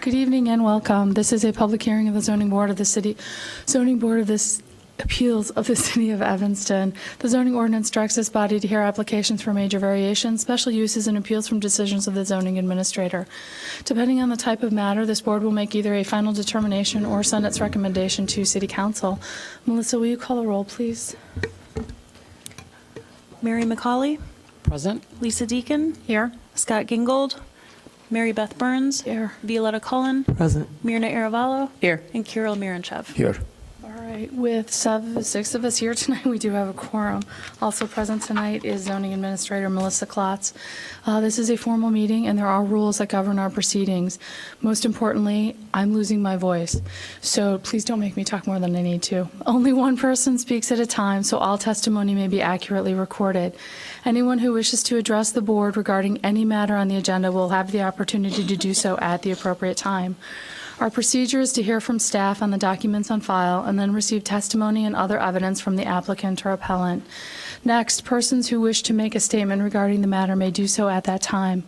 Good evening and welcome. This is a public hearing of the Zoning Board of this Appeals of the City of Evanston. The zoning ordinance directs this body to hear applications for major variations, special uses, and appeals from decisions of the zoning administrator. Depending on the type of matter, this board will make either a final determination or send its recommendation to City Council. Melissa, will you call the roll, please? Mary McCauley. Present. Lisa Deacon. Here. Scott Gingold. Mary Beth Burns. Here. Violetta Cullen. Present. Myrna Aravallo. Here. And Kirill Miranchev. Here. All right, with six of us here tonight, we do have a quorum. Also present tonight is Zoning Administrator Melissa Klotz. This is a formal meeting, and there are rules that govern our proceedings. Most importantly, I'm losing my voice, so please don't make me talk more than I need to. Only one person speaks at a time, so all testimony may be accurately recorded. Anyone who wishes to address the board regarding any matter on the agenda will have the opportunity to do so at the appropriate time. Our procedure is to hear from staff on the documents on file and then receive testimony and other evidence from the applicant or appellant. Next, persons who wish to make a statement regarding the matter may do so at that time.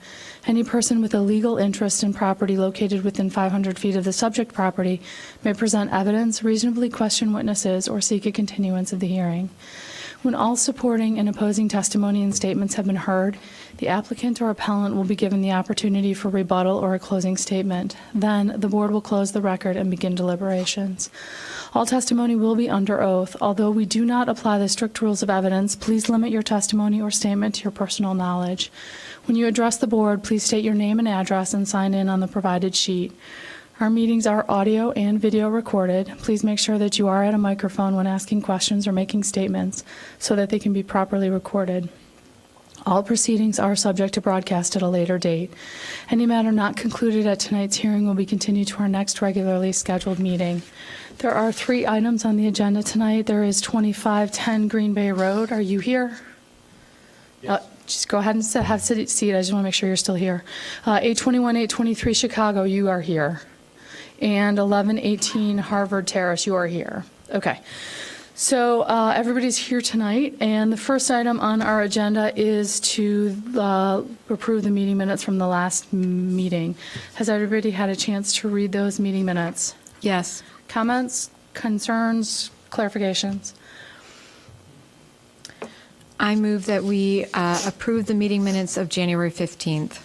Any person with a legal interest in property located within 500 feet of the subject property may present evidence, reasonably question witnesses, or seek a continuance of the hearing. When all supporting and opposing testimony and statements have been heard, the applicant or appellant will be given the opportunity for rebuttal or a closing statement. Then, the board will close the record and begin deliberations. All testimony will be under oath. Although we do not apply the strict rules of evidence, please limit your testimony or statement to your personal knowledge. When you address the board, please state your name and address and sign in on the provided sheet. Our meetings are audio and video recorded. Please make sure that you are at a microphone when asking questions or making statements so that they can be properly recorded. All proceedings are subject to broadcast at a later date. Any matter not concluded at tonight's hearing will be continued to our next regularly scheduled meeting. There are 3 items on the agenda tonight. There is 2510 Green Bay Road. Are you here? Yes. Just go ahead and have a seat. I just want to make sure you're still here. 821, 823 Chicago, you are here. And 1118 Harvard Terrace, you are here. Okay. So everybody's here tonight, and the first item on our agenda is to approve the meeting minutes from the last meeting. Has everybody had a chance to read those meeting minutes? Yes. Comments, concerns, clarifications? I move that we approve the meeting minutes of January 15th.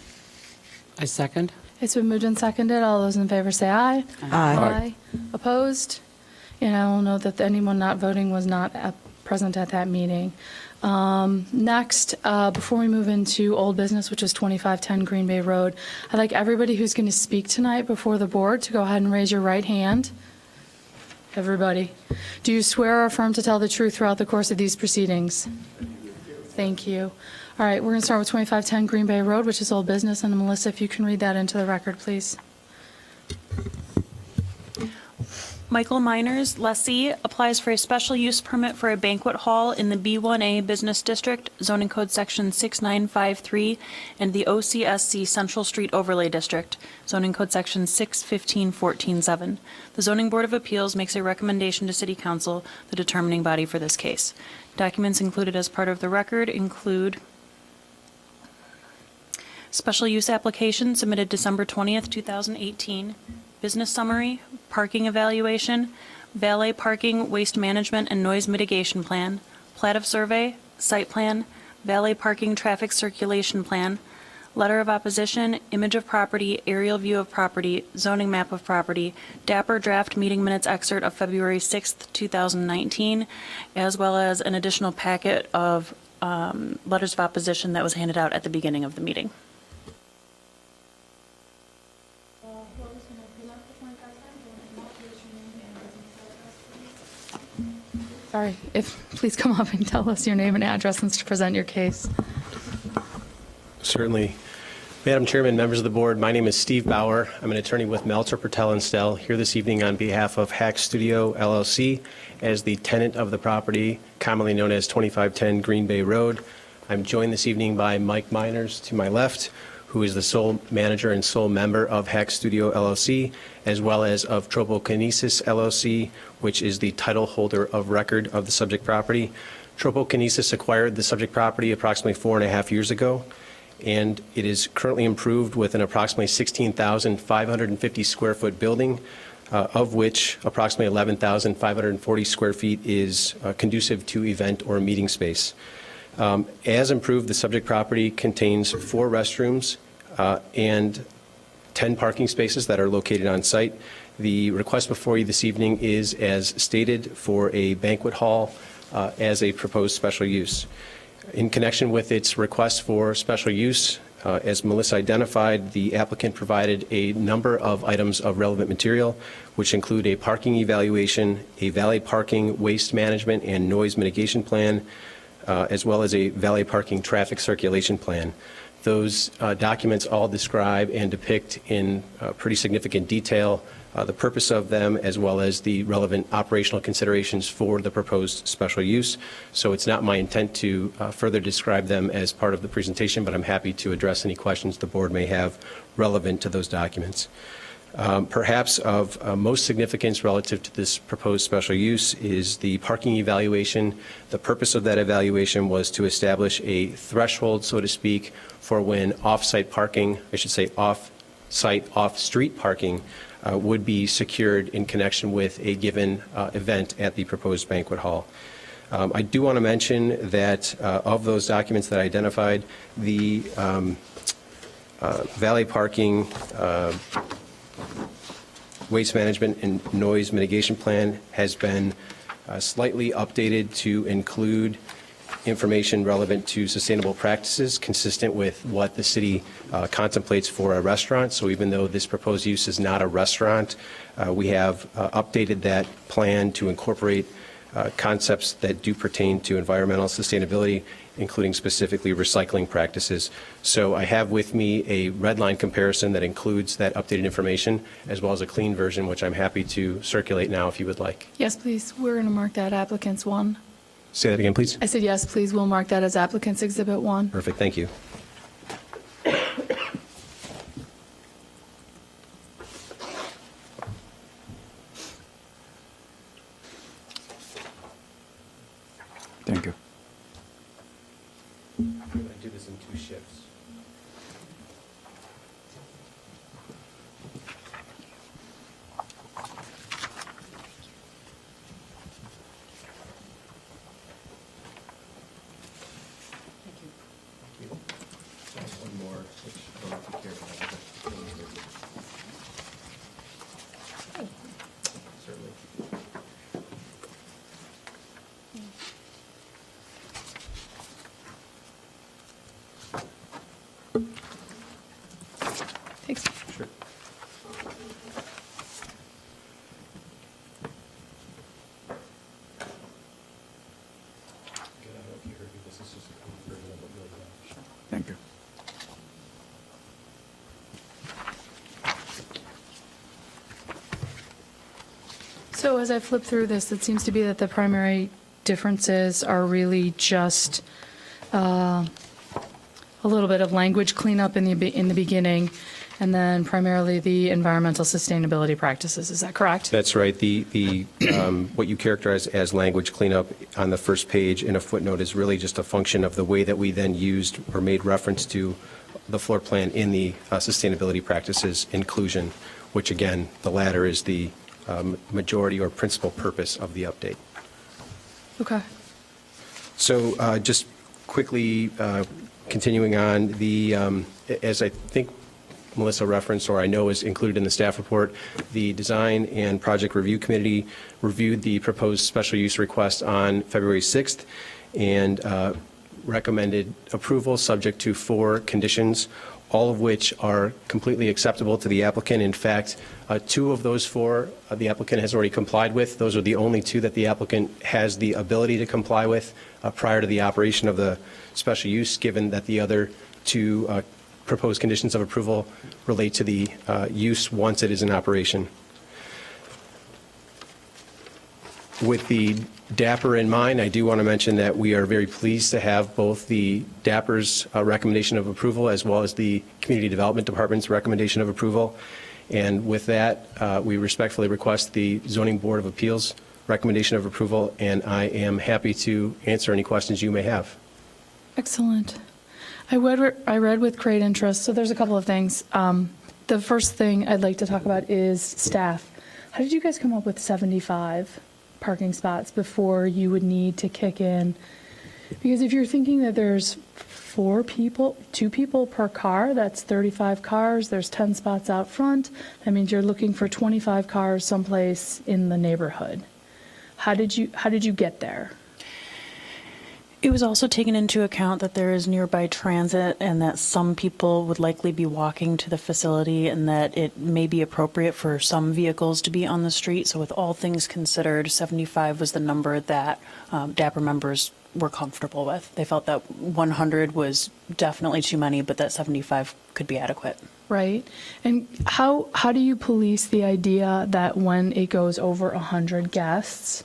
I second. It's been moved and seconded. All those in favor say aye. Aye. Opposed? And I will note that anyone not voting was not present at that meeting. Next, before we move into old business, which is 2510 Green Bay Road, I'd like everybody who's going to speak tonight before the board to go ahead and raise your right hand. Everybody. Do you swear or affirm to tell the truth throughout the course of these proceedings? Thank you. All right, we're going to start with 2510 Green Bay Road, which is old business. And Melissa, if you can read that into the record, please. Michael Miners, lessee, applies for a special use permit for a banquet hall in the B1A Business District, zoning code section 6953, and the OCSC Central Street Overlay District, zoning code section 615.14.7. The Zoning Board of Appeals makes a recommendation to City Council, the determining body for this case. Documents included as part of the record include special use application submitted December 20th, 2018, business summary, parking evaluation, valet parking, waste management and noise mitigation plan, plat of survey, site plan, valet parking traffic circulation plan, letter of opposition, image of property, aerial view of property, zoning map of property, Dapper draft meeting minutes excerpt of February 6th, 2019, as well as an additional packet of letters of opposition that was handed out at the beginning of the meeting. Sorry, please come up and tell us your name and address and to present your case. Certainly. Madam Chairman, members of the board, my name is Steve Bauer. I'm an attorney with Meltzer, Pertel & Stell, here this evening on behalf of Hack Studio, LLC, as the tenant of the property, commonly known as 2510 Green Bay Road. I'm joined this evening by Mike Miners to my left, who is the sole manager and sole member of Hack Studio, LLC, as well as of Tropokinesis, LLC, which is the title holder of record of the subject property. Tropokinesis acquired the subject property approximately 4.5 years ago, and it is currently improved with an approximately 16,550 square foot building, of which approximately 11,540 square feet is conducive to event or meeting space. As improved, the subject property contains 4 restrooms and 10 parking spaces that are located on site. The request before you this evening is, as stated, for a banquet hall as a proposed special use. In connection with its request for special use, as Melissa identified, the applicant provided a number of items of relevant material, which include a parking evaluation, a valet parking, waste management, and noise mitigation plan, as well as a valet parking traffic circulation plan. Those documents all describe and depict in pretty significant detail the purpose of them, as well as the relevant operational considerations for the proposed special use. So it's not my intent to further describe them as part of the presentation, but I'm happy to address any questions the board may have relevant to those documents. Perhaps of most significance relative to this proposed special use is the parking evaluation. The purpose of that evaluation was to establish a threshold, so to speak, for when off-site parking, I should say off-site, off-street parking, would be secured in connection with a given event at the proposed banquet hall. I do want to mention that of those documents that I identified, the valet parking, waste management and noise mitigation plan has been slightly updated to include information relevant to sustainable practices consistent with what the city contemplates for a restaurant. So even though this proposed use is not a restaurant, we have updated that plan to incorporate concepts that do pertain to environmental sustainability, including specifically recycling practices. So I have with me a red line comparison that includes that updated information, as well as a clean version, which I'm happy to circulate now if you would like. Yes, please. We're going to mark that applicant's 1. Say that again, please. I said yes, please. We'll mark that as applicant's Exhibit 1. Perfect, thank you. Thank you. I'm going to do this in 2 shifts. One more, which I don't know if you care to have, but certainly. Thanks. Sure. Thank you. So as I flip through this, it seems to be that the primary differences are really just a little bit of language cleanup in the beginning, and then primarily the environmental sustainability practices. Is that correct? That's right. The what you characterize as language cleanup on the first page in a footnote is really just a function of the way that we then used or made reference to the floor plan in the sustainability practices inclusion, which again, the latter is the majority or principal purpose of the update. Okay. So just quickly continuing on, as I think Melissa referenced, or I know is included in the staff report, the Design and Project Review Committee reviewed the proposed special use request on February 6th and recommended approval subject to 4 conditions, all of which are completely acceptable to the applicant. In fact, 2 of those 4 the applicant has already complied with. Those are the only 2 that the applicant has the ability to comply with prior to the operation of the special use, given that the other 2 proposed conditions of approval relate to the use once it is in operation. With the DAPR in mind, I do want to mention that we are very pleased to have both the DAPR's recommendation of approval as well as the Community Development Department's recommendation of approval. And with that, we respectfully request the Zoning Board of Appeals recommendation of approval, and I am happy to answer any questions you may have. Excellent. I read with great interest, so there's a couple of things. The first thing I'd like to talk about is staff. How did you guys come up with 75 parking spots before you would need to kick in? Because if you're thinking that there's 2 people per car, that's 35 cars, there's 10 spots out front, that means you're looking for 25 cars someplace in the neighborhood. How did you get there? It was also taken into account that there is nearby transit and that some people would likely be walking to the facility and that it may be appropriate for some vehicles to be on the street. So with all things considered, 75 was the number that DAPR members were comfortable with. They felt that 100 was definitely too many, but that 75 could be adequate. Right. And how do you police the idea that when it goes over 100 guests,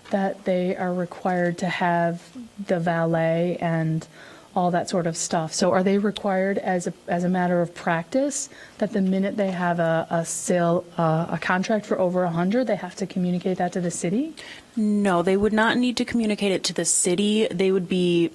that they are required to have the valet and all that sort of stuff? So are they required as a matter of practice that the minute they have a contract for over 100, they have to communicate that to the city? No, they would not need to communicate it to the city. They would be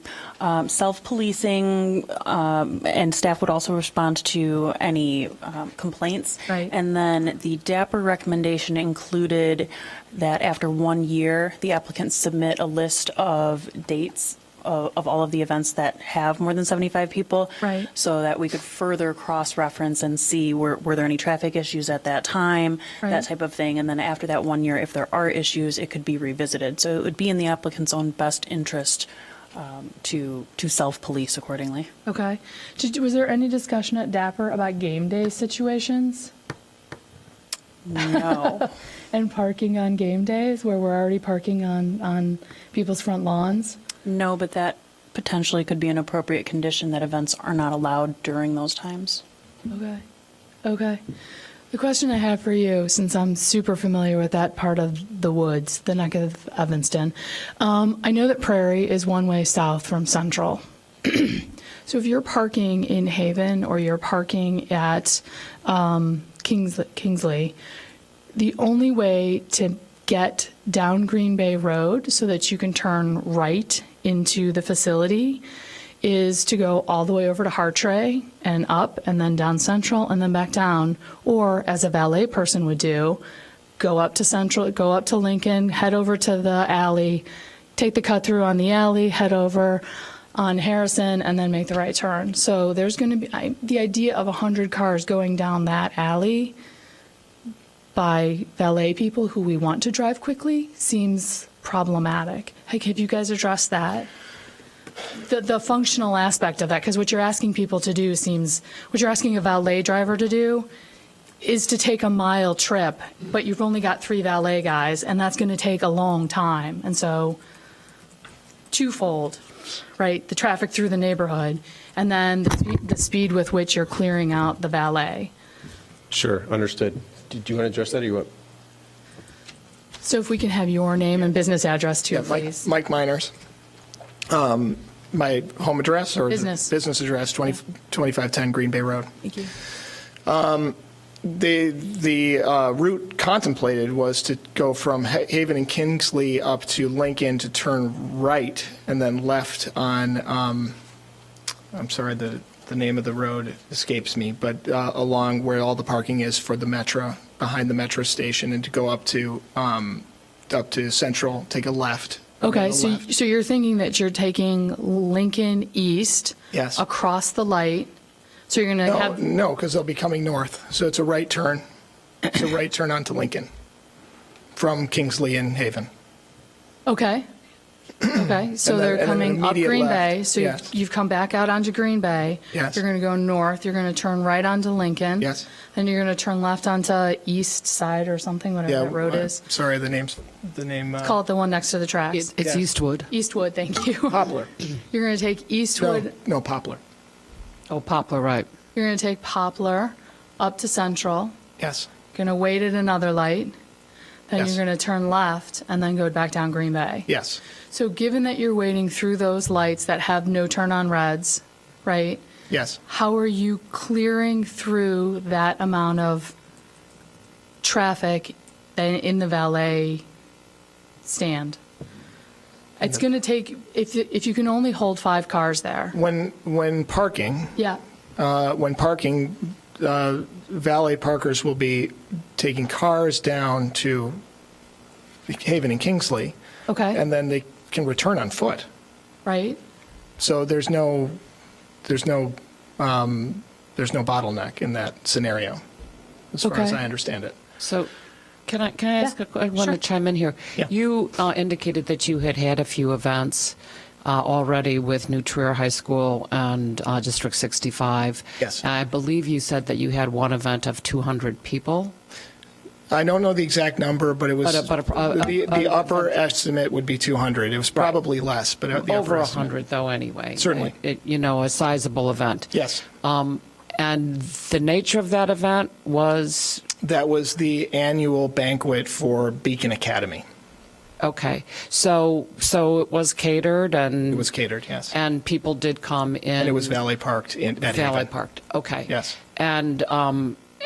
self-policing, and staff would also respond to any complaints. Right. And then the DAPR recommendation included that after 1 year, the applicants submit a list of dates of all of the events that have more than 75 people. Right. So that we could further cross-reference and see were there any traffic issues at that time, Right. that type of thing. And then after that 1 year, if there are issues, it could be revisited. So it would be in the applicant's own best interest to self-police accordingly. Okay. Was there any discussion at DAPR about game day situations No. and parking on game days where we're already parking on people's front lawns? No, but that potentially could be an appropriate condition that events are not allowed during those times. Okay. Okay. The question I have for you, since I'm super familiar with that part of the woods, the neck of Evanston, I know that Prairie is one way south from Central. So if you're parking in Haven or you're parking at Kingsley, the only way to get down Green Bay Road so that you can turn right into the facility is to go all the way over to Hartray and up and then down Central and then back down, or as a valet person would do, go up to Central, go up to Lincoln, head over to the alley, take the cut through on the alley, head over on Harrison, and then make the right turn. So there's going to be the idea of 100 cars going down that alley by valet people who we want to drive quickly seems problematic. Have you guys addressed that? The functional aspect of that, because what you're asking people to do what you're asking a valet driver to do is to take a mile trip, but you've only got 3 valet guys, and that's going to take a long time. And so, twofold, right? The traffic through the neighborhood, and then the speed with which you're clearing out the valet. Sure, understood. Do you want to address that, or you want? So if we can have your name and business address too, please. Mike Miners. My home address or Business. the business address, 2510 Green Bay Road. Thank you. The route contemplated was to go from Haven and Kingsley up to Lincoln to turn right and then left on, I'm sorry, the name of the road escapes me, but along where all the parking is for the Metro, behind the Metro station, and to go up to Central, take a left. Okay, On the left. so you're thinking that you're taking Lincoln East Yes. across the light. So you're going to have No, because they'll be coming north. So it's a right turn. It's a right turn onto Lincoln from Kingsley and Haven. okay. Okay, so And then- they're and then an coming up immediate Green left. Bay. So Yes. you've come back out onto Green Bay. Yes. You're going to go north. You're going to turn right onto Lincoln. Yes. Then you're going to turn left onto East Side or something, whatever Yeah, that road is. Sorry, the name. Call it the one next to the tracks. It's Yeah. Eastwood. Eastwood, thank you. Poplar. You're going to take Eastwood. No, Poplar. Oh, Poplar, right. You're going to take Poplar up to Central. Yes. Going to wait at another light. Then Yes. you're going to turn left and then go back down Green Bay. Yes. So given that you're waiting through those lights that have no turn on reds, right? Yes. How are you clearing through that amount of traffic in the valet stand? It's going to take, if you can only hold 5 cars there. When parking, Yeah, valet parkers will be taking cars down to Haven and Kingsley, okay, and then they can return on foot. right? So there's no bottleneck in that scenario, as far as Okay. I understand it. So can I ask, Yeah, I want sure. to chime in here. Yeah. You indicated that you had a few events already with New Trier High School and District 65. Yes. I believe you said that you had one event of 200 people. I don't know the exact number, but it was, the upper event. estimate would be 200. It was probably less, but the upper Over estimate. 100, though, anyway. Certainly. A sizable event. Yes. And the nature of that event was, That was the annual banquet for Beacon Academy. okay, so it was catered and. It was catered, yes. And people did come in. And it was valet parked at Valet Haven. parked, okay. Yes.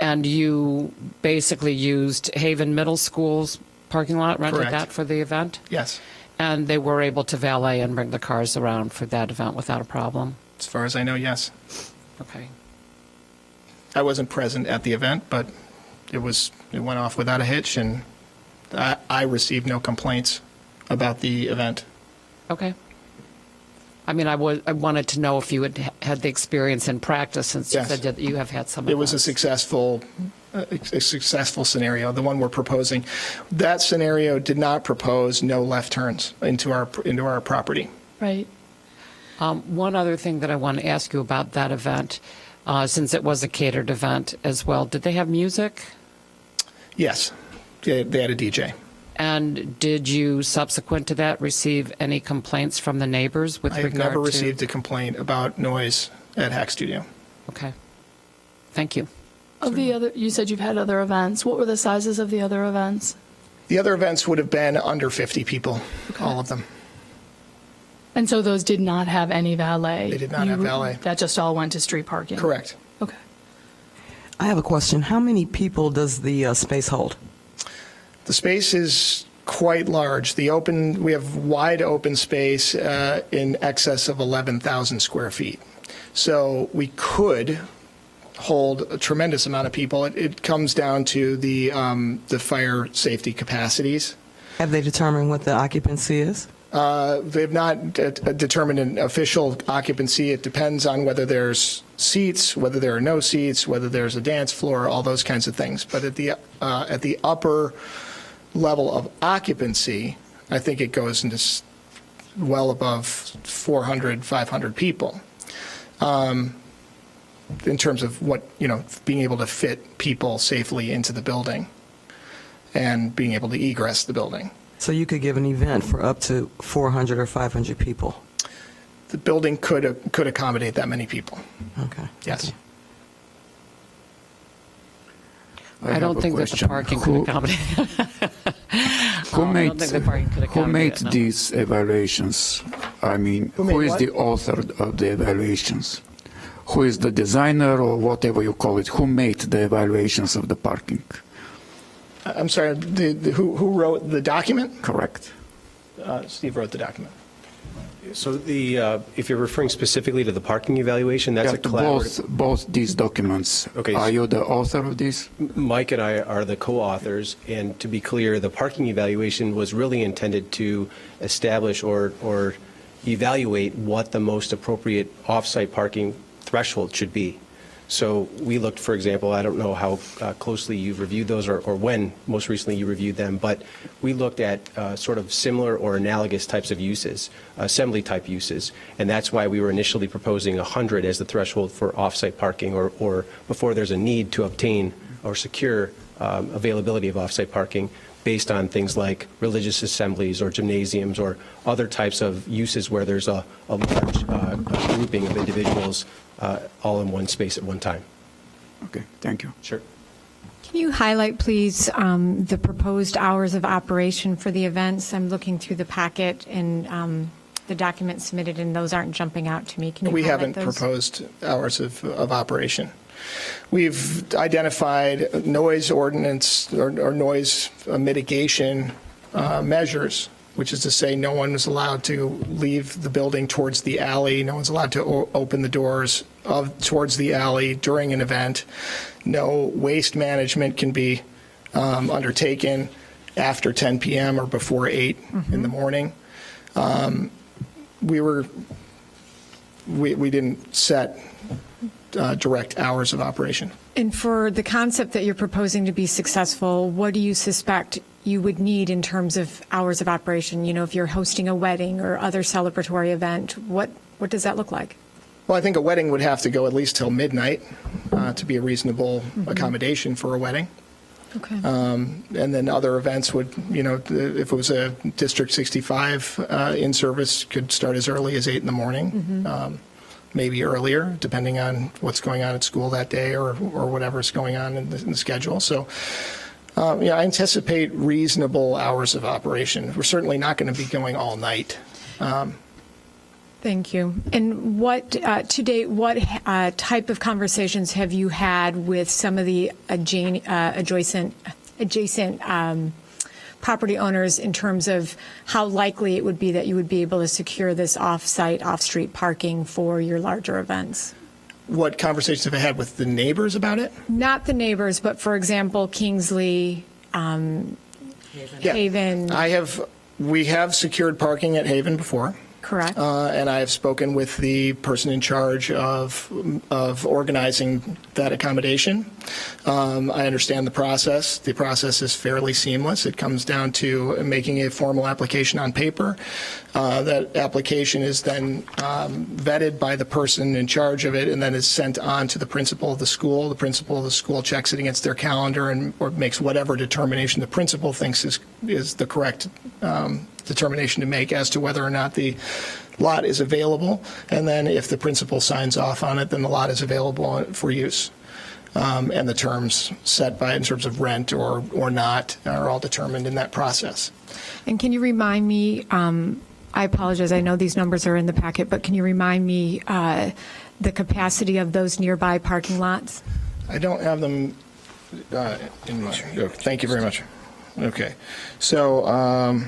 And you basically used Haven Middle School's parking lot, rented Correct. that for the event? Yes. And they were able to valet and bring the cars around for that event without a problem? As far as I know, yes. Okay. I wasn't present at the event, but it went off without a hitch, and I received no complaints about the event. Okay. I mean, I wanted to know if you had the experience in practice, since you Yes. said that you have had some It was a events. successful scenario, the one we're proposing. That scenario did not propose no left turns into our property. Right. One other thing that I want to ask you about that event, since it was a catered event as well, did they have music? Yes, they had a DJ. And did you, subsequent to that, receive any complaints from the neighbors with I have regard to? never received a complaint about noise at Hack Studio. Okay. Thank you. Of the other, you said you've had other events. What were the sizes of the other events? The other events would have been under 50 people, all of them. And so those did not have any valet? They did not have valet. That just all went to street parking? Correct. Okay. I have a question. How many people does the space hold? The space is quite large. We have wide open space in excess of 11,000 square feet. So we could hold a tremendous amount of people. It comes down to the fire safety capacities. Have they determined what the occupancy is? They've not determined an official occupancy. It depends on whether there's seats, whether there are no seats, whether there's a dance floor, all those kinds of things. But at the upper level of occupancy, I think it goes into well above 400, 500 people. In terms of being able to fit people safely into the building and being able to egress the building. So you could give an event for up to 400 or 500 people? The building could accommodate that many people. Okay. Yes. I don't think that the parking could accommodate. Who I made don't think the parking could who made accommodate it, no. these evaluations? I mean, Who made who is what? the author of the evaluations? Who is the designer or whatever you call it? Who made the evaluations of the parking? I'm sorry, who wrote the document? Correct. Steve wrote the document. So if you're referring specifically to the parking evaluation, that's a Yeah, collaborative. both these documents. Okay. Are you the author of these? Mike and I are the co-authors, and to be clear, the parking evaluation was really intended to establish or evaluate what the most appropriate off-site parking threshold should be. So we looked, for example, I don't know how closely you've reviewed those or when most recently you reviewed them, but we looked at sort of similar or analogous types of uses, assembly-type uses, and that's why we were initially proposing 100 as the threshold for off-site parking or before there's a need to obtain or secure availability of off-site parking based on things like religious assemblies or gymnasiums or other types of uses where there's a large grouping of individuals all in one space at one time. Okay, thank you. Sure. Can you highlight, please, the proposed hours of operation for the events? I'm looking through the packet and the documents submitted, and those aren't jumping out to me. Can you We highlight haven't those? proposed hours of operation. We've identified noise ordinance or noise mitigation measures which is to say no one is allowed to leave the building towards the alley. No one's allowed to open the doors towards the alley during an event. No waste management can be undertaken after 10 p.m. or before 8 in the morning. We didn't set direct hours of operation. And for the concept that you're proposing to be successful, what do you suspect you would need in terms of hours of operation? You know, if you're hosting a wedding or other celebratory event, what does that look like? Well, I think a wedding would have to go at least till midnight to be a reasonable accommodation for a wedding. Okay. And then other events would, if it was a District 65 in-service, could start as early as 8 in the morning, maybe earlier, depending on what's going on at school that day or whatever's going on in the schedule. So, I anticipate reasonable hours of operation. We're certainly not going to be going all night. Thank you. And to date, what type of conversations have you had with some of the adjacent property owners in terms of how likely it would be that you would be able to secure this off-site, off-street parking for your larger events? What conversations have I had with the neighbors about it? Not the neighbors, but for example, Kingsley, Haven, We have secured parking at Haven before. correct? And I have spoken with the person in charge of organizing that accommodation. I understand the process. The process is fairly seamless. It comes down to making a formal application on paper. That application is then vetted by the person in charge of it and then is sent on to the principal of the school. The principal of the school checks it against their calendar or makes whatever determination the principal thinks is the correct determination to make as to whether or not the lot is available. And then if the principal signs off on it, then the lot is available for use. And the terms set by in terms of rent or not are all determined in that process. And can you remind me, I apologize, I know these numbers are in the packet, but can you remind me the capacity of those nearby parking lots? I don't have them in my, thank you very much. Okay. So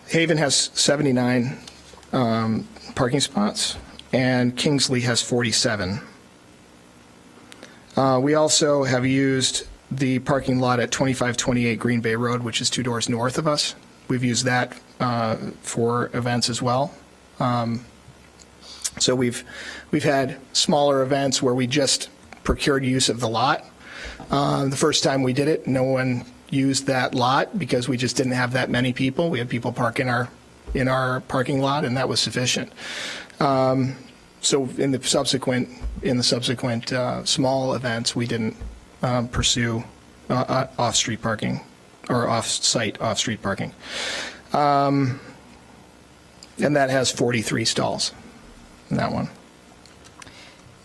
Haven has 79 parking spots and Kingsley has 47. We also have used the parking lot at 2528 Green Bay Road, which is 2 doors north of us. We've used that for events as well. So we've had smaller events where we just procured use of the lot. The first time we did it, no one used that lot because we just didn't have that many people. We had people park in our parking lot, and that was sufficient. So in the subsequent small events, we didn't pursue off-street parking or off-site off-street parking. And that has 43 stalls in that one.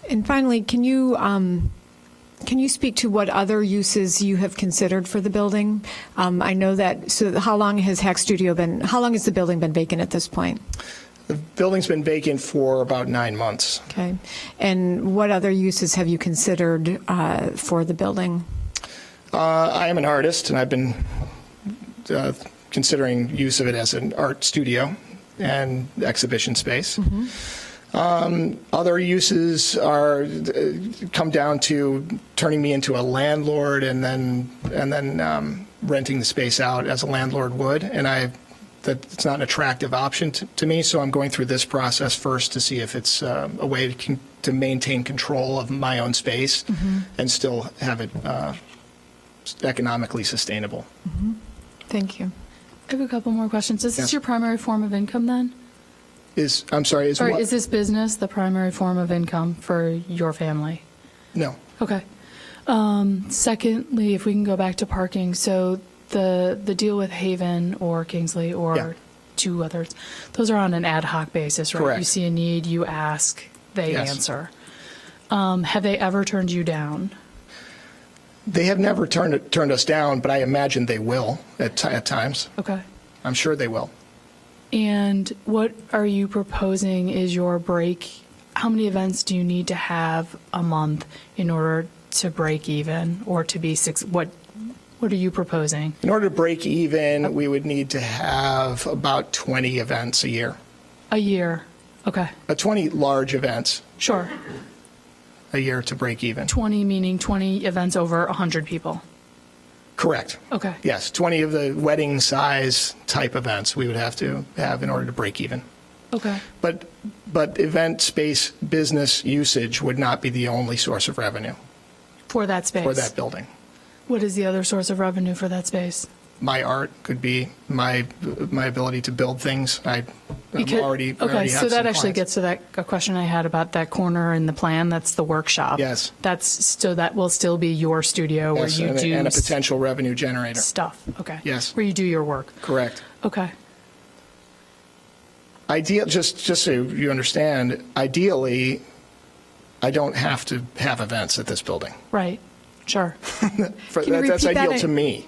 And finally, can you speak to what other uses you have considered for the building? I know that, so how long has how long has the building been vacant at this point? The building's been vacant for about 9 months. Okay. And what other uses have you considered for the building? I am an artist, and I've been considering use of it as an art studio and exhibition space. Other uses come down to turning me into a landlord and then renting the space out as a landlord would, and that's not an attractive option to me. So I'm going through this process first to see if it's a way to maintain control of my own space and still have it economically sustainable. Thank you. I have a couple more questions. Is this Yeah. your primary form of income then? I'm sorry, is Or what? is this business the primary form of income for your family? No. Okay. Secondly, if we can go back to parking, so the deal with Haven or Kingsley or Yeah. 2 others, those are on an ad hoc basis, right? Correct. You see a need, you ask, they Yes. answer. Have they ever turned you down? They have never turned us down, but I imagine they will at times. Okay. I'm sure they will. And what are you proposing is your break? How many events do you need to have a month in order to break even or to be What are you proposing? In order to break even, we would need to have about 20 events a year. A year. Okay, 20 large events sure. a year to break even. 20 meaning 20 events over 100 people. Correct. Okay. Yes, 20 of the wedding size type events we would have to have in order to break even. Okay. But event space business usage would not be the only source of revenue For that space. for that building. What is the other source of revenue for that space? My art could be my ability to build things. I'm Because- already Okay, have so that some actually clients. gets to that a question I had about that corner in the plan. That's the workshop. Yes. So that will still be your studio where Yes, you and, do and a potential revenue generator. stuff. Okay. Yes. Where you do your work. Correct. Okay. Just so you understand, ideally, I don't have to have events at this building. Right. Sure. Can you That's repeat that? ideal to me.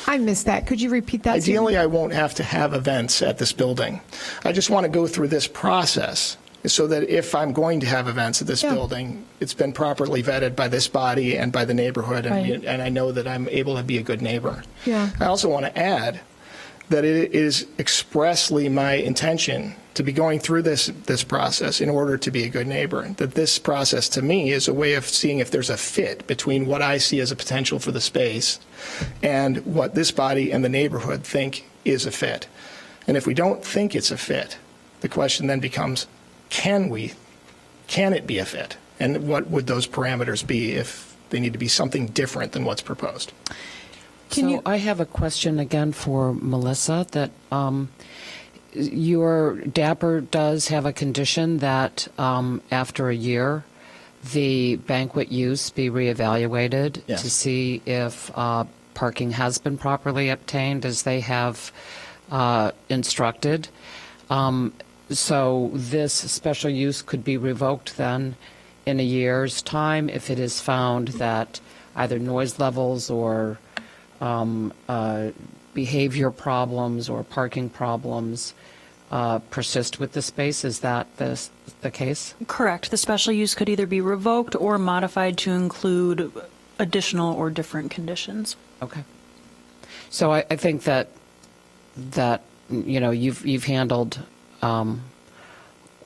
I missed that. Could you repeat that? Susan? Ideally, I won't have to have events at this building. I just want to go through this process so that if I'm going to have events at this Yeah. building, it's been properly vetted by this body and by the neighborhood, and, Right. and I know that I'm able to be a good neighbor. Yeah. I also want to add that it is expressly my intention to be going through this process in order to be a good neighbor. That this process, to me, is a way of seeing if there's a fit between what I see as a potential for the space and what this body and the neighborhood think is a fit. And if we don't think it's a fit, the question then becomes, can it be a fit? And what would those parameters be if they need to be something different than what's proposed? So I have a question again for Melissa, that your DAPR does have a condition that after a year, the banquet use be reevaluated Yes. to see if parking has been properly obtained as they have instructed. So this special use could be revoked then in a year's time if it is found that either noise levels or behavior problems or parking problems persist with the space. Is that the case? Correct. The special use could either be revoked or modified to include additional or different conditions. Okay. So I think that you've handled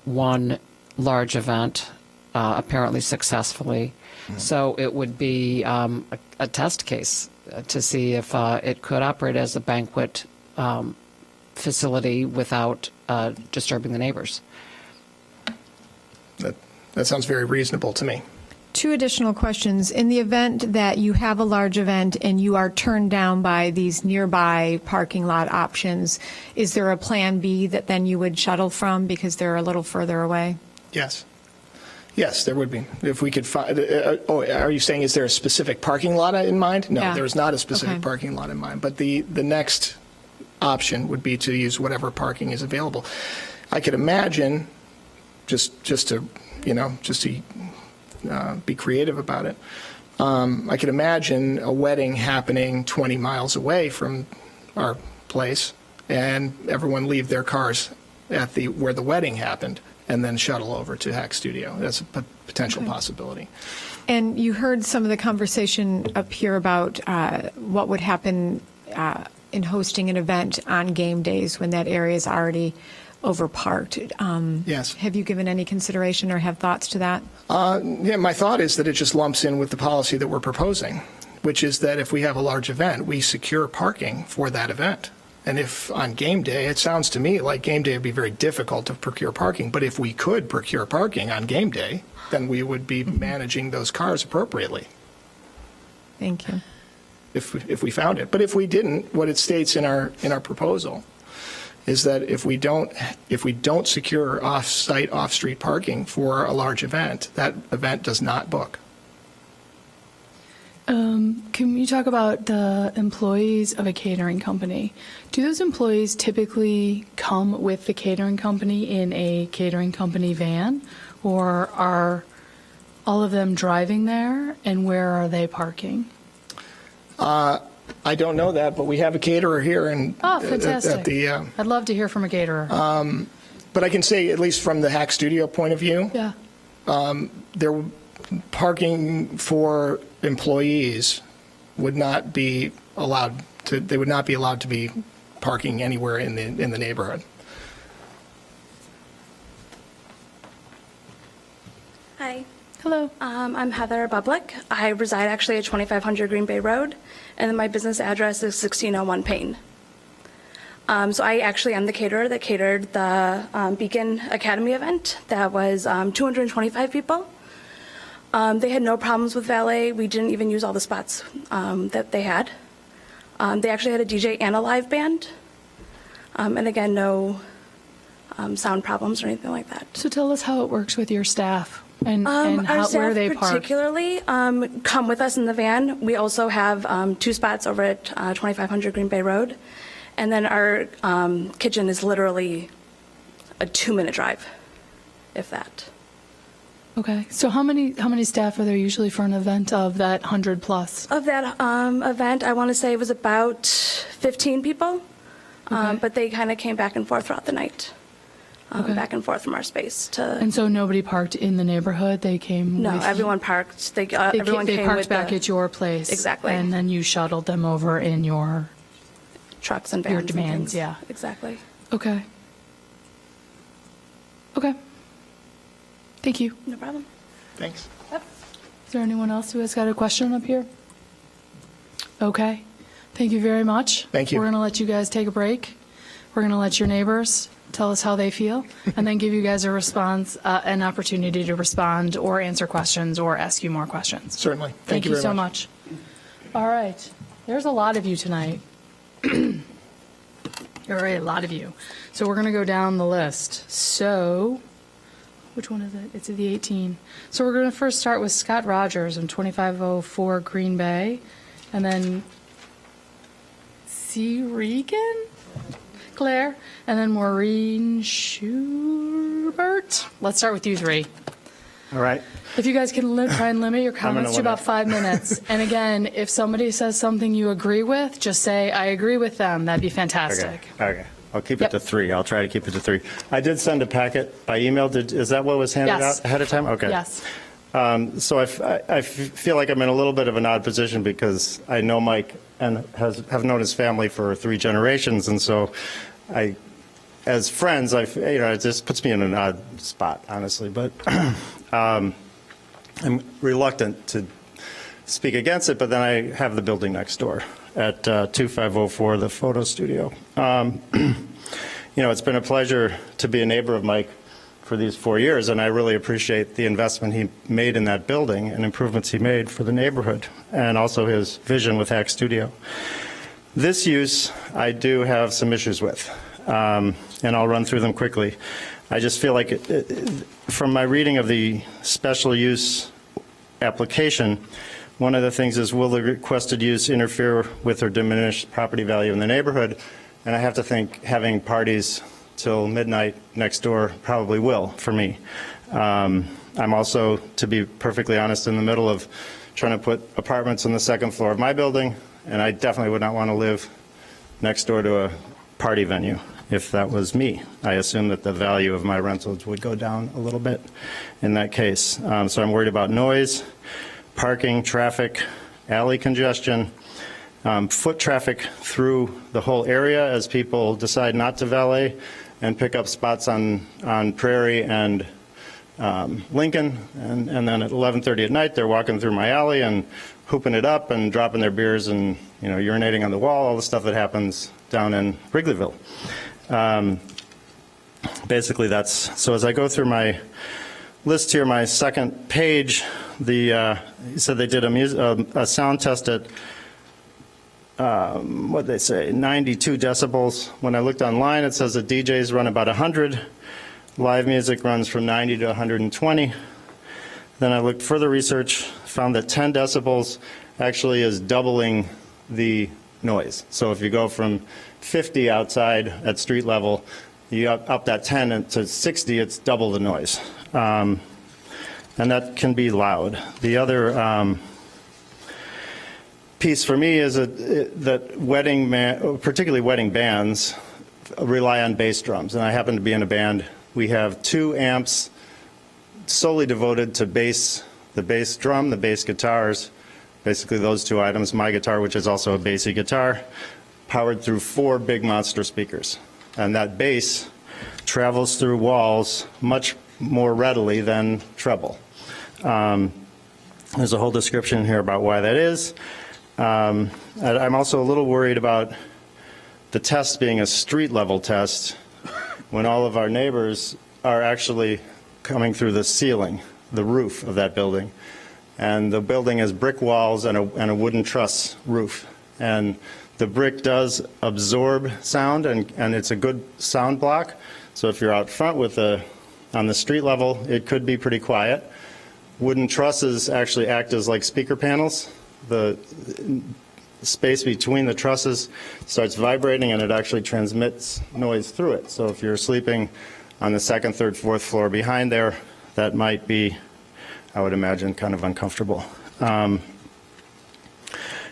one large event apparently successfully. So it would be a test case to see if it could operate as a banquet facility without disturbing the neighbors. That sounds very reasonable to me. 2 additional questions. In the event that you have a large event and you are turned down by these nearby parking lot options, is there a plan B that then you would shuttle from because they're a little further away? Yes. Yes, there would be. If we could find, are you saying is there a specific parking lot in mind? No, Yeah. there is not a specific Okay. parking lot in mind. But the next option would be to use whatever parking is available. I could imagine, just to be creative about it, I could imagine a wedding happening 20 miles away from our place and everyone leave their cars at where the wedding happened and then shuttle over to Hack Studio. That's a potential possibility. And you heard some of the conversation up here about what would happen in hosting an event on game days when that area is already overparked. Yes. Have you given any consideration or have thoughts to that? Yeah, my thought is that it just lumps in with the policy that we're proposing, which is that if we have a large event, we secure parking for that event. And if on game day, it sounds to me like game day would be very difficult to procure parking. But if we could procure parking on game day, then we would be managing those cars appropriately Thank you. if we found it. But if we didn't, what it states in our proposal is that if we don't secure off-site, off-street parking for a large event, that event does not book. Can you talk about the employees of a catering company? Do those employees typically come with the catering company in a catering company van? Or are all of them driving there? And where are they parking? I don't know that, but we have a caterer here and Oh, fantastic. at the. I'd love to hear from a caterer. But I can say, at least from the Hack Studio point of view, Yeah. there parking for employees would not be allowed to, they would not be allowed to be parking anywhere in the neighborhood. Hi, Hello. I'm Heather Bublik. I reside actually at 2500 Green Bay Road, and then my business address is 1601 Payne. So I actually am the caterer that catered the Beacon Academy event. That was 225 people. They had no problems with valet. We didn't even use all the spots that they had. They actually had a DJ and a live band. And again, no sound problems or anything like that. So tell us how it works with your staff and Our how, staff where they park. particularly come with us in the van. We also have 2 spots over at 2500 Green Bay Road. And then our kitchen is literally a 2-minute drive, if that. Okay. So how many staff are there usually for an event of that 100 plus? Of that event, I want to say it was about 15 people, Okay. but they kind of came back and forth throughout the night, Okay. back and forth from our space to. And so nobody parked in the neighborhood. They came. No, with everyone parked. They, Everyone they came parked with back the at your place. Exactly. And then you shuttled them over in your. trucks and vans. your and demands, things. yeah. Exactly. Okay. Okay. Thank you. No problem. Thanks. Is there anyone else who has got a question up here? Okay. Thank you very much. Thank you. We're going to let you guys take a break. We're going to let your neighbors tell us how they feel, and then give you guys a response, an opportunity to respond or answer questions or ask you more questions. Certainly. Thank you very so much. All right. There's a lot of you tonight. There are a lot of you. So we're going to go down the list. So, which one is it? It's the 18. So we're going to first start with Scott Rogers on 2504 Green Bay, and then C. Regan? Claire, and then Maureen Schubert. Let's start with you three. All right. If you guys can try and limit your gonna comments to about limit. 5 minutes. And again, if somebody says something you agree with, just say, I agree with them. That'd be fantastic. Okay. I'll keep Yep. it to 3. I'll try to keep it to 3. I did send a packet by email. Is that what was handed Yes. out ahead of time? Okay. Yes. So I feel like I'm in a little bit of an odd position because I know Mike and have known his family for 3 generations, and so as friends, it just puts me in an odd spot, honestly. But I'm reluctant to speak against it. But then I have the building next door at 2504, the photo studio. It's been a pleasure to be a neighbor of Mike for these 4 years, and I really appreciate the investment he made in that building and improvements he made for the neighborhood, and also his vision with Hack Studio. This use, I do have some issues with, and I'll run through them quickly. I just feel like, from my reading of the special use application, one of the things is, will the requested use interfere with or diminish property value in the neighborhood? And I have to think having parties till midnight next door probably will for me. I'm also, to be perfectly honest, in the middle of trying to put apartments on the 2nd floor of my building, and I definitely would not want to live next door to a party venue if that was me. I assume that the value of my rentals would go down a little bit in that case. So I'm worried about noise, parking, traffic, alley congestion, foot traffic through the whole area as people decide not to valet and pick up spots on Prairie and Lincoln, and then at 11:30 at night, they're walking through my alley and hooping it up and dropping their beers and urinating on the wall, all the stuff that happens down in Wrigleyville. Basically, so as I go through my list here, my second page, he said they did a sound test at what they say, 92 decibels. When I looked online, it says the DJs run about 100. Live music runs from 90 to 120. Then I looked further research, found that 10 decibels actually is doubling the noise. So if you go from 50 outside at street level, you up that 10 to 60, it's double the noise. And that can be loud. The other piece for me is that particularly wedding bands rely on bass drums, and I happen to be in a band. We have 2 amps solely devoted to bass, the bass drum, the bass guitars, basically those two items, my guitar, which is also a bassy guitar, powered through 4 big monster speakers. And that bass travels through walls much more readily than treble. There's a whole description here about why that is. I'm also a little worried about the test being a street level test when all of our neighbors are actually coming through the ceiling, the roof of that building. And the building has brick walls and a wooden truss roof. And the brick does absorb sound, and it's a good sound block. So if you're out front on the street level, it could be pretty quiet. Wooden trusses actually act as like speaker panels. The space between the trusses starts vibrating, and it actually transmits noise through it. So if you're sleeping on the 2nd, 3rd, 4th floor behind there, that might be, I would imagine, kind of uncomfortable.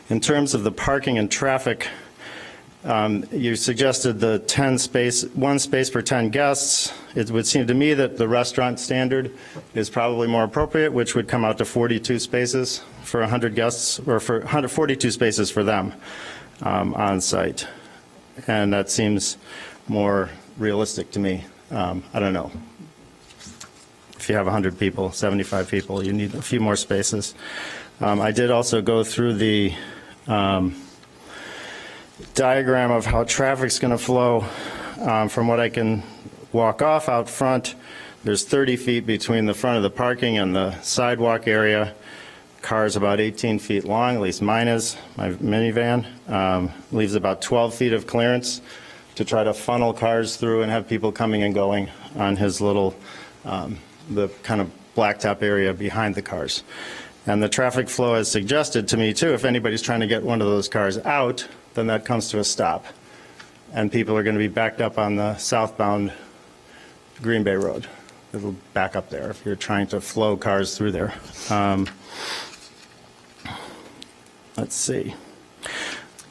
In terms of the parking and traffic, you suggested the 1 space per 10 guests. It would seem to me that the restaurant standard is probably more appropriate, which would come out to 42 spaces for 100 guests, or for 142 spaces for them on site. And that seems more realistic to me. I don't know. If you have 100 people, 75 people, you need a few more spaces. I did also go through the diagram of how traffic's going to flow. From what I can walk off out front, there's 30 feet between the front of the parking and the sidewalk area. Car's about 18 feet long, at least mine is, my minivan. Leaves about 12 feet of clearance to try to funnel cars through and have people coming and going on his little, the kind of blacktop area behind the cars. And the traffic flow has suggested to me, too, if anybody's trying to get one of those cars out, then that comes to a stop. And people are going to be backed up on the southbound Green Bay Road. It'll back up there if you're trying to flow cars through there. Let's see.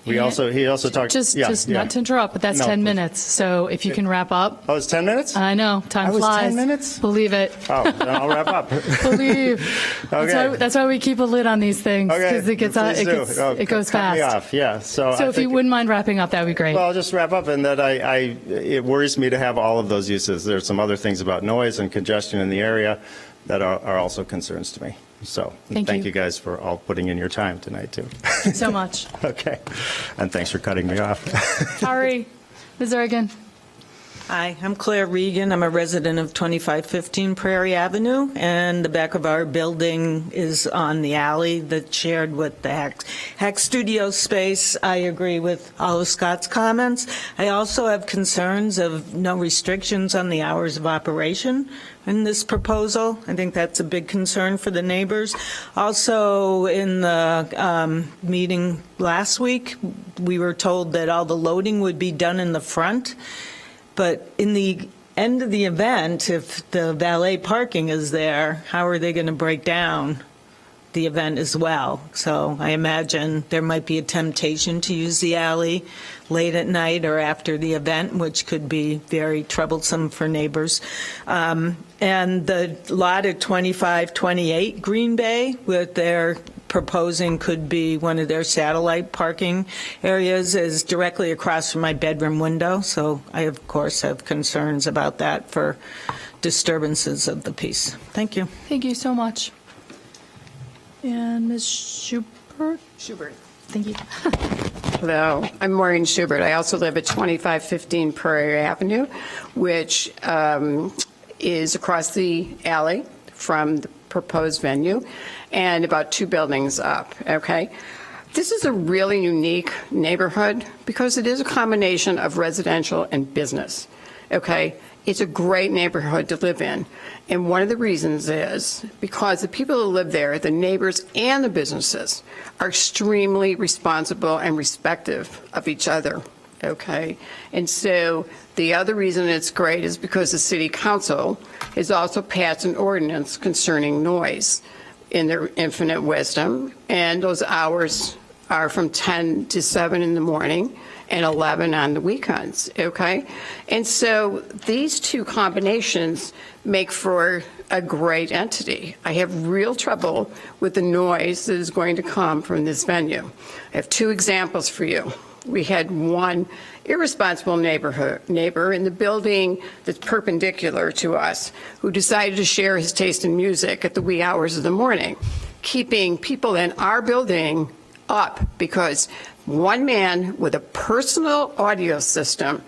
He also talked. Just not to interrupt, but that's No, 10 please. minutes. So if you can wrap up. Oh, it's 10 minutes? I know, time That was flies. 10 minutes? Believe it. Oh, then I'll wrap up. Believe. Okay. That's why we keep a lid on these things, because Okay, please do. Oh, it goes cut me fast. off, yeah. So So I if you think- wouldn't mind wrapping up, that would be great. Well, I'll just wrap up in that it worries me to have all of those uses. There's some other things about noise and congestion in the area that are also concerns to me. So Thank you. you guys for all putting in your time tonight, too. Thanks so much. Okay. And thanks for cutting me off. Sorry. Ms. Reagan. Hi, I'm Claire Regan. I'm a resident of 2515 Prairie Avenue, and the back of our building is on the alley that's shared with the Hack Studio space. I agree with all of Scott's comments. I also have concerns of no restrictions on the hours of operation in this proposal. I think that's a big concern for the neighbors. Also, in the meeting last week, we were told that all the loading would be done in the front. But in the end of the event, if the valet parking is there, how are they going to break down the event as well? So I imagine there might be a temptation to use the alley late at night or after the event, which could be very troublesome for neighbors. And the lot at 2528 Green Bay, what they're proposing could be one of their satellite parking areas, is directly across from my bedroom window. So I, of course, have concerns about that for disturbances of the peace. Thank you. Thank you so much. And Ms. Schubert? Schubert. Thank you. Hello, I'm Maureen Schubert. I also live at 2515 Prairie Avenue, which is across the alley from the proposed venue and about 2 buildings up, okay? This is a really unique neighborhood because it is a combination of residential and business, okay? It's a great neighborhood to live in. And one of the reasons is because the people who live there, the neighbors and the businesses, are extremely responsible and respectful of each other, okay? And so the other reason it's great is because the city council has also passed an ordinance concerning noise in their infinite wisdom, and those hours are from 10 to 7 in the morning and 11 on the weekends, okay? And so these two combinations make for a great entity. I have real trouble with the noise that is going to come from this venue. I have two examples for you. We had one irresponsible neighbor in the building that's perpendicular to us who decided to share his taste in music at the wee hours of the morning, keeping people in our building up because one man with a personal audio system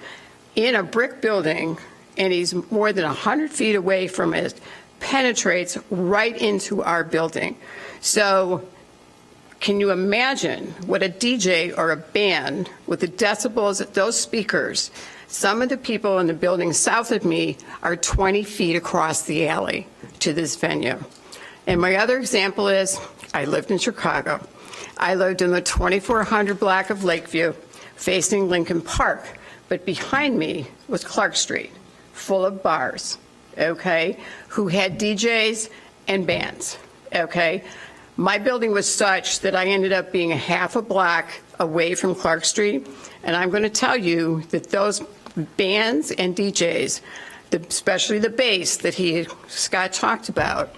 in a brick building, and he's more than 100 feet away from it, penetrates right into our building. So can you imagine what a DJ or a band with the decibels at those speakers? Some of the people in the building south of me are 20 feet across the alley to this venue. And my other example is, I lived in Chicago. I lived in the 2400 block of Lakeview, facing Lincoln Park, but behind me was Clark Street, full of bars, okay, who had DJs and bands, okay? My building was such that I ended up being a half a block away from Clark Street, and I'm going to tell you that those bands and DJs, especially the bass that Scott talked about,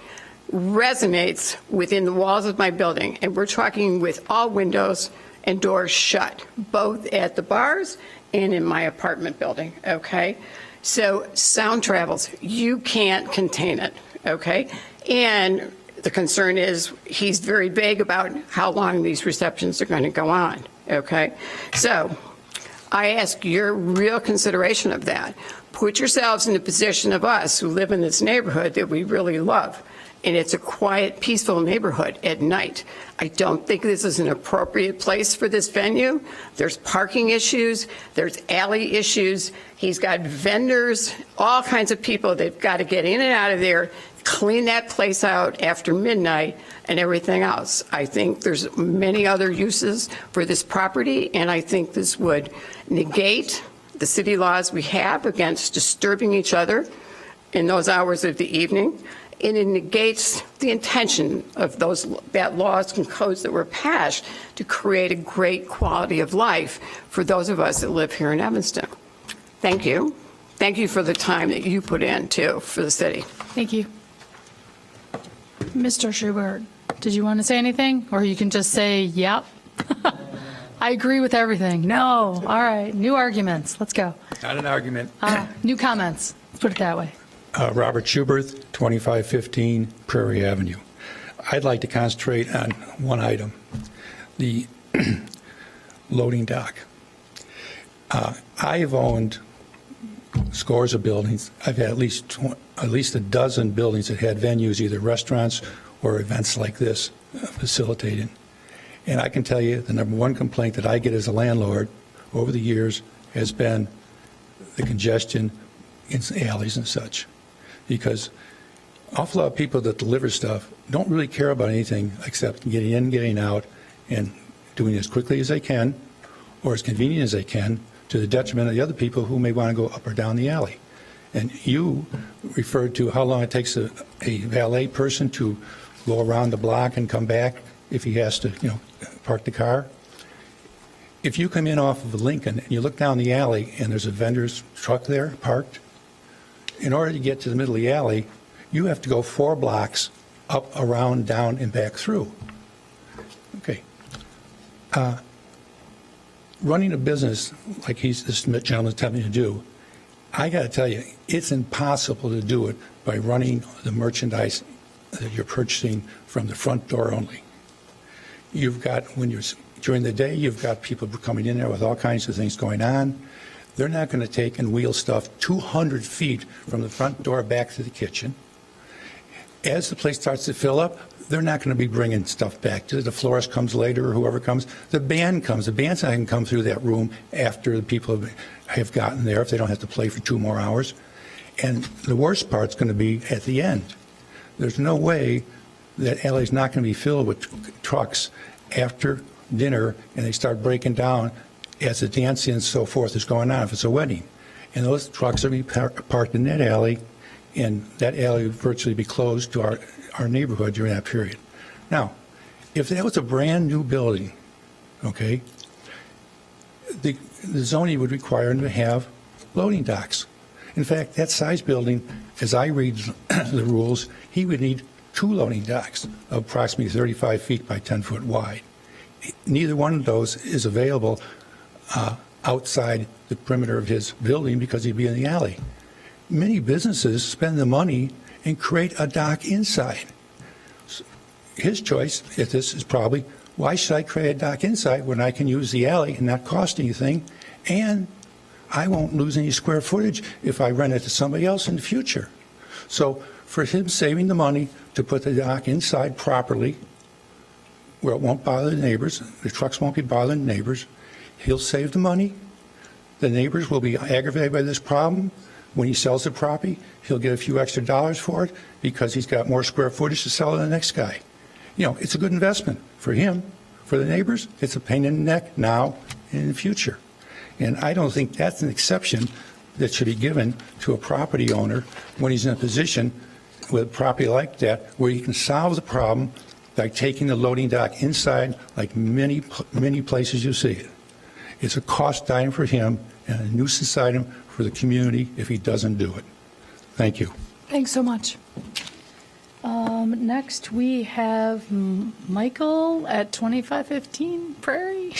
resonates within the walls of my building, and we're talking with all windows and doors shut, both at the bars and in my apartment building, okay? So sound travels, you can't contain it, okay? And the concern is he's very vague about how long these receptions are going to go on, okay? So I ask your real consideration of that. Put yourselves in the position of us who live in this neighborhood that we really love. And it's a quiet, peaceful neighborhood at night. I don't think this is an appropriate place for this venue. There's parking issues, there's alley issues. He's got vendors, all kinds of people that've got to get in and out of there, clean that place out after midnight and everything else. I think there's many other uses for this property, and I think this would negate the city laws we have against disturbing each other in those hours of the evening. And it negates the intention of that laws and codes that were passed to create a great quality of life for those of us that live here in Evanston. Thank you. Thank you for the time that you put in, too, for the city. Thank you. Mr. Schubert, did you want to say anything? Or you can just say, yep. I agree with everything. No. All right. New arguments. Let's go. Not an argument. New comments. Let's put it that way. Robert Schubert, 2515 Prairie Avenue. I'd like to concentrate on one item, the loading dock. I've owned scores of buildings. I've had at least a dozen buildings that had venues, either restaurants or events like this facilitated. And I can tell you the number one complaint that I get as a landlord over the years has been the congestion in alleys and such. Because an awful lot of people that deliver stuff don't really care about anything except getting in, getting out, and doing it as quickly as they can or as convenient as they can, to the detriment of the other people who may want to go up or down the alley. And you referred to how long it takes a valet person to go around the block and come back if he has to, park the car. If you come in off of Lincoln and you look down the alley and there's a vendor's truck there parked, in order to get to the middle of the alley, you have to go 4 blocks up, around, down, and back through. Okay. Running a business like this gentleman's telling me to do, I got to tell you, it's impossible to do it by running the merchandise that you're purchasing from the front door only. You've got, during the day, you've got people coming in there with all kinds of things going on. They're not going to take and wheel stuff 200 feet from the front door back to the kitchen. As the place starts to fill up, they're not going to be bringing stuff back. The florist comes later or whoever comes. The band comes. The band's not going to come through that room after the people have gotten there if they don't have to play for 2 more hours. And the worst part's going to be at the end. There's no way that alley's not going to be filled with trucks after dinner and they start breaking down as the dancing and so forth is going on if it's a wedding. And those trucks are going to be parked in that alley, and that alley would virtually be closed to our neighborhood during that period. Now, if that was a brand new building, okay, the zoning would require him to have loading docks. In fact, that size building, as I read the rules, he would need 2 loading docks of approximately 35 feet by 10 foot wide. Neither one of those is available outside the perimeter of his building because he'd be in the alley. Many businesses spend the money and create a dock inside. His choice at this is probably, why should I create a dock inside when I can use the alley and not cost anything, and I won't lose any square footage if I rent it to somebody else in the future? So for him saving the money to put the dock inside properly, where it won't bother the neighbors, the trucks won't be bothering the neighbors, he'll save the money. The neighbors will be aggravated by this problem. When he sells the property, he'll get a few extra dollars for it because he's got more square footage to sell to the next guy. You know, it's a good investment for him. For the neighbors, it's a pain in the neck now and in the future. And I don't think that's an exception that should be given to a property owner when he's in a position with a property like that where he can solve the problem by taking the loading dock inside like many places you see it. It's a cost item for him and a nuisance item for the community if he doesn't do it. Thank you. Thanks so much. Next, we have Michael at 2515 Prairie.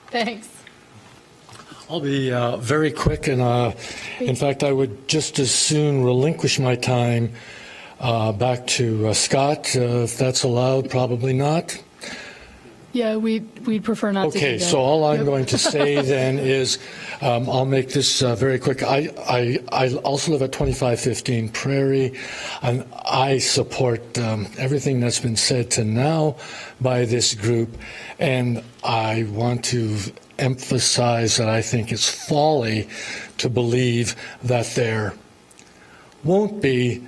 Thanks. I'll be very quick, and in fact, I would just as soon relinquish my time back to Scott, if that's allowed. Probably not. Yeah, we'd prefer not to do Okay, that. so all I'm Yep. going to say then is, I'll make this very quick. I also live at 2515 Prairie, and I support everything that's been said to now by this group, and I want to emphasize that I think it's folly to believe that there won't be,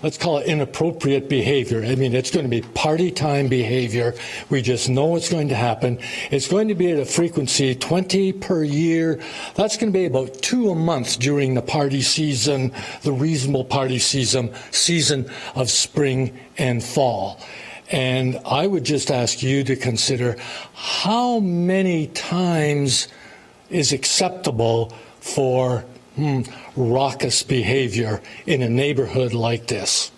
let's call it inappropriate behavior. I mean, it's going to be party time behavior. We just know it's going to happen. It's going to be at a frequency 20 per year. That's going to be about 2 a month during the party season, the reasonable party season of spring and fall. And I would just ask you to consider how many times is acceptable for raucous behavior in a neighborhood like this.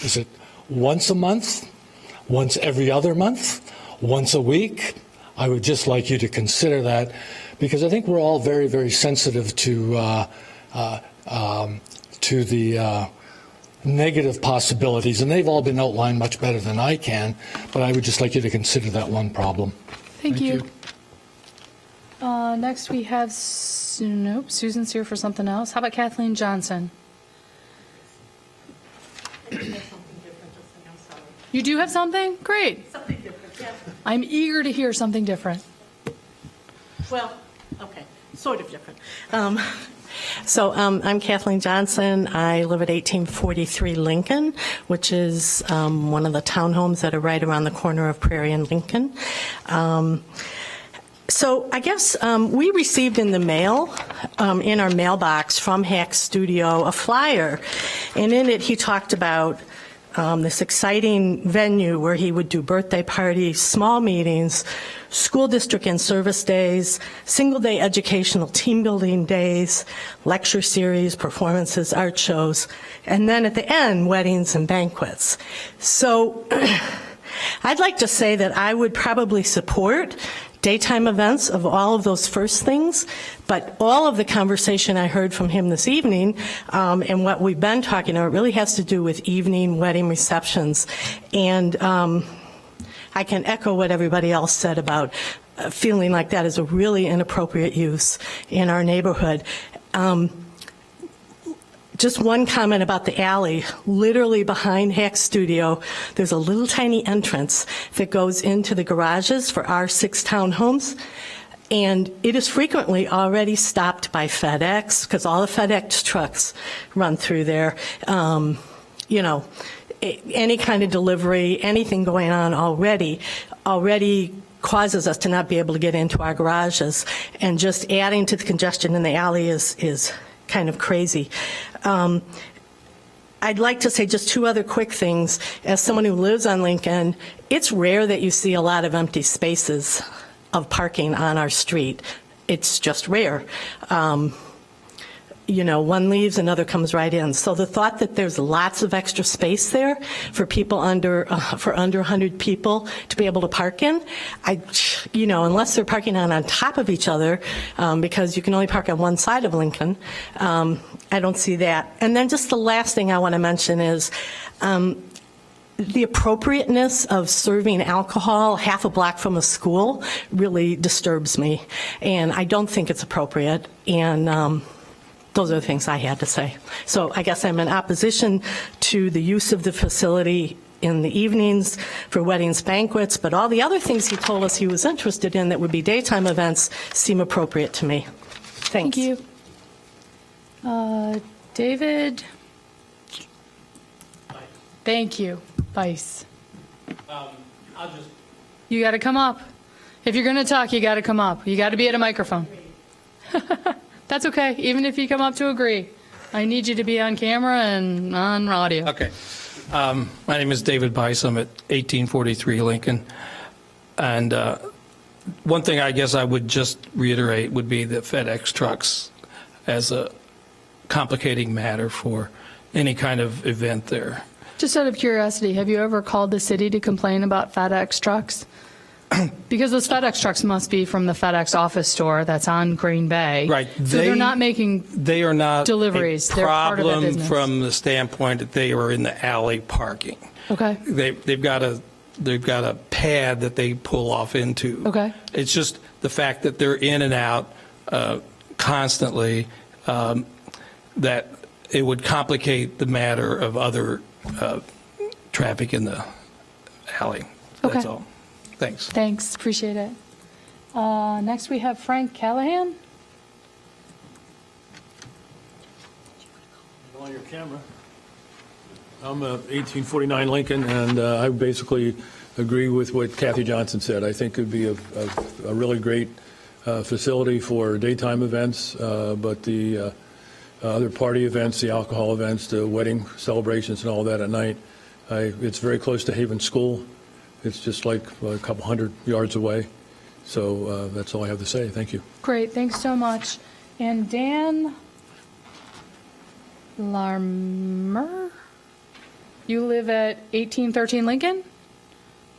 Is it once a month? Once every other month? Once a week? I would just like you to consider that, because I think we're all very, very sensitive to the negative possibilities, and they've all been outlined much better than I can, but I would just like you to consider that one problem. Thank you. Next, we have, nope, Susan's here for something else. How about Kathleen Johnson? You do have something? Great. Something different, yeah. I'm eager to hear something different. Well, okay, sort of different. I'm Kathleen Johnson. I live at 1843 Lincoln, which is one of the townhomes that are right around the corner of Prairie and Lincoln. So I guess we received in the mail, in our mailbox from Hack Studio, a flyer, and in it he talked about this exciting venue where he would do birthday parties, small meetings, school district and service days, single-day educational team building days, lecture series, performances, art shows, and then at the end, weddings and banquets. So I'd like to say that I would probably support daytime events of all of those first things, but all of the conversation I heard from him this evening and what we've been talking about really has to do with evening wedding receptions. And I can echo what everybody else said about feeling like that is a really inappropriate use in our neighborhood. Just one comment about the alley. Literally behind Hack Studio, there's a little tiny entrance that goes into the garages for our 6 townhomes. And it is frequently already stopped by FedEx, because all the FedEx trucks run through there. You know, any kind of delivery, anything going on already causes us to not be able to get into our garages. And just adding to the congestion in the alley is kind of crazy. I'd like to say just 2 other quick things. As someone who lives on Lincoln, it's rare that you see a lot of empty spaces of parking on our street. It's just rare. One leaves, another comes right in. So the thought that there's lots of extra space there for people under 100 people to be able to park in, unless they're parking on top of each other, because you can only park on one side of Lincoln, I don't see that. And then just the last thing I want to mention is the appropriateness of serving alcohol half a block from a school really disturbs me, and I don't think it's appropriate. And those are the things I had to say. So I guess I'm in opposition to the use of the facility in the evenings for weddings, banquets, but all the other things he told us he was interested in that would be daytime events seem appropriate to me. Thanks. Thank you. David? Thank you. Vice. You got to come up. If you're going to talk, you got to come up. You got to be at a microphone. That's okay, even if you come up to agree. I need you to be on camera and on audio. Okay. My name is David Bice. I'm at 1843 Lincoln. And one thing I guess I would just reiterate would be the FedEx trucks as a complicating matter for any kind of event there. Just out of curiosity, have you ever called the city to complain about FedEx trucks? Because those FedEx trucks must be from the FedEx office store that's on Green Bay. Right. So they're not making They are not deliveries. a They're part of that problem business. from the standpoint that they are in the alley parking. Okay. They've got a pad that they pull off into. Okay. It's just the fact that they're in and out constantly that it would complicate the matter of other traffic in the alley. That's Okay. all. Thanks. Thanks, appreciate it. Next, we have Frank Callahan. On your camera. I'm 1849 Lincoln, and I basically agree with what Kathy Johnson said. I think it would be a really great facility for daytime events, but the other party events, the alcohol events, the wedding celebrations and all that at night, it's very close to Haven School. It's just like a couple hundred yards away. So that's all I have to say. Thank you. Great, thanks so much. And Dan Larmer? You live at 1813 Lincoln?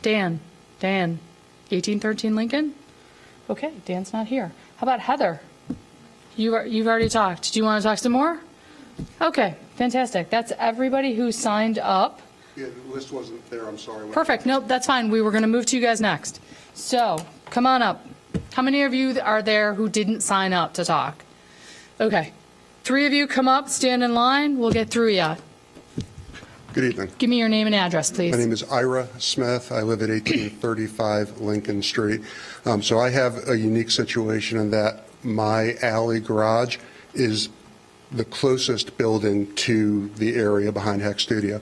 Dan, 1813 Lincoln? Okay, Dan's not here. How about Heather? You've already talked. Do you want to talk some more? Okay, fantastic. That's everybody who signed up. Yeah, the list wasn't there, I'm sorry. Perfect, nope, that's fine. We were going to move to you guys next. So, come on up. How many of you are there who didn't sign up to talk? Okay. 3 of you come up, stand in line, we'll get through ya. Good evening. Give me your name and address, please. My name is Ira Smith. I live at 1835 Lincoln Street. So I have a unique situation in that my alley garage is the closest building to the area behind Heck Studio.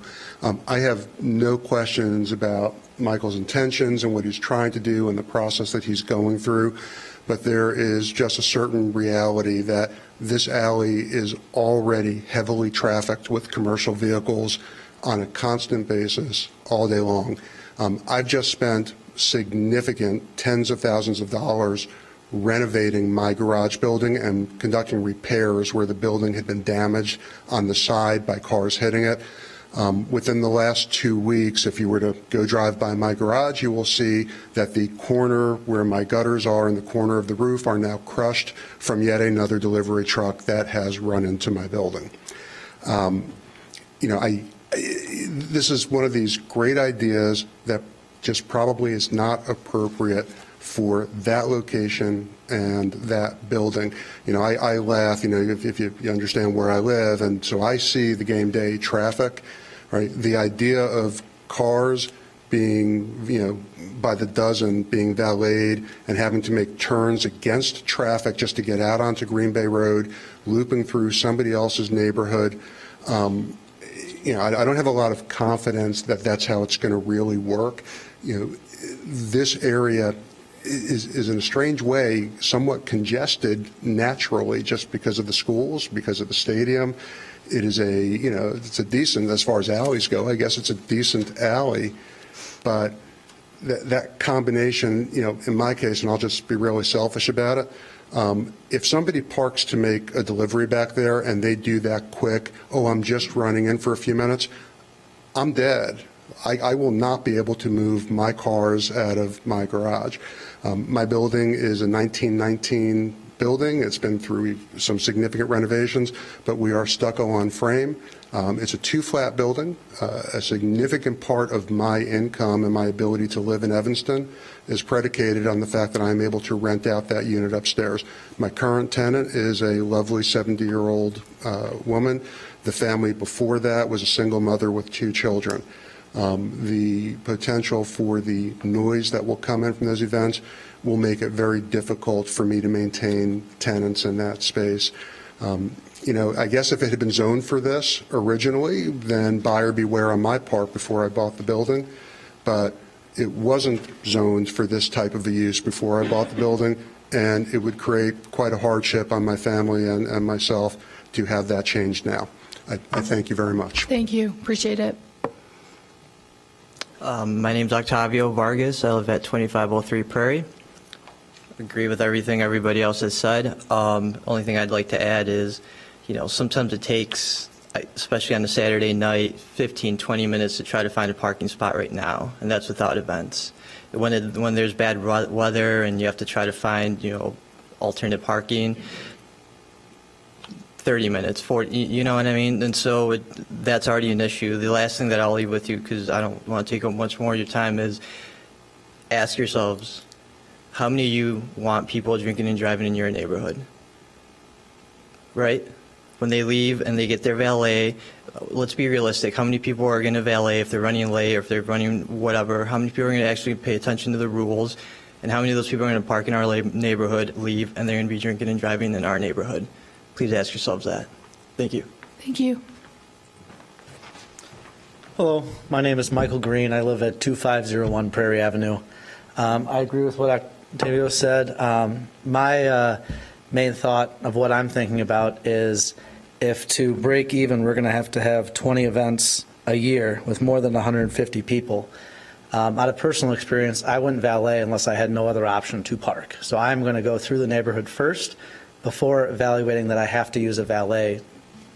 I have no questions about Michael's intentions and what he's trying to do and the process that he's going through, but there is just a certain reality that this alley is already heavily trafficked with commercial vehicles on a constant basis all day long. I've just spent significant tens of thousands of dollars renovating my garage building and conducting repairs where the building had been damaged on the side by cars hitting it. Within the last 2 weeks, if you were to go drive by my garage, you will see that the corner where my gutters are and the corner of the roof are now crushed from yet another delivery truck that has run into my building. This is one of these great ideas that just probably is not appropriate for that location and that building. I laugh, if you understand where I live, and so I see the game day traffic, right? The idea of cars being, by the dozen being valeted and having to make turns against traffic just to get out onto Green Bay Road, looping through somebody else's neighborhood. I don't have a lot of confidence that that's how it's going to really work. This area is in a strange way somewhat congested naturally just because of the schools, because of the stadium. It is it's a decent, as far as alleys go, I guess it's a decent alley, but that combination, in my case, and I'll just be really selfish about it, if somebody parks to make a delivery back there and they do that quick, I'm just running in for a few minutes, I'm dead. I will not be able to move my cars out of my garage. My building is a 1919 building. It's been through some significant renovations, but we are stucco on frame. It's a two-flat building. A significant part of my income and my ability to live in Evanston is predicated on the fact that I'm able to rent out that unit upstairs. My current tenant is a lovely 70-year-old woman. The family before that was a single mother with 2 children. The potential for the noise that will come in from those events will make it very difficult for me to maintain tenants in that space. I guess if it had been zoned for this originally, then buyer beware on my part before I bought the building. But it wasn't zoned for this type of a use before I bought the building, and it would create quite a hardship on my family and myself to have that changed now. I thank you very much. Thank you. Appreciate it. My name's Octavio Vargas. I live at 2503 Prairie. Agree with everything everybody else has said. Only thing I'd like to add is, sometimes it takes, especially on a Saturday night, 15, 20 minutes to try to find a parking spot right now, and that's without events. When there's bad weather and you have to try to find, alternate parking, 30 minutes, 40, you know what I mean? And so that's already an issue. The last thing that I'll leave with you, because I don't want to take up much more of your time, is ask yourselves, how many of you want people drinking and driving in your neighborhood? Right? When they leave and they get their valet, let's be realistic. How many people are going to valet if they're running late or if they're running whatever? How many people are going to actually pay attention to the rules? And how many of those people are going to park in our neighborhood, leave, and they're going to be drinking and driving in our neighborhood? Please ask yourselves that. Thank you. Thank you. Hello, my name is Michael Green. I live at 2501 Prairie Avenue. I agree with what Octavio said. My main thought of what I'm thinking about is if to break even, we're going to have 20 events a year with more than 150 people. Out of personal experience, I wouldn't valet unless I had no other option to park. So I'm going to go through the neighborhood first before evaluating that I have to use a valet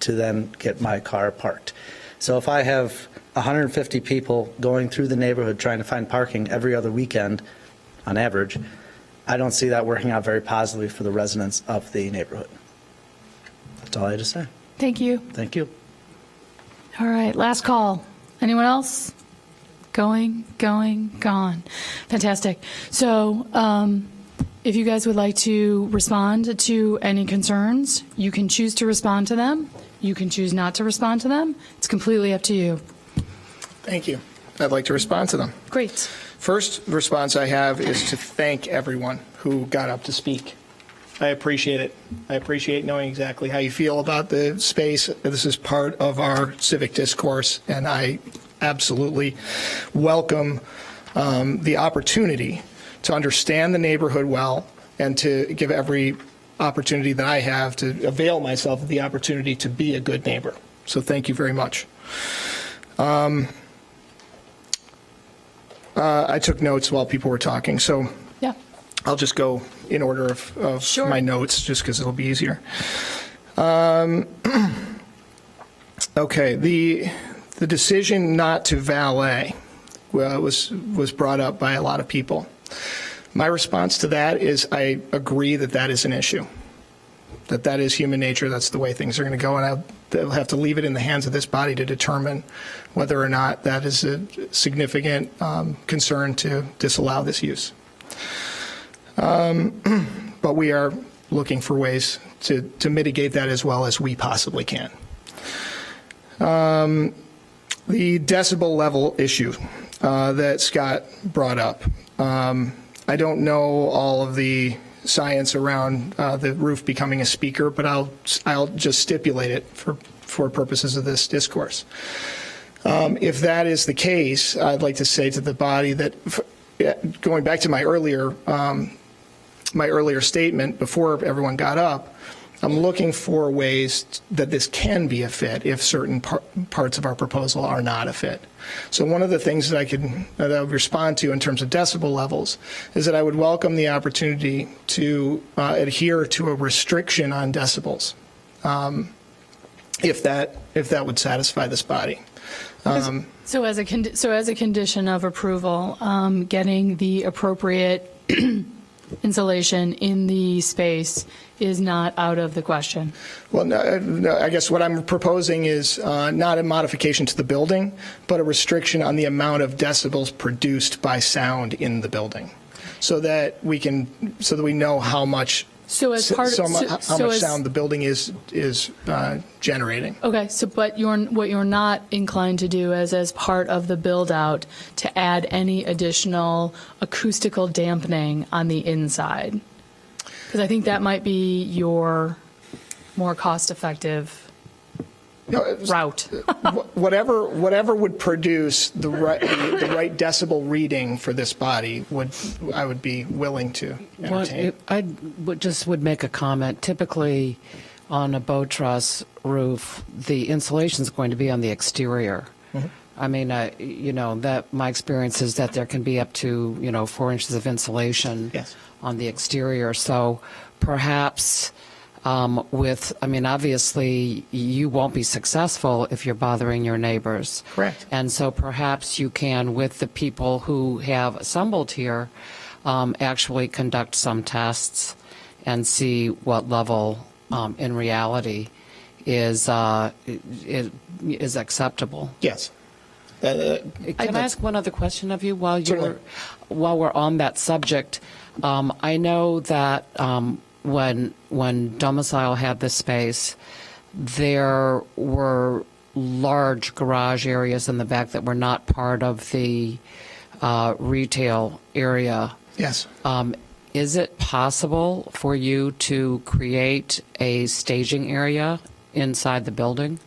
to then get my car parked. So if I have 150 people going through the neighborhood trying to find parking every other weekend, on average, I don't see that working out very positively for the residents of the neighborhood. That's all I had to say. Thank you. Thank you. All right, last call. Anyone else? Going, gone. Fantastic. So if you guys would like to respond to any concerns, you can choose to respond to them. You can choose not to respond to them. It's completely up to you. Thank you. I'd like to respond to them. Great. First response I have is to thank everyone who got up to speak. I appreciate it. I appreciate knowing exactly how you feel about the space. This is part of our civic discourse, and I absolutely welcome the opportunity to understand the neighborhood well and to give every opportunity that I have to avail myself of the opportunity to be a good neighbor. So thank you very much. I took notes while people were talking, so yeah, I'll just go in order of Sure. my notes just because it'll be easier. Okay, the decision not to valet was brought up by a lot of people. My response to that is I agree that that is an issue, that is human nature. That's the way things are going to go, and I'll have to leave it in the hands of this body to determine whether or not that is a significant concern to disallow this use. But we are looking for ways to mitigate that as well as we possibly can. The decibel level issue that Scott brought up. I don't know all of the science around the roof becoming a speaker, but I'll just stipulate it for purposes of this discourse. If that is the case, I'd like to say to the body that, going back to my earlier statement before everyone got up, I'm looking for ways that this can be a fit if certain parts of our proposal are not a fit. So one of the things that I would respond to in terms of decibel levels is that I would welcome the opportunity to adhere to a restriction on decibels, if that would satisfy this body. So as a condition of approval, getting the appropriate insulation in the space is not out of the question. Well, no, I guess what I'm proposing is not a modification to the building, but a restriction on the amount of decibels produced by sound in the building, so that we know how much So as part sound the building is generating. Okay, so but what you're not inclined to do is, as part of the build out, to add any additional acoustical dampening on the inside, because I think that might be your more cost effective route. Whatever would produce the right decibel reading for this body I would be willing to entertain. I would make a comment. Typically, on a bow truss roof, the insulation is going to be on the exterior. Mm-hmm. I mean, that my experience is that there can be up to 4 inches of insulation on the exterior. So perhaps. Obviously, you won't be successful if you're bothering your neighbors. Correct. And so perhaps you can, with the people who have assembled here, actually conduct some tests and see what level, in reality, is acceptable. Yes. Can I ask one other question of you while we're on that subject? I know that. When Domicile had this space, there were large garage areas in the back that were not part of the retail area. Yes. Is it possible for you to create a staging area inside the building?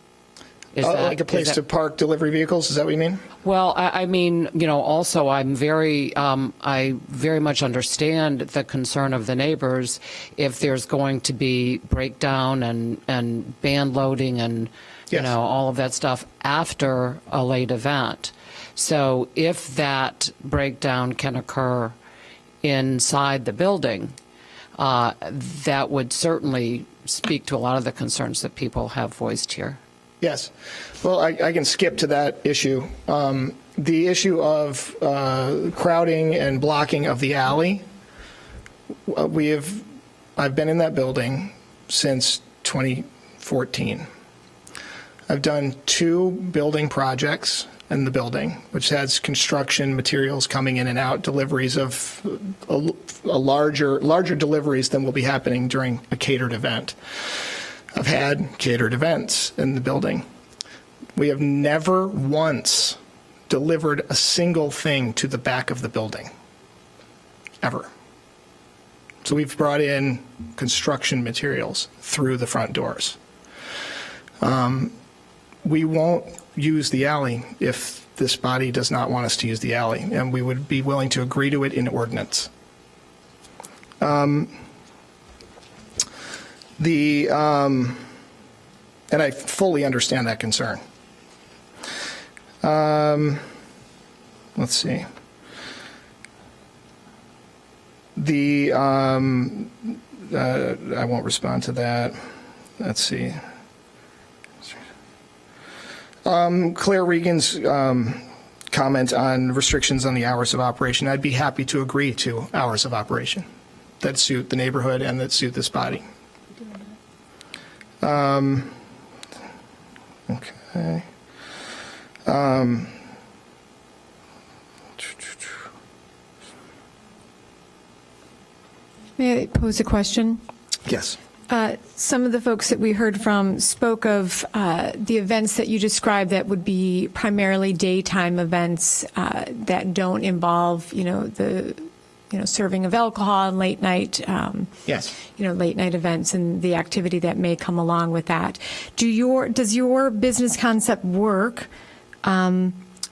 Like a place to park delivery vehicles? Is that what you mean? Well, also I very much understand the concern of the neighbors if there's going to be breakdown and band loading and, all of that stuff after a late event. So if that breakdown can occur inside the building, that would certainly speak to a lot of the concerns that people have voiced here. Yes. Well, I can skip to that issue. The issue of crowding and blocking of the alley, I've been in that building since 2014. I've done 2 building projects in the building, which has construction materials coming in and out, deliveries of larger deliveries than will be happening during a catered event. I've had catered events in the building. We have never once delivered a single thing to the back of the building, ever. So we've brought in construction materials through the front doors. We won't use the alley if this body does not want us to use the alley, and we would be willing to agree to it in ordinance. And I fully understand that concern. Let's see. I won't respond to that. Let's see. Claire Regan's comment on restrictions on the hours of operation. I'd be happy to agree to hours of operation that suit the neighborhood and that suit this body. Okay. May I pose a question? Yes. Some of the folks that we heard from spoke of the events that you described that would be primarily daytime events that don't involve, serving of alcohol and late night, yes, late night events and the activity that may come along with that. Does your business concept work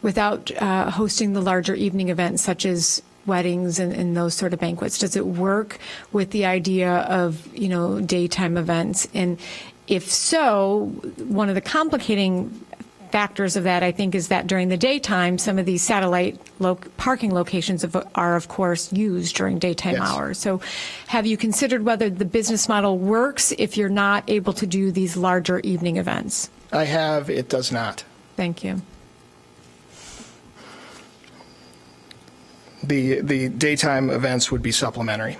without hosting the larger evening events such as weddings and those sort of banquets? Does it work with the idea of, daytime events? And if so, one of the complicating factors of that, I think, is that during the daytime, some of these satellite parking locations are, of course, used during daytime Yes. hours. So have you considered whether the business model works if you're not able to do these larger evening events? I have, it does not. Thank you. The daytime events would be supplementary.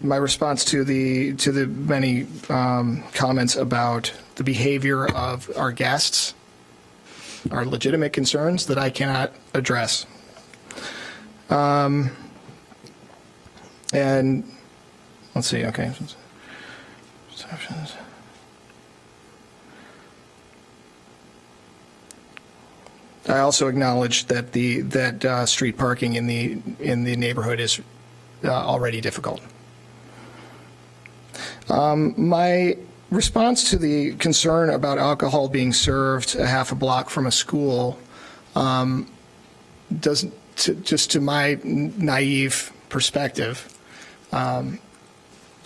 My response to the many comments about the behavior of our guests are legitimate concerns that I cannot address. And let's see, okay. I also acknowledge that that street parking in the neighborhood is already difficult. My response to the concern about alcohol being served a half a block from a school doesn't, just to my naive perspective,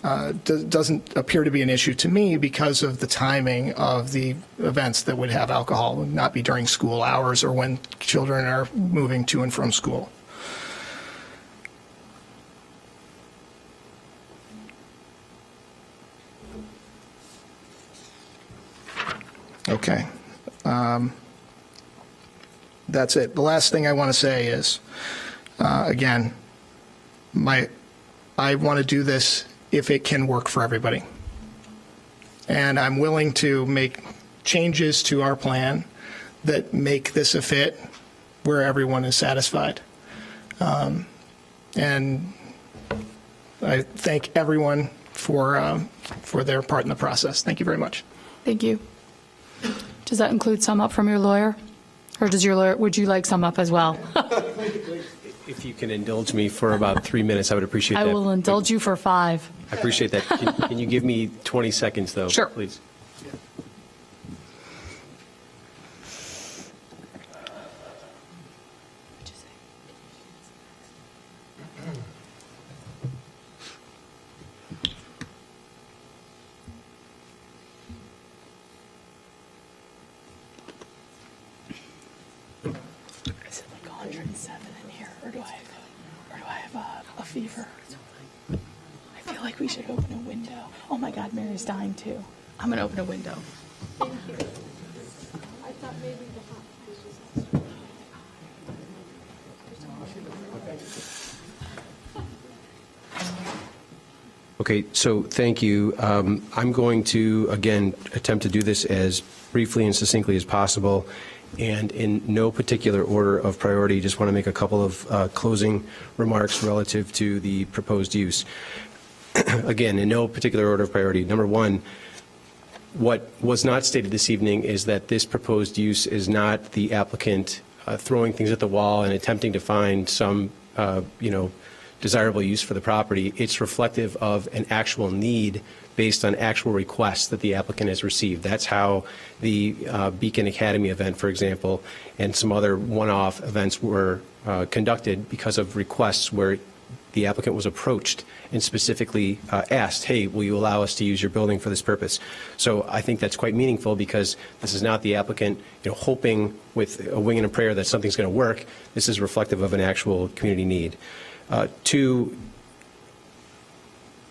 doesn't appear to be an issue to me because of the timing of the events that would have alcohol. It would not be during school hours or when children are moving to and from school. Okay. That's it. The last thing I want to say is, again, I want to do this if it can work for everybody. And I'm willing to make changes to our plan that make this a fit where everyone is satisfied. And I thank everyone for their part in the process. Thank you very much. Thank you. Does that include sum up from your lawyer? Or does your lawyer, would you like sum up as well? If you can indulge me for about 3 minutes, I would appreciate I that. will indulge you for 5. I appreciate that. Can you give me 20 seconds, though? Sure. Please. Is it like 107 in here, or do I have a fever? I feel like we should open a window. Oh my God, Mary's dying too. I'm gonna open a window. Thank you. I thought maybe Okay, so thank you. I'm going to, again, attempt to do this as briefly and succinctly as possible, and in no particular order of priority. Just want to make a couple of closing remarks relative to the proposed use. Again, in no particular order of priority. Number one, what was not stated this evening is that this proposed use is not the applicant throwing things at the wall and attempting to find some, desirable use for the property. It's reflective of an actual need based on actual requests that the applicant has received. That's how the Beacon Academy event, for example, and some other one-off events were conducted because of requests where the applicant was approached and specifically asked, hey, will you allow us to use your building for this purpose? So I think that's quite meaningful because this is not the applicant hoping with a wing and a prayer that something's going to work. This is reflective of an actual community need. Two,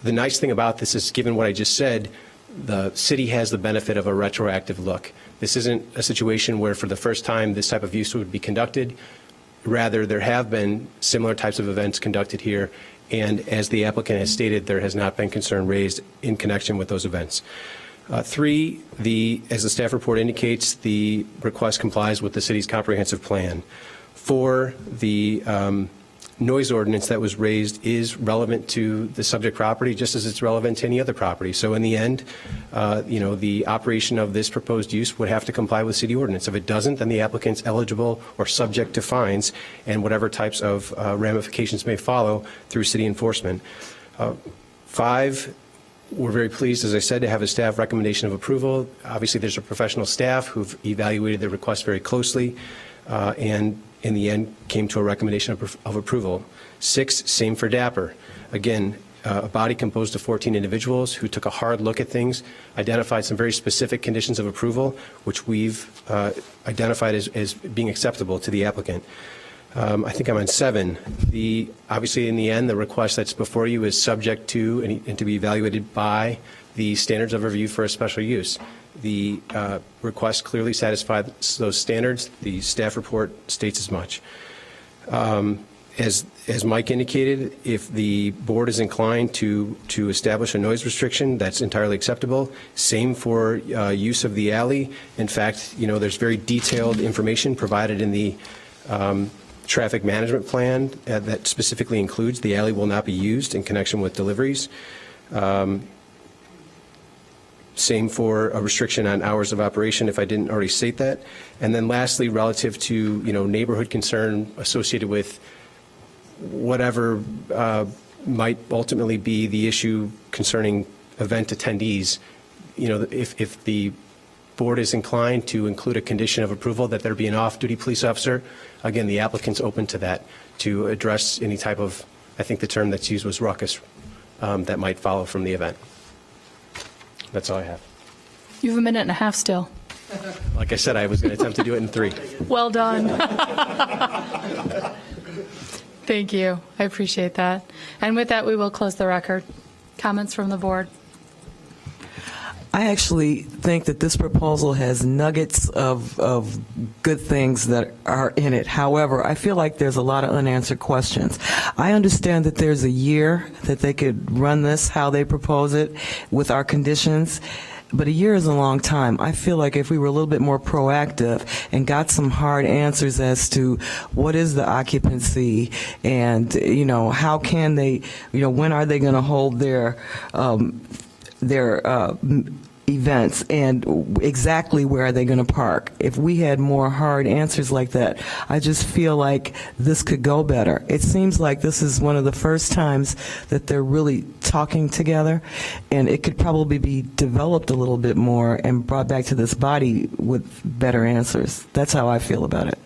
the nice thing about this is, given what I just said, the city has the benefit of a retroactive look. This isn't a situation where for the first time this type of use would be conducted. Rather, there have been similar types of events conducted here, and as the applicant has stated, there has not been concern raised in connection with those events. Three, as the staff report indicates, the request complies with the city's comprehensive plan. Four, the noise ordinance that was raised is relevant to the subject property, just as it's relevant to any other property. So in the end, the operation of this proposed use would have to comply with city ordinance. If it doesn't, then the applicant's eligible or subject to fines and whatever types of ramifications may follow through city enforcement. 5, we're very pleased, as I said, to have a staff recommendation of approval. Obviously, there's a professional staff who've evaluated the request very closely, and in the end came to a recommendation of approval. 6, same for Dapper. Again, a body composed of 14 individuals who took a hard look at things, identified some very specific conditions of approval, which we've identified as being acceptable to the applicant. I think I'm on 7. Obviously, in the end, the request that's before you is subject to and to be evaluated by the standards of review for a special use. The request clearly satisfied those standards. The staff report states as much. As Mike indicated, if the board is inclined to establish a noise restriction, that's entirely acceptable. Same for use of the alley. In fact, there's very detailed information provided in the traffic management plan that specifically includes the alley will not be used in connection with deliveries. Same for a restriction on hours of operation, if I didn't already state that. And then lastly, relative to neighborhood concern associated with whatever might ultimately be the issue concerning event attendees, if the board is inclined to include a condition of approval that there be an off-duty police officer, again, the applicant's open to that to address any type of, I think the term that's used was ruckus, that might follow from the event. That's all I have. You have a minute and a half still. Like I said, I was going to attempt to do it in 3. Well done. Thank you. I appreciate that. And with that, we will close the record. Comments from the board? I actually think that this proposal has nuggets of good things that are in it. However, I feel like there's a lot of unanswered questions. I understand that there's a year that they could run this, how they propose it, with our conditions. But a year is a long time. I feel like if we were a little bit more proactive and got some hard answers as to what is the occupancy and, how can they, when are they going to hold their events and exactly where are they going to park. If we had more hard answers like that, I just feel like this could go better. It seems like this is one of the first times that they're really talking together, and it could probably be developed a little bit more and brought back to this body with better answers. That's how I feel about it.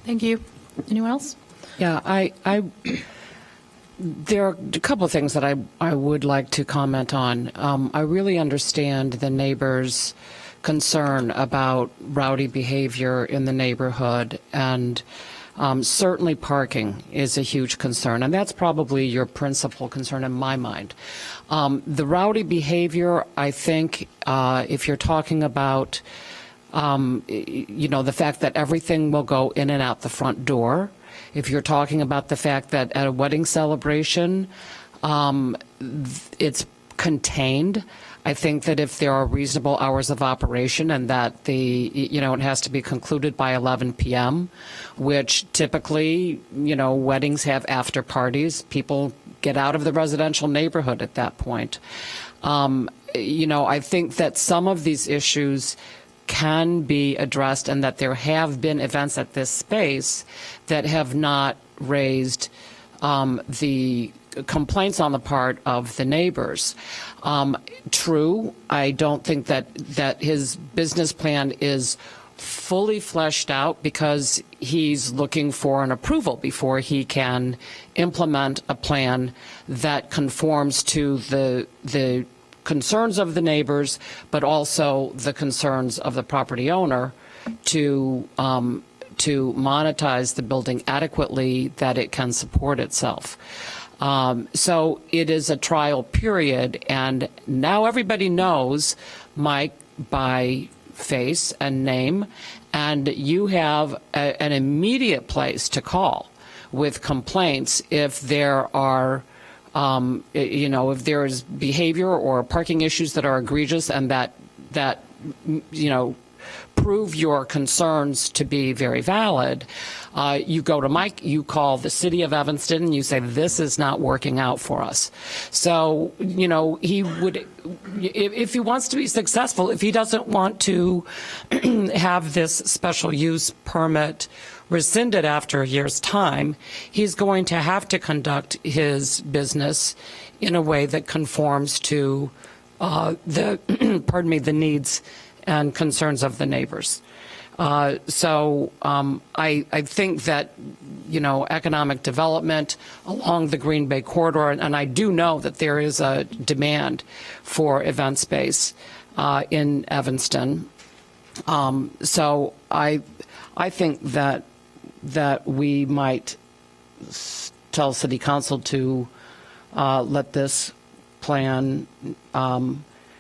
Thank you. Anyone else? Yeah, there are a couple of things that I would like to comment on. I really understand the neighbors' concern about rowdy behavior in the neighborhood, and certainly parking is a huge concern, and that's probably your principal concern in my mind. The rowdy behavior, I think, if you're talking about, the fact that everything will go in and out the front door, if you're talking about the fact that at a wedding celebration, it's contained, I think that if there are reasonable hours of operation and that it has to be concluded by 11 p.m., which typically, weddings have after parties, people get out of the residential neighborhood at that point. I think that some of these issues can be addressed and that there have been events at this space that have not raised the complaints on the part of the neighbors. True, I don't think that his business plan is fully fleshed out because he's looking for an approval before he can implement a plan that conforms to the concerns of the neighbors, but also the concerns of the property owner to monetize the building adequately that it can support itself. So it is a trial period, and now everybody knows Mike by face and name, and you have an immediate place to call with complaints if there are if there is behavior or parking issues that are egregious and that prove your concerns to be very valid, you go to Mike, you call the city of Evanston, and you say, this is not working out for us. So, you know, he would, if he wants to be successful, if he doesn't want to have this special use permit rescinded after a year's time, he's going to have to conduct his business in a way that conforms to the needs and concerns of the neighbors. So I think that, you know, economic development along the Green Bay corridor, and I do know that there is a demand for event space in Evanston. So I think that we might tell City Council to let this plan,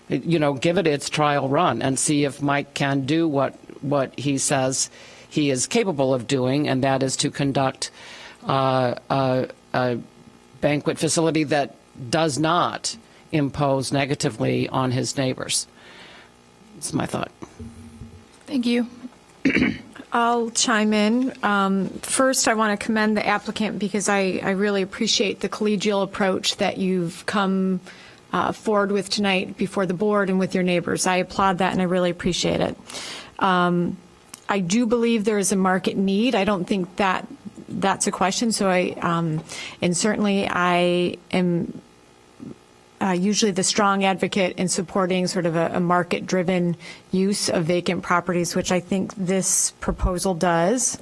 you know, give it its trial run and see if Mike can do what he says he is capable of doing, and that is to conduct a banquet facility that does not impose negatively on his neighbors. That's my thought. Thank you. I'll chime in. First, I want to commend the applicant because I really appreciate the collegial approach that you've come forward with tonight before the board and with your neighbors. I applaud that and I really appreciate it. I do believe there is a market need. I don't think that that's a question. So and certainly I am usually the strong advocate in supporting sort of a market-driven use of vacant properties, which I think this proposal does.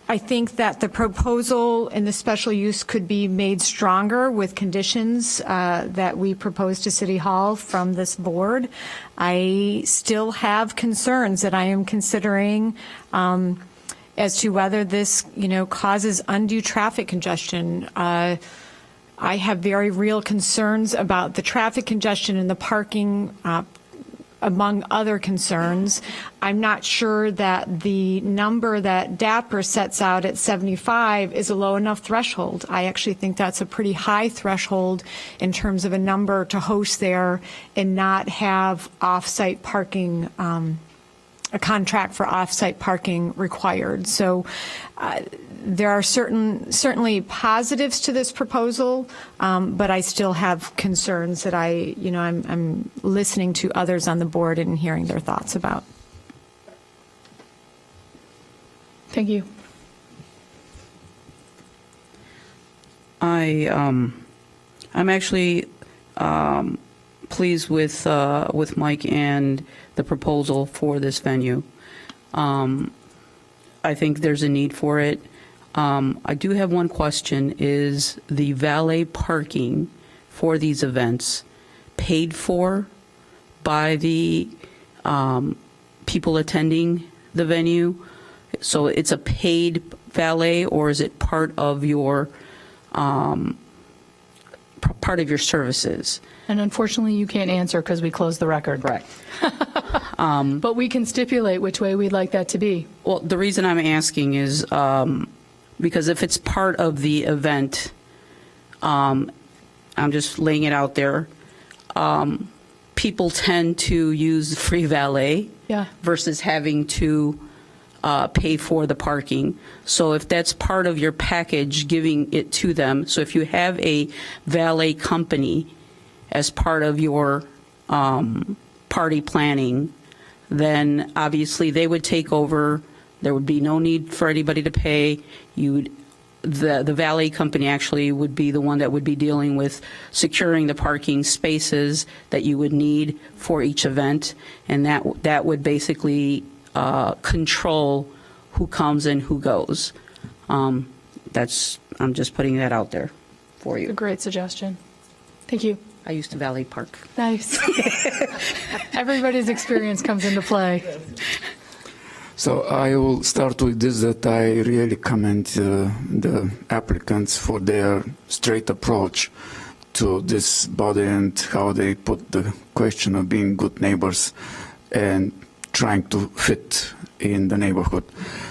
I think that the proposal in the special use could be made stronger with conditions that we propose to City Hall from this board. I still have concerns that I am considering as to whether this, you know, causes undue traffic congestion. I have very real concerns about the traffic congestion and the parking, among other concerns. I'm not sure that the number that DAPR sets out at 75 is a low enough threshold. I actually think that's a pretty high threshold in terms of a number to host there and not have off-site parking, a contract for off-site parking required. So there are certainly positives to this proposal, but I still have concerns that I'm listening to others on the board and hearing their thoughts about. Thank you. I'm actually pleased with Mike and the proposal for this venue. I think there's a need for it. I do have one question. Is the valet parking for these events paid for by the people attending the venue? So it's a paid valet, or is it part of your services? And unfortunately, you can't answer because we closed the record. Right. But we can stipulate which way we'd like that to be. Well, the reason I'm asking is because if it's part of the event, I'm just laying it out there, people tend to use free valet versus having to pay for the parking. So if that's part of your package, giving it to them, so if you have a valet company as part of your party planning, then obviously they would take over. There would be no need for anybody to pay. The valet company actually would be the one that would be dealing with securing the parking spaces that you would need for each event, and that would basically control who comes and who goes. I'm just putting that out there for you. A great suggestion. Thank you. I used to valet park. Nice. Everybody's experience comes into play. So I will start with this, that I really commend the applicants for their straight approach to this body and how they put the question of being good neighbors and trying to fit in the neighborhood.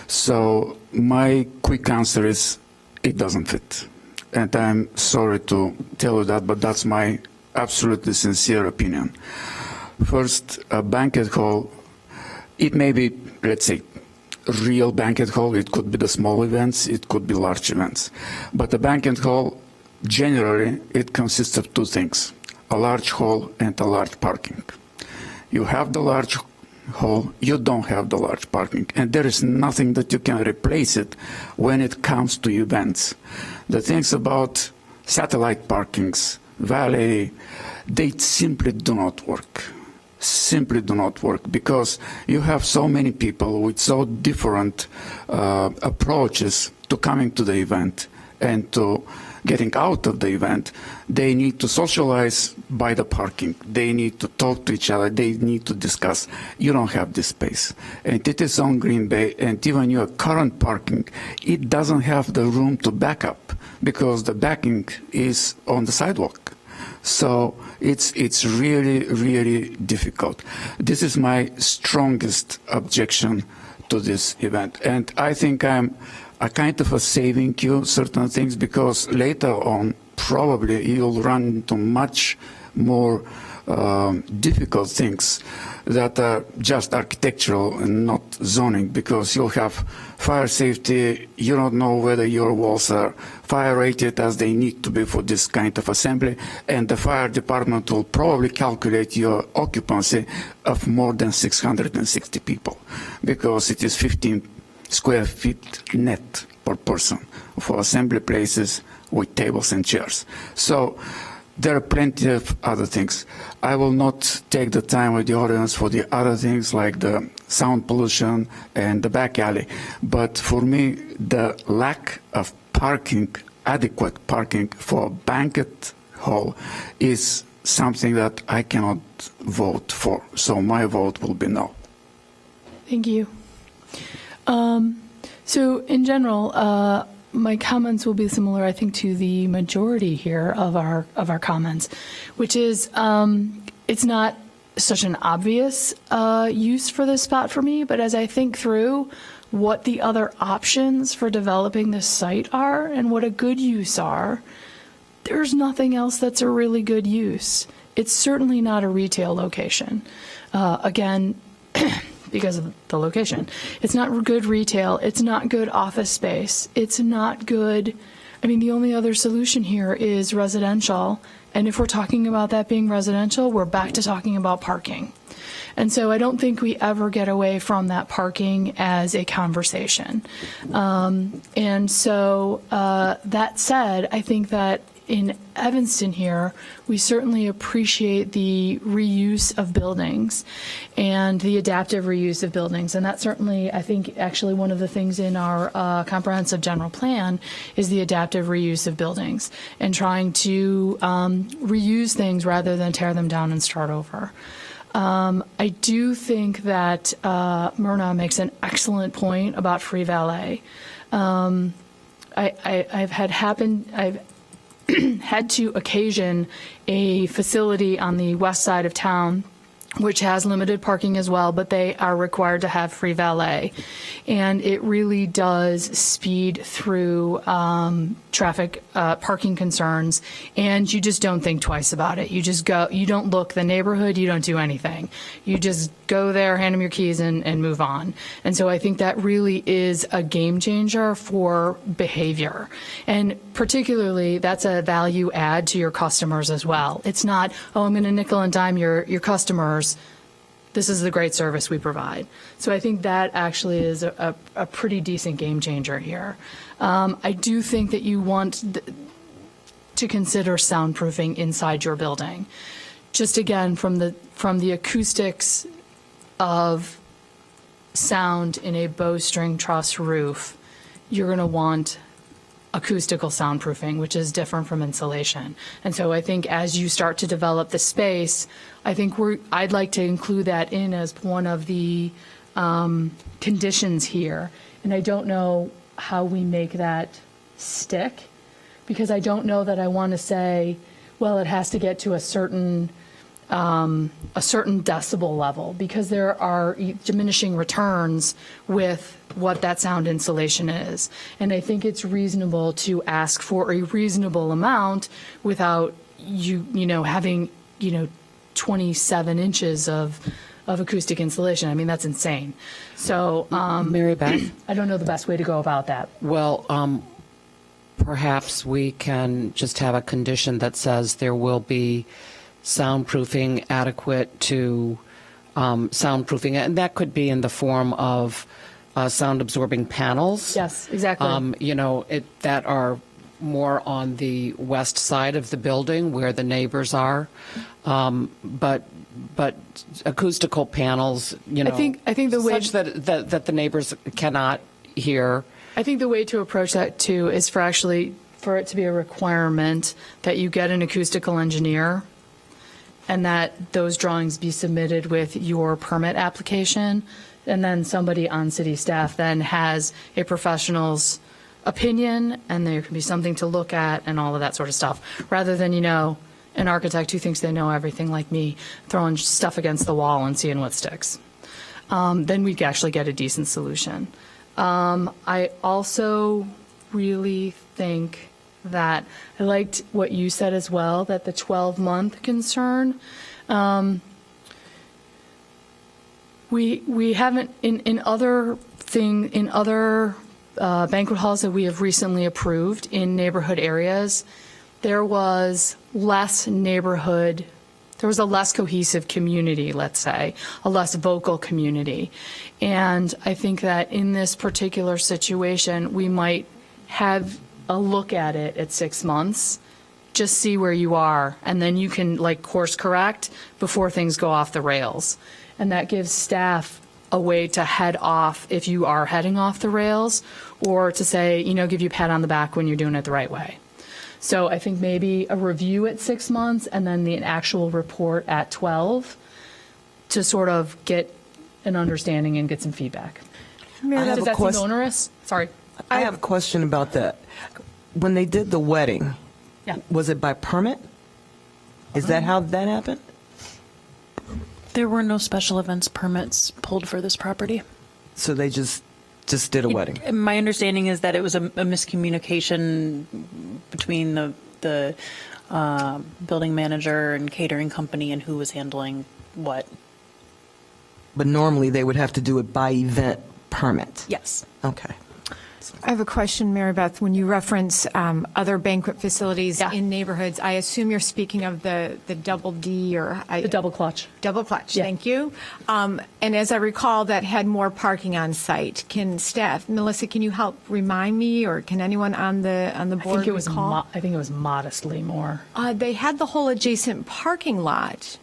So my quick answer is it doesn't fit. And I'm sorry to tell you that, but that's my absolutely sincere opinion. First, a banquet hall, it may be, let's say, real banquet hall. It could be the small events, it could be large events. But a banquet hall, generally, it consists of two things, a large hall and a large parking. You have the large hall, you don't have the large parking, and there is nothing that you can replace it when it comes to events. The things about satellite parkings, valet, they simply do not work. Simply do not work because you have so many people with so different approaches to coming to the event and to getting out of the event. They need to socialize by the parking. They need to talk to each other. They need to discuss. You don't have this space. And it is on Green Bay, and even your current parking, it doesn't have the room to back up because the backing is on the sidewalk. So it's really, really difficult. This is my strongest objection to this event. And I think I'm a kind of saving you certain things because later on, probably you'll run into much more difficult things that are just architectural and not zoning, because you'll have fire safety. You don't know whether your walls are fire rated as they need to be for this kind of assembly, and the fire department will probably calculate your occupancy of more than 660 people because it is 15 square feet net per person for assembly places with tables and chairs. So there are plenty of other things. I will not take the time with the audience for the other things like the sound pollution and the back alley. But for me, the lack of parking, adequate parking for a banquet hall is something that I cannot vote for. So my vote will be no. Thank you. So in general, my comments will be similar, I think, to the majority here of our comments, which is it's not such an obvious use for this spot for me, but as I think through what the other options for developing this site are and what a good use are, there's nothing else that's a really good use. It's certainly not a retail location. Again, because of the location. It's not good retail. It's not good office space. It's not good. I mean, the only other solution here is residential. And if we're talking about that being residential, we're back to talking about parking. And so I don't think we ever get away from that parking as a conversation. And so that said, I think that in Evanston here, we certainly appreciate the reuse of buildings and the adaptive reuse of buildings. And that's certainly, I think, actually one of the things in our comprehensive general plan is the adaptive reuse of buildings and trying to reuse things rather than tear them down and start over. I do think that Myrna makes an excellent point about free valet. I've had to occasion a facility on the west side of town which has limited parking as well, but they are required to have free valet. And it really does speed through traffic parking concerns, and you just don't think twice about it. You just go, you don't look the neighborhood, you don't do anything. You just go there, hand them your keys, and move on. And so I think that really is a game changer for behavior. And particularly, that's a value add to your customers as well. It's not, oh, I'm going to nickel and dime your customers. This is the great service we provide. So I think that actually is a pretty decent game changer here. I do think that you want to consider soundproofing inside your building. Just again, from the acoustics of sound in a bowstring truss roof, you're going to want acoustical soundproofing, which is different from insulation. And so I think as you start to develop the space, I think I'd like to include that in as one of the conditions here. And I don't know how we make that stick, because I don't know that I want to say, well, it has to get to a certain decibel level, because there are diminishing returns with what that sound insulation is. And I think it's reasonable to ask for a reasonable amount without you having, 27 inches of acoustic insulation. I mean, that's insane. So, Mary Beth? I don't know the best way to go about that. Well, perhaps we can just have a condition that says there will be soundproofing adequate to soundproofing, and that could be in the form of sound-absorbing panels. Yes, exactly. That are more on the west side of the building where the neighbors are, but acoustical panels, I think the way such that the neighbors cannot hear. I think the way to approach that too is for it to be a requirement that you get an acoustical engineer and that those drawings be submitted with your permit application, and then somebody on city staff then has a professional's opinion, and there can be something to look at and all of that sort of stuff, rather than, an architect who thinks they know everything like me throwing stuff against the wall and seeing what sticks. Then we'd actually get a decent solution. I also really think that I liked what you said as well, that the 12-month concern. We haven't in other banquet halls that we have recently approved in neighborhood areas, there was a less cohesive community, let's say, a less vocal community. And I think that in this particular situation, we might have a look at it at 6 months, just see where you are, and then you can course correct before things go off the rails. And that gives staff a way to head off if you are heading off the rails, or to say, give you a pat on the back when you're doing it the right way. So I think maybe a review at 6 months and then the actual report at 12 to sort of get an understanding and get some feedback. Does that seem onerous? Sorry. I have a question about that. When they did the wedding, was it by permit? Is that how that happened? There were no special events permits pulled for this property. So they just did a wedding? My understanding is that it was a miscommunication between the building manager and catering company and who was handling what. But normally they would have to do it by event permit? Yes. Okay. I have a question, Mary Beth. When you reference other banquet facilities in neighborhoods, I assume you're speaking of the Double D or the Double Clutch. Double Clutch. Yeah. Thank you. And as I recall, that had more parking on site. Can staff, Melissa, can you help remind me, or can anyone on the board recall? I think it was modestly more. They had the whole adjacent parking lot.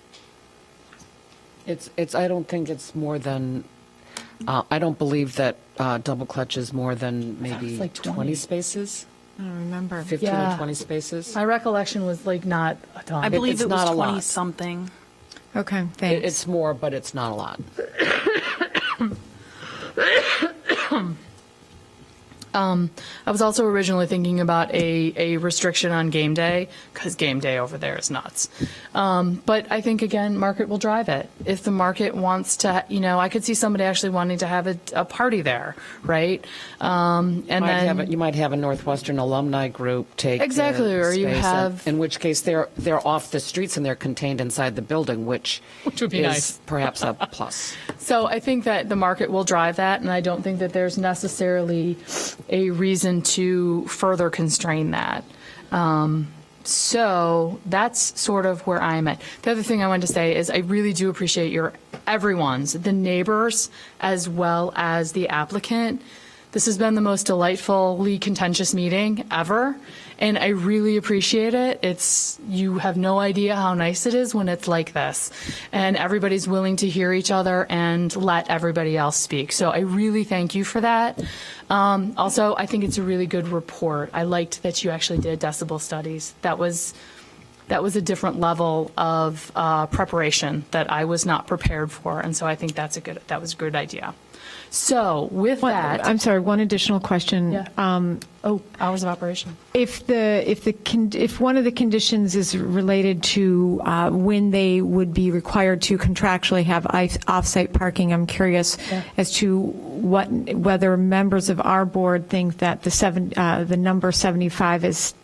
I don't think it's more than. I don't believe that Double Clutch is more than maybe like 20 spaces. I don't remember. 15 or 20 spaces. My recollection was not a ton. I believe it was not a lot. 20-something. Okay, thanks. It's more, but it's not a lot. I was also originally thinking about a restriction on game day, because game day over there is nuts. But I think, again, market will drive it. If the market wants to, I could see somebody actually wanting to have a party there, right? You might have a Northwestern alumni group take exactly, the or you space, have, in which case they're off the streets and they're contained inside the building, which would be is nice. Perhaps a plus. So I think that the market will drive that, and I don't think that there's necessarily a reason to further constrain that. So that's sort of where I'm at. The other thing I wanted to say is I really do appreciate the neighbors as well as the applicant. This has been the most delightfully contentious meeting ever, and I really appreciate it. You have no idea how nice it is when it's like this, and everybody's willing to hear each other and let everybody else speak. So I really thank you for that. Also, I think it's a really good report. I liked that you actually did decibel studies. That was a different level of preparation that I was not prepared for, and so I think that was a good idea. So with that, I'm sorry, one additional question. Yeah. Hours of operation. If one of the conditions is related to when they would be required to contractually have off-site parking, I'm curious as to whether members of our board think that the number 75 is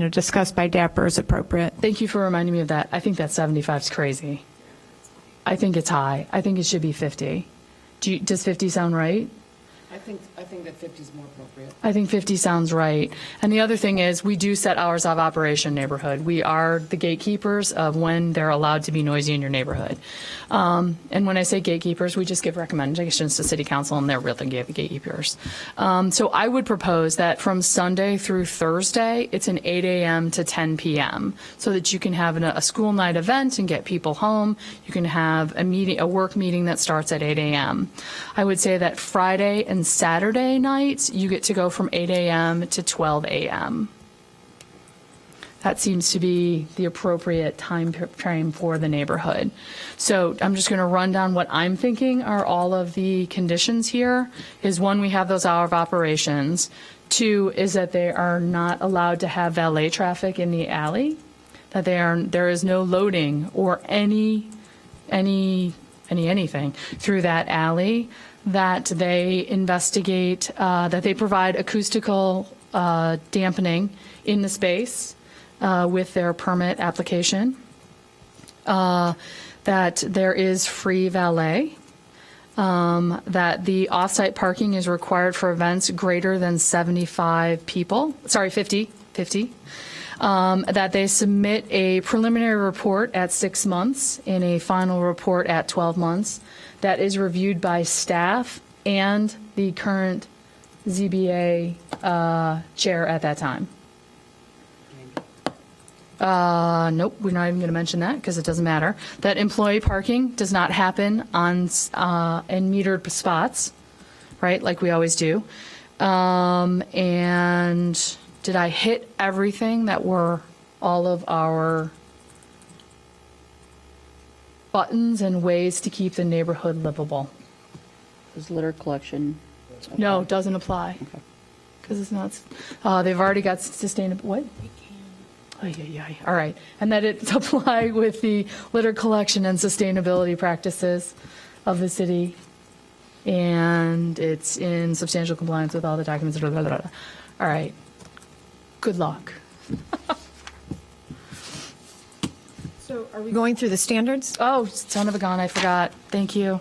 discussed by DAPR is appropriate. Thank you for reminding me of that. I think that 75 is crazy. I think it's high. I think it should be 50. Does 50 sound right? I think that 50 is more appropriate. I think 50 sounds right. And the other thing is, we do set hours of operation neighborhood. We are the gatekeepers of when they're allowed to be noisy in your neighborhood. And when I say gatekeepers, we just give recommendations to city council, and they're really the gatekeepers. So I would propose that from Sunday through Thursday, it's an 8 a.m. to 10 p.m. so that you can have a school night event and get people home. You can have a work meeting that starts at 8 a.m. I would say that Friday and Saturday nights, you get to go from 8 a.m. to 12 a.m. That seems to be the appropriate time frame for the neighborhood. So I'm just going to run down what I'm thinking are all of the conditions here. Is one, we have those hour of operations. Two is that they are not allowed to have valet traffic in the alley, that there is no loading or anything through that alley, that they investigate, that they provide acoustical dampening in the space with their permit application, that there is free valet, that the off-site parking is required for events greater than 75 people, 50, that they submit a preliminary report at 6 months and a final report at 12 months that is reviewed by staff and the current ZBA chair at that time. Nope, we're not even going to mention that because it doesn't matter. That employee parking does not happen on in metered spots, right, like we always do. And did I hit everything that were all of our buttons and ways to keep the neighborhood livable? Is litter collection? No, doesn't apply. Because it's not, they've already got sustainable, what? All right. And that it apply with the litter collection and sustainability practices of the city. And it's in substantial compliance with all the documents. Blah, blah, blah, blah. All right. Good luck. So are we going through the standards? Oh, son of a gun, I forgot. Thank you.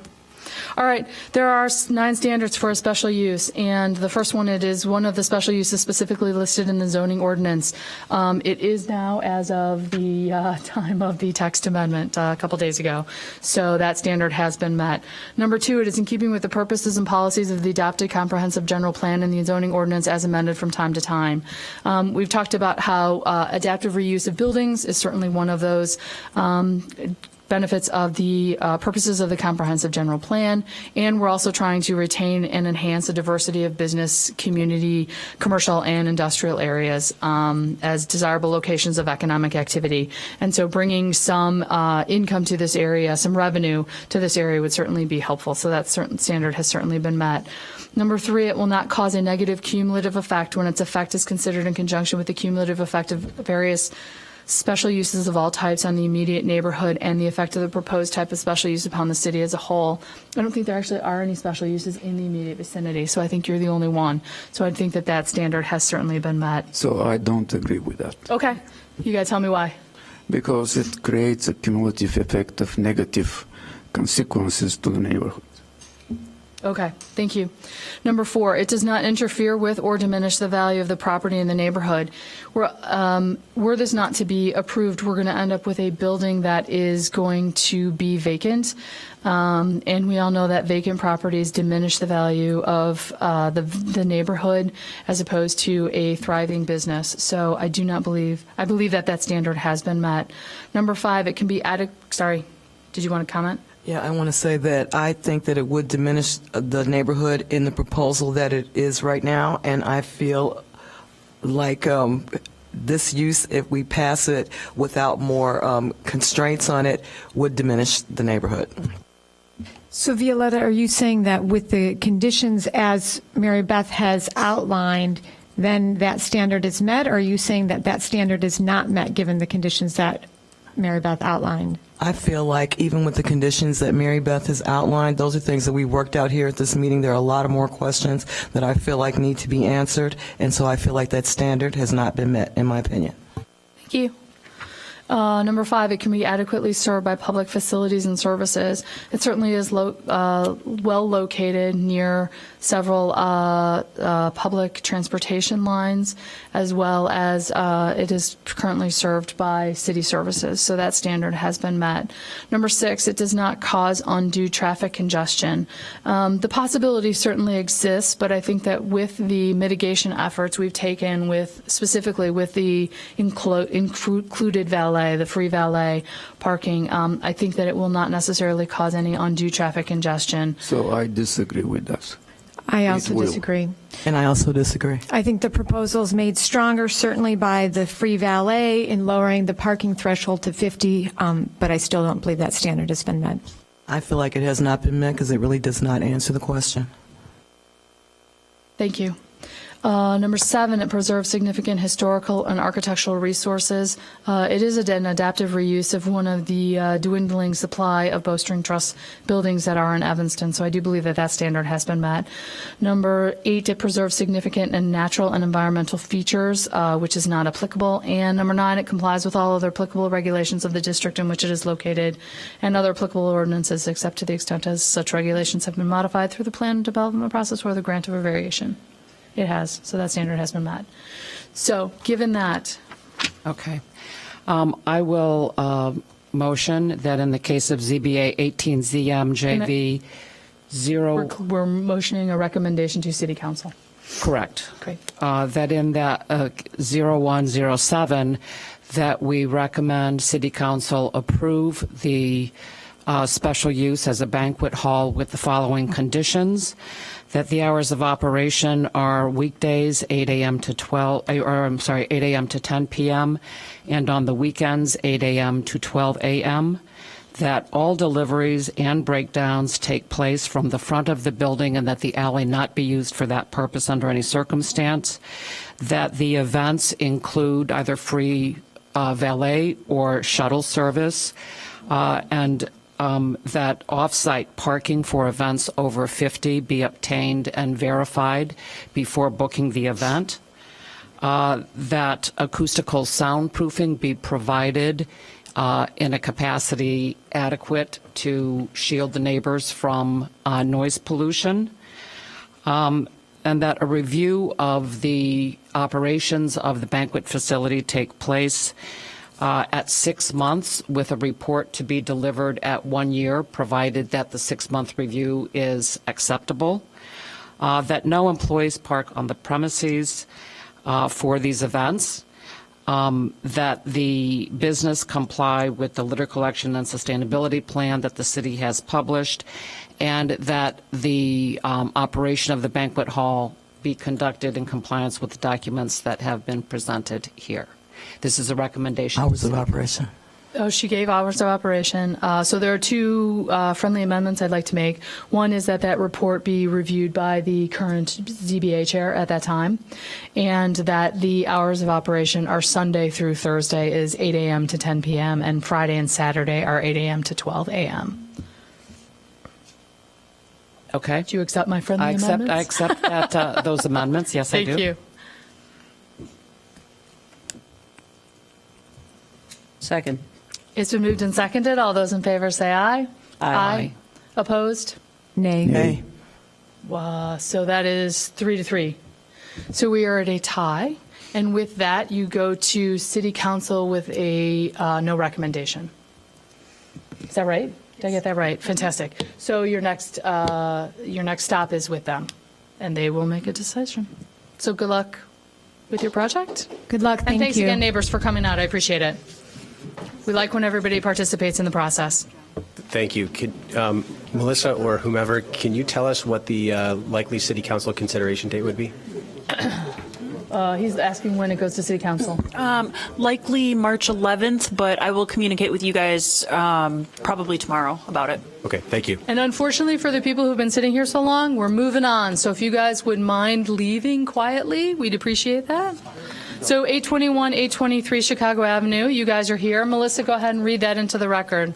All right, there are 9 standards for a special use, and the first one, it is one of the special uses specifically listed in the zoning ordinance. It is now as of the time of the text amendment a couple days ago, so that standard has been met. Number 2, it is in keeping with the purposes and policies of the adopted comprehensive general plan and the zoning ordinance as amended from time to time. We've talked about how adaptive reuse of buildings is certainly one of those benefits of the purposes of the comprehensive general plan, and we're also trying to retain and enhance the diversity of business, community, commercial, and industrial areas as desirable locations of economic activity. And so bringing some income to this area, some revenue to this area would certainly be helpful. So that certain standard has certainly been met. Number 3, it will not cause a negative cumulative effect when its effect is considered in conjunction with the cumulative effect of various special uses of all types on the immediate neighborhood and the effect of the proposed type of special use upon the city as a whole. I don't think there actually are any special uses in the immediate vicinity, so I think you're the only one. So I think that that standard has certainly been met. So I don't agree with that. Okay. You got to tell me why. Because it creates a cumulative effect of negative consequences to the neighborhood. Okay, thank you. Number 4, it does not interfere with or diminish the value of the property in the neighborhood. Were this not to be approved, we're going to end up with a building that is going to be vacant. And we all know that vacant properties diminish the value of the neighborhood as opposed to a thriving business. So I believe that that standard has been met. Number 5, it can be added, sorry, did you want to comment? Yeah, I want to say that I think that it would diminish the neighborhood in the proposal that it is right now, and I feel like this use, if we pass it without more constraints on it, would diminish the neighborhood. So Violetta, are you saying that with the conditions as Mary Beth has outlined, then that standard is met, or are you saying that that standard is not met given the conditions that Mary Beth outlined? I feel like even with the conditions that Mary Beth has outlined, those are things that we worked out here at this meeting. There are a lot of more questions that I feel like need to be answered, and so I feel like that standard has not been met, in my opinion. Thank you. Number 5, it can be adequately served by public facilities and services. It certainly is well located near several public transportation lines, as well as it is currently served by city services, so that standard has been met. Number 6, it does not cause undue traffic congestion. The possibility certainly exists, but I think that with the mitigation efforts we've taken specifically with the included valet, the free valet parking, I think that it will not necessarily cause any undue traffic congestion. So I disagree with that. I also will. disagree. And I also disagree. I think the proposal is made stronger, certainly by the free valet in lowering the parking threshold to 50, but I still don't believe that standard has been met. I feel like it has not been met because it really does not answer the question. Thank you. Number 7, it preserves significant historical and architectural resources. It is an adaptive reuse of one of the dwindling supply of bowstring truss buildings that are in Evanston, so I do believe that that standard has been met. Number 8, it preserves significant and natural and environmental features, which is not applicable. And number 9, it complies with all other applicable regulations of the district in which it is located and other applicable ordinances, except to the extent as such regulations have been modified through the plan development process or the grant of a variation. It has, so that standard has been met. So, given that. Okay. I will motion that in the case of ZBA 18ZMJV 0. We're motioning a recommendation to City Council. Correct. Great. That in that 0107, that we recommend City Council approve the special use as a banquet hall with the following conditions: that the hours of operation are weekdays 8 a.m. to 8 a.m. to 10 p.m. and on the weekends 8 a.m. to 12 a.m. That all deliveries and breakdowns take place from the front of the building and that the alley not be used for that purpose under any circumstance. That the events include either free valet or shuttle service, and that off-site parking for events over 50 be obtained and verified before booking the event. That acoustical soundproofing be provided in a capacity adequate to shield the neighbors from noise pollution. And that a review of the operations of the banquet facility take place at 6 months, with a report to be delivered at 1 year, provided that the 6-month review is acceptable. That no employees park on the premises for these events. That the business comply with the litter collection and sustainability plan that the city has published, and that the operation of the banquet hall be conducted in compliance with the documents that have been presented here. This is a recommendation. Hours of operation. Oh, she gave hours of operation. So there are 2 friendly amendments I'd like to make. One is that report be reviewed by the current ZBA chair at that time, and that the hours of operation are Sunday through Thursday is 8 a.m. to 10 p.m., and Friday and Saturday are 8 a.m. to 12 a.m. Okay. Do you accept my friendly amendments? I accept that, those amendments. Yes, I do. Thank you. Second. It's been moved and seconded. All those in favor say aye. Aye. Opposed? Nay. Nay. So that is 3-3. So we are at a tie. And with that, you go to City Council with a no recommendation. Is that right? Did I get that right? Fantastic. So your next stop is with them, and they will make a decision. So good luck with your project. Good luck. Thank And thanks you. again, neighbors, for coming out. I appreciate it. We like when everybody participates in the process. Thank you. Melissa or whomever, can you tell us what the likely City Council consideration date would be? He's asking when it goes to City Council. Likely March 11th, but I will communicate with you guys probably tomorrow about it. Okay, thank you. And unfortunately for the people who've been sitting here so long, we're moving on. So if you guys would mind leaving quietly, we'd appreciate that. So 821, 823 Chicago Avenue, you guys are here. Melissa, go ahead and read that into the record.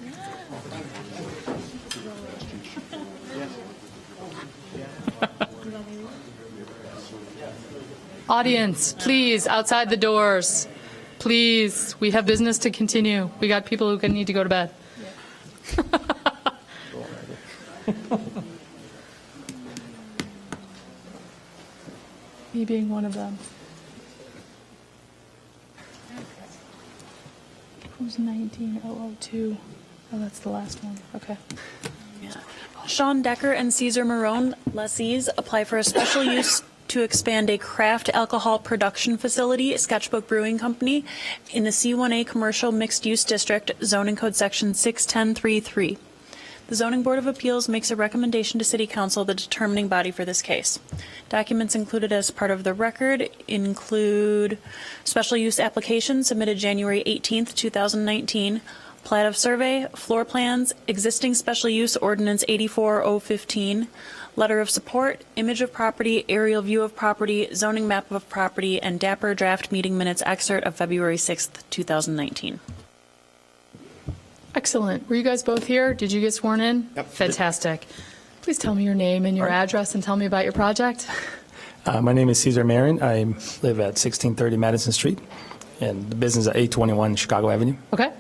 Audience, please, outside the doors. please. We have business to continue. We got people who need to go to bed. Me being one of them. Who's 19002? Oh, that's the last one. Okay. Sean Decker and Cesar Marone, lessees, apply for a special use to expand a craft alcohol production facility, Sketchbook Brewing Company, in the C1A Commercial Mixed Use District, Zoning Code Section 61033. The Zoning Board of Appeals makes a recommendation to City Council, the determining body for this case. Documents included as part of the record include special use application submitted January 18th, 2019, plat of survey, floor plans, existing special use ordinance 84015, letter of support, image of property, aerial view of property, zoning map of property, and Dapper draft meeting minutes excerpt of February 6th, 2019. Excellent. Were you guys both here? Did you get sworn in? Yep. Fantastic. Please tell me your name and your address and tell me about your project. My name is Cesar Marin. I live at 1630 Madison Street, and the business at 821 Chicago Avenue. Okay.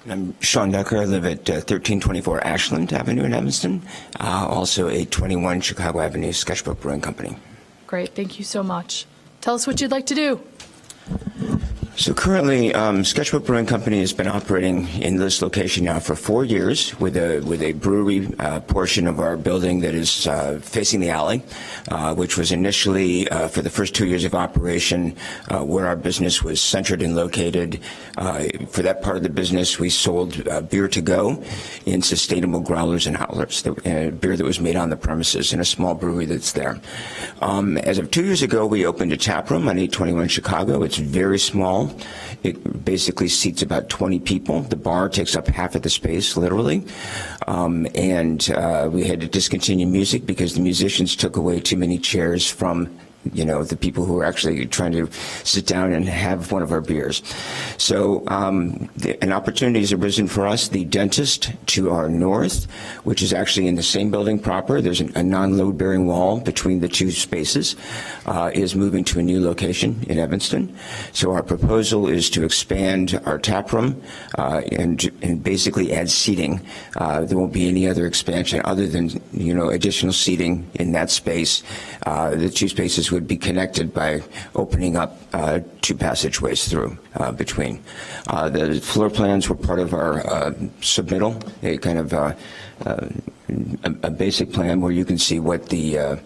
I'm Sean Decker. I live at 1324 Ashland Avenue in Evanston, also 821 Chicago Avenue, Sketchbook Brewing Company. Great. Thank you so much. Tell us what you'd like to do. So currently, Sketchbook Brewing Company has been operating in this location now for 4 years with a brewery portion of our building that is facing the alley, which was initially for the first 2 years of operation where our business was centered and located. For that part of the business, we sold beer to go in sustainable growlers and howlers, beer that was made on the premises in a small brewery that's there. As of 2 years ago, we opened a tap room on 821 Chicago. It's very small. It basically seats about 20 people. The bar takes up half of the space, literally. And we had to discontinue music because the musicians took away too many chairs from the people who are actually trying to sit down and have one of our beers. So an opportunity has arisen for us. The dentist to our north, which is actually in the same building proper, there's a non-load bearing wall between the two spaces, is moving to a new location in Evanston. So our proposal is to expand our tap room and basically add seating. There won't be any other expansion other than additional seating in that space. The two spaces would be connected by opening up two passageways through between. The floor plans were part of our submittal, a kind of a basic plan where you can see what the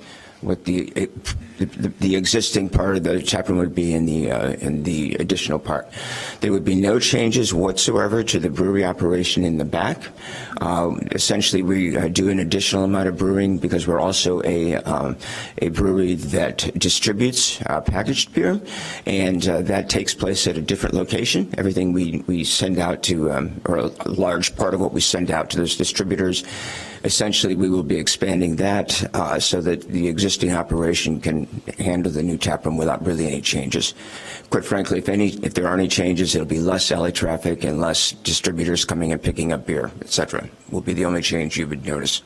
existing part of the tap room would be in the additional part. There would be no changes whatsoever to the brewery operation in the back. Essentially, we do an additional amount of brewing because we're also a brewery that distributes packaged beer, and that takes place at a different location. Everything we send out to, or a large part of what we send out to those distributors, essentially we will be expanding that so that the existing operation can handle the new tap room without really any changes. Quite frankly, if there are any changes, it'll be less alley traffic and less distributors coming and picking up beer, etc. Will be the only change you would notice.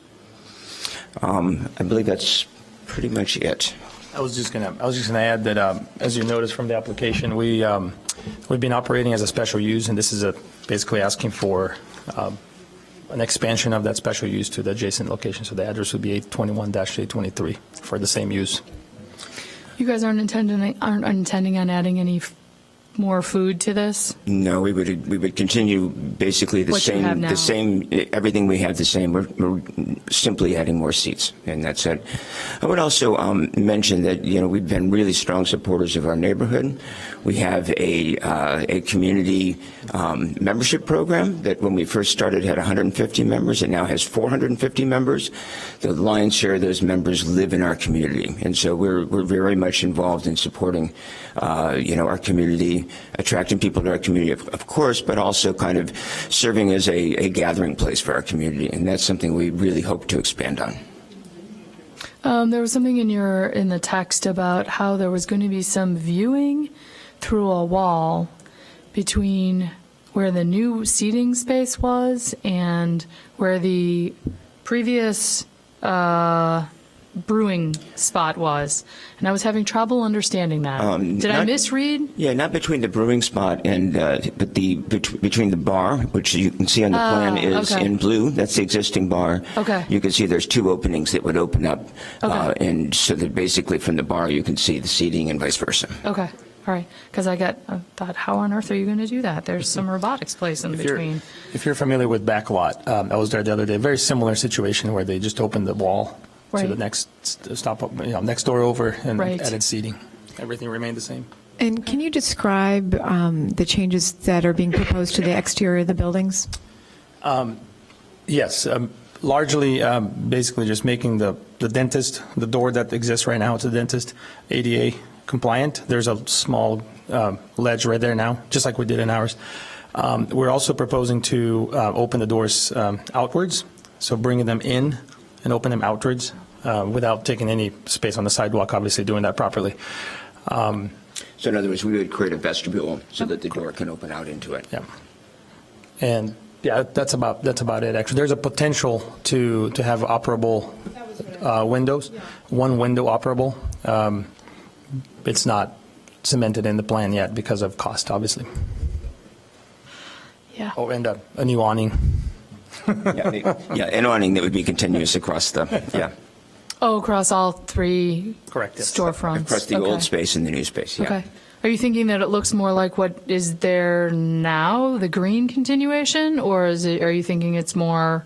I believe that's pretty much it. I was just gonna add that as you notice from the application, we've been operating as a special use, and this is basically asking for an expansion of that special use to the adjacent location. So the address would be 821-823 for the same use. You guys aren't intending on adding any more food to this? No, we would continue basically the same everything we have the same. We're simply adding more seats, and that's it. I would also mention that we've been really strong supporters of our neighborhood. We have a community membership program that when we first started had 150 members. It now has 450 members. The lion's share of those members live in our community, and so we're very much involved in supporting our community, attracting people to our community, of course, but also kind of serving as a gathering place for our community, and that's something we really hope to expand on. There was something in the text about how there was going to be some viewing through a wall between where the new seating space was and where the previous brewing spot was, and I was having trouble understanding that. Did I misread? Yeah, not between the brewing spot and, but between the bar, which you can see on the plan is okay. in blue. That's the existing bar. Okay. You can see there's two openings that would open up, Okay. and so that basically from the bar you can see the seating and vice versa. Okay, all right, because I thought, how on earth are you going to do that? There's some robotics place in between. If you're familiar with Backlot, I was there the other day. Very similar situation where they just opened the wall to Right. the next stop, next door over, and Right. added seating. Everything remained the same. And can you describe the changes that are being proposed to the exterior of the buildings? Yes, largely, basically just making the dentist, the door that exists right now, it's a dentist, ADA compliant. There's a small ledge right there now, just like we did in ours. We're also proposing to open the doors outwards, so bringing them in and open them outwards without taking any space on the sidewalk, obviously doing that properly. So in other words, we would create a vestibule so that the door can open out into it. Yeah. And yeah, that's about it, actually. There's a potential to have operable windows, one window operable. It's not cemented in the plan yet because of cost, obviously. Yeah. Oh, and a new awning. Yeah, an awning that would be continuous across the, yeah, Oh, across all three Correct, yes. storefronts? across the Okay. old space and the new space, yeah. Okay. Are you thinking that it looks more like what is there now, the green continuation, or are you thinking it's more?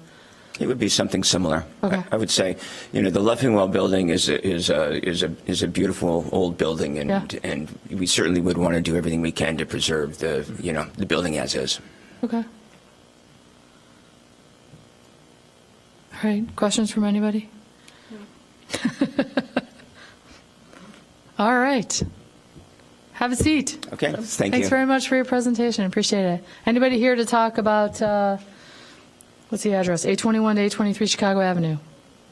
It would be something similar. Okay. I would say, the Leffingwell building is a beautiful old building, and Yeah. and we certainly would want to do everything we can to preserve the building as is. Okay. All right, questions from anybody? All right. Have a seat. Okay, thank you. Thanks very much for your presentation. Appreciate it. Anybody here to talk about, what's the address? 821 to 823 Chicago Avenue.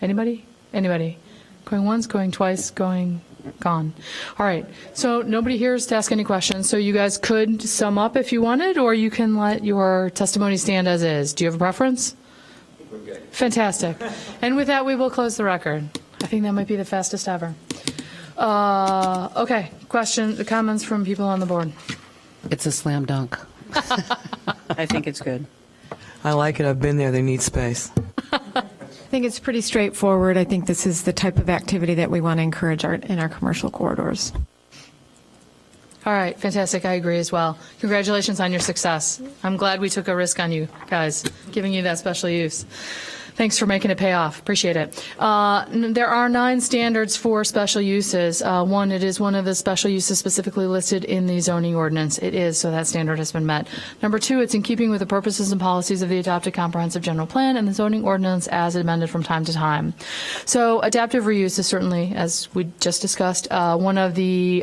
Anybody? Anybody? Going once, going twice, going gone. All right. So nobody here is to ask any questions. So you guys could sum up if you wanted, or you can let your testimony stand as is. Do you have a preference? We're good. Fantastic. And with that, we will close the record. I think that might be the fastest ever. Okay, comments from people on the board? It's a slam dunk. I think it's good. I like it. I've been there. They need space. I think it's pretty straightforward. I think this is the type of activity that we want to encourage in our commercial corridors. All right, fantastic. I agree as well. Congratulations on your success. I'm glad we took a risk on you guys, giving you that special use. Thanks for making it pay off. Appreciate it. There are 9 standards for special uses. One, it is one of the special uses specifically listed in the zoning ordinance. It is, so that standard has been met. Number 2, it's in keeping with the purposes and policies of the adopted comprehensive general plan and the zoning ordinance as amended from time to time. So adaptive reuse is certainly, as we just discussed, one of the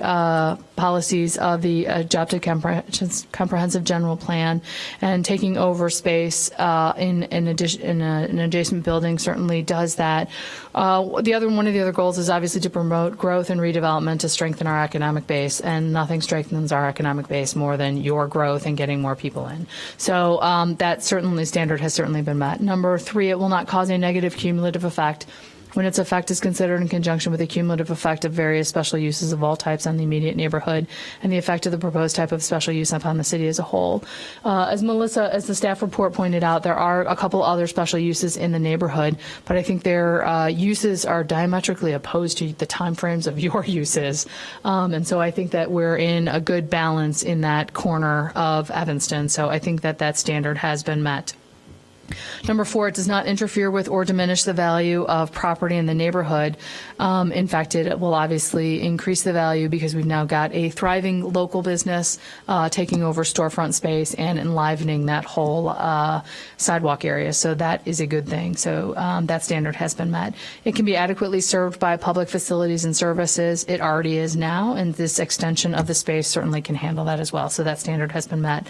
policies of the adopted comprehensive general plan, and taking over space in an adjacent building certainly does that. One of the other goals is obviously to promote growth and redevelopment to strengthen our economic base, and nothing strengthens our economic base more than your growth and getting more people in. So that standard has certainly been met. Number 3, it will not cause a negative cumulative effect when its effect is considered in conjunction with the cumulative effect of various special uses of all types on the immediate neighborhood and the effect of the proposed type of special use upon the city as a whole. As the staff report pointed out, there are a couple other special uses in the neighborhood, but I think their uses are diametrically opposed to the timeframes of your uses. And so I think that we're in a good balance in that corner of Evanston. So I think that standard has been met. Number 4, it does not interfere with or diminish the value of property in the neighborhood. In fact, it will obviously increase the value because we've now got a thriving local business taking over storefront space and enlivening that whole sidewalk area. So that is a good thing. So that standard has been met. It can be adequately served by public facilities and services. It already is now, and this extension of the space certainly can handle that as well. So that standard has been met.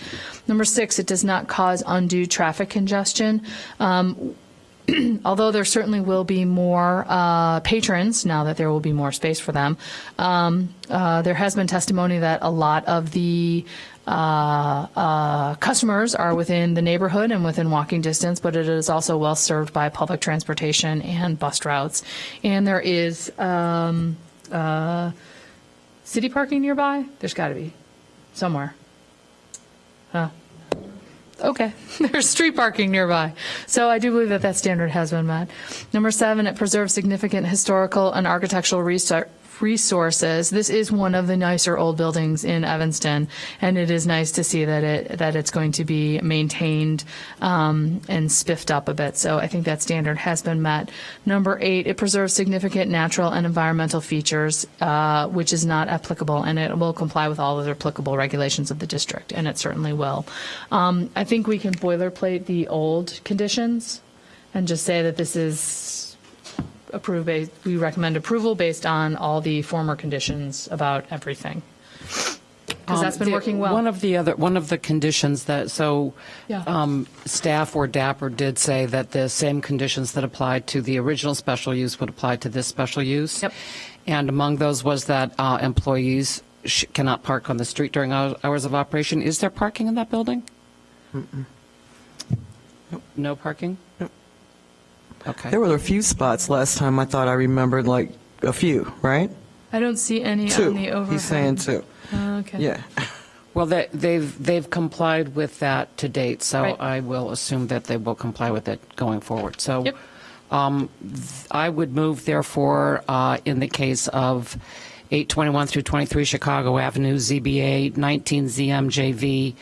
Number 6, it does not cause undue traffic congestion. although there certainly will be more patrons now that there will be more space for them, there has been testimony that a lot of the customers are within the neighborhood and within walking distance, but it is also well served by public transportation and bus routes. And there is city parking nearby. There's got to be somewhere. Huh. Okay, there's street parking nearby. So I do believe that that standard has been met. Number 7, it preserves significant historical and architectural resources. This is one of the nicer old buildings in Evanston, and it is nice to see that it's going to be maintained and spiffed up a bit. So I think that standard has been met. Number 8, it preserves significant natural and environmental features, which is not applicable, and it will comply with all other applicable regulations of the district, and it certainly will. I think we can boilerplate the old conditions and just say that this is we recommend approval based on all the former conditions about everything. Because that's been working well. One of the conditions that, staff or DAPR did say that the same conditions that applied to the original special use would apply to this special use. Yep. And among those was that employees cannot park on the street during hours of operation. Is there parking in that building? Mm-mm. No parking? Nope. Okay. There were a few spots last time. I thought I remembered like a few, right? I don't see any 2. on the overhead. He's saying 2. Okay. Yeah. Well, they've complied with that to date, so Right. I will assume that they will comply with it going forward. So Yep. I would move, therefore, in the case of 821 through 23 Chicago Avenue, ZBA 19 ZMJV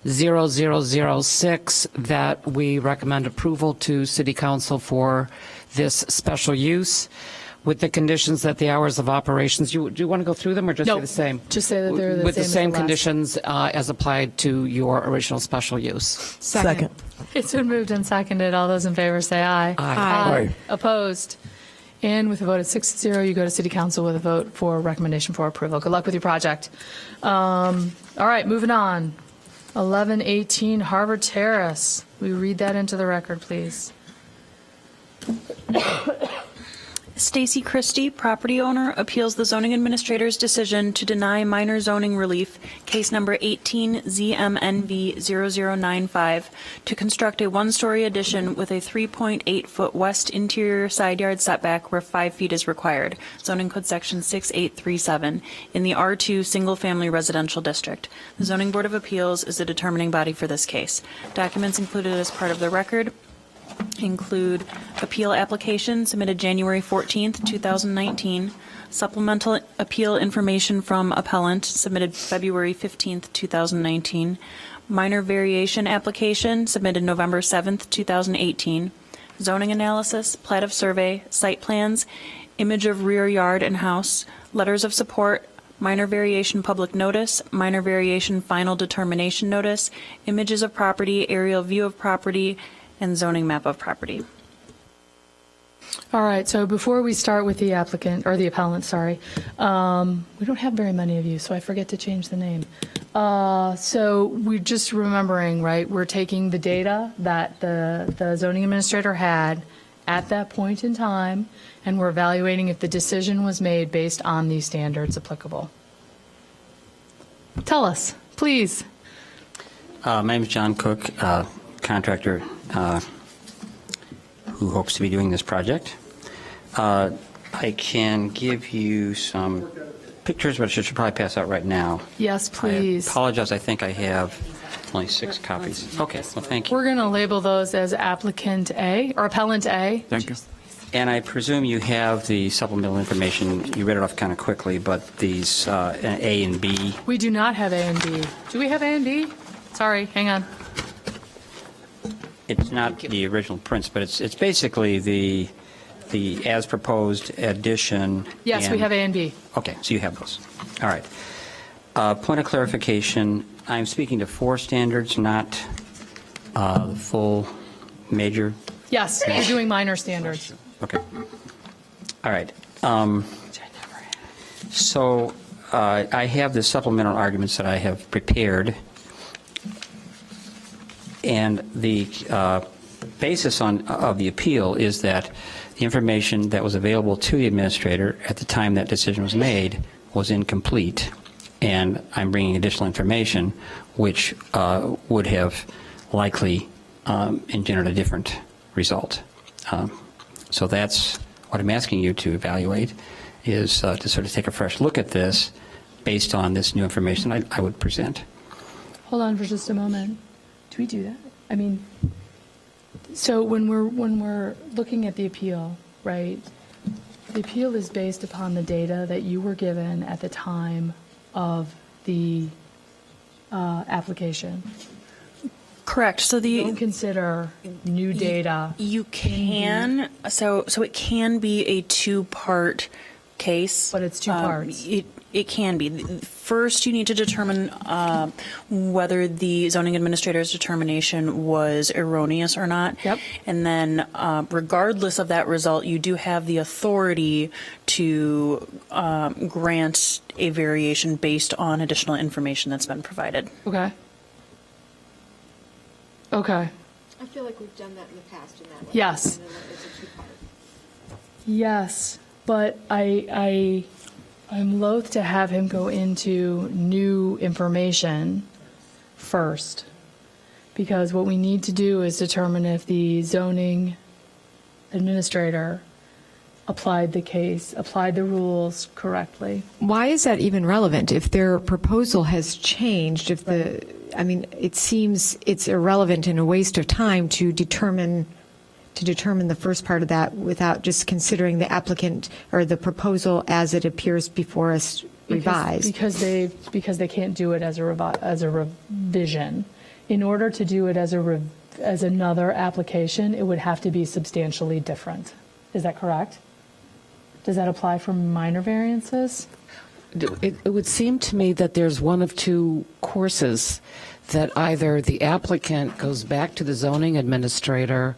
0006, that we recommend approval to City Council for this special use with the conditions that the hours of operations, do you want to go through them or just say No, the same? just say that they're the With the same as same the last. conditions as applied to your original special use. Second. It's been moved and seconded. All those in favor say aye. Aye. Opposed? And with a vote of 6-0, you go to City Council with a vote for recommendation for approval. Good luck with your project. All right, moving on. 1118 Harbor Terrace. We read that into the record, please. Stacy Christie, property owner, appeals the zoning administrator's decision to deny minor zoning relief, case number 18 ZMNV 0095, to construct a one-story addition with a 3.8-foot west interior side yard setback where 5 feet is required, zoning code section 6837, in the R2 single-family residential district. The Zoning Board of Appeals is the determining body for this case. Documents included as part of the record include appeal application submitted January 14th, 2019, supplemental appeal information from appellant submitted February 15th, 2019, minor variation application submitted November 7th, 2018, zoning analysis, plat of survey, site plans, image of rear yard and house, letters of support, minor variation public notice, minor variation final determination notice, images of property, aerial view of property, and zoning map of property. All right, so before we start with the applicant, or the appellant, sorry, we don't have very many of you, so I forget to change the name. So we're just remembering, right, we're taking the data that the zoning administrator had at that point in time, and we're evaluating if the decision was made based on these standards applicable. Tell us, please. My name is John Cook, contractor who hopes to be doing this project. I can give you some pictures, but I should probably pass out right now. Yes, please. I apologize. I think I have only 6 copies. Okay, well, thank you. We're going to label those as applicant A, or appellant A. Thank you. And I presume you have the supplemental information. You read it off kind of quickly, but these A and B. We do not have A and B. Do we have A and B? Sorry, hang on. It's not the original prints, but it's basically the as proposed addition. Yes, we have A and B. Okay, so you have those. All right. Point of clarification, I'm speaking to 4 standards, not the full major. Yes, we're doing minor standards. Okay. All right. So I have the supplemental arguments that I have prepared, and the basis of the appeal is that the information that was available to the administrator at the time that decision was made was incomplete, and I'm bringing additional information which would have likely engendered a different result. So that's what I'm asking you to evaluate, is to sort of take a fresh look at this based on this new information I would present. Hold on for just a moment. Do we do that? I mean, so when we're looking at the appeal, right? The appeal is based upon the data that you were given at the time of the application. Correct. So Don't consider new data. You can, so it can be a two-part case. But it's two parts. It can be. First, you need to determine whether the zoning administrator's determination was erroneous or not. Yep. And then, regardless of that result, you do have the authority to grant a variation based on additional information that's been provided. Okay. Okay. I feel like we've done that in the past in that way. Yes. And then it's a two-part. Yes, but I'm loath to have him go into new information first, because what we need to do is determine if the zoning administrator applied the rules correctly. Why is that even relevant? If their proposal has changed, it seems it's irrelevant and a waste of time to determine the first part of that without just considering the applicant or the proposal as it appears before us revised. Because they can't do it as a revision. In order to do it as another application, it would have to be substantially different. Is that correct? Does that apply for minor variances? It would seem to me that there's one of two courses, that either the applicant goes back to the zoning administrator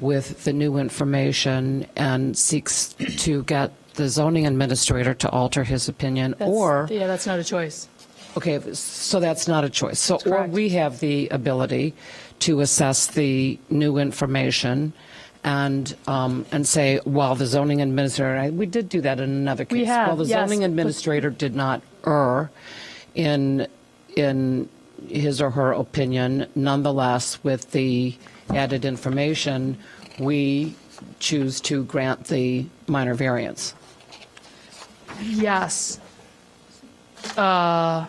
with the new information and seeks to get the zoning administrator to alter his opinion, That's not a choice. okay, so that's not a choice. So, or we have the ability to assess the new information and say, well, the zoning administrator, we did do that in another case. We have, well, the yes, zoning administrator did not err in his or her opinion. Nonetheless, with the added information, we choose to grant the minor variance. Yes. Okay.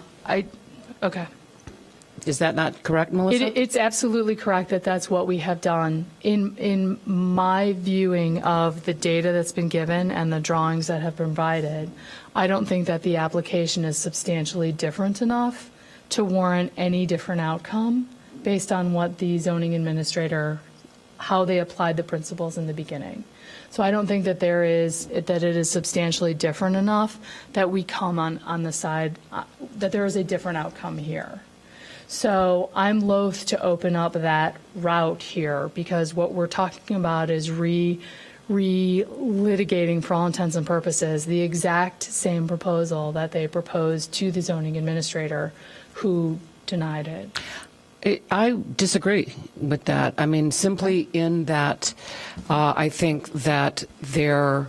Is that not correct, Melissa? It's absolutely correct that that's what we have done. In my viewing of the data that's been given and the drawings that have been provided, I don't think that the application is substantially different enough to warrant any different outcome based on what the zoning administrator, how they applied the principles in the beginning. So I don't think that it is substantially different enough that we come on the side that there is a different outcome here. So I'm loath to open up that route here, because what we're talking about is re-litigating, for all intents and purposes, the exact same proposal that they proposed to the zoning administrator who denied it. I disagree with that. I mean, simply in that I think that there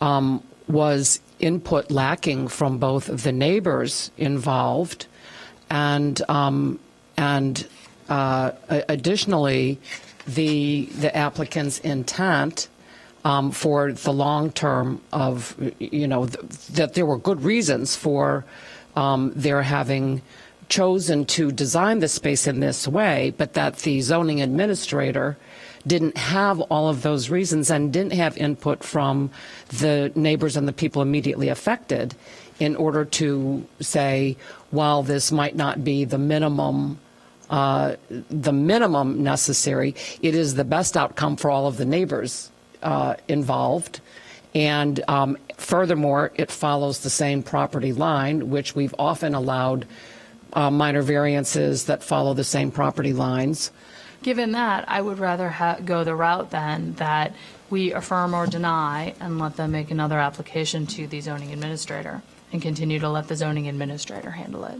was input lacking from both of the neighbors involved, and additionally, the applicant's intent for the long term of, that there were good reasons for their having chosen to design the space in this way, but that the zoning administrator didn't have all of those reasons and didn't have input from the neighbors and the people immediately affected in order to say, while this might not be the minimum necessary, it is the best outcome for all of the neighbors involved. And furthermore, it follows the same property line, which we've often allowed minor variances that follow the same property lines. Given that, I would rather go the route then that we affirm or deny and let them make another application to the zoning administrator and continue to let the zoning administrator handle it.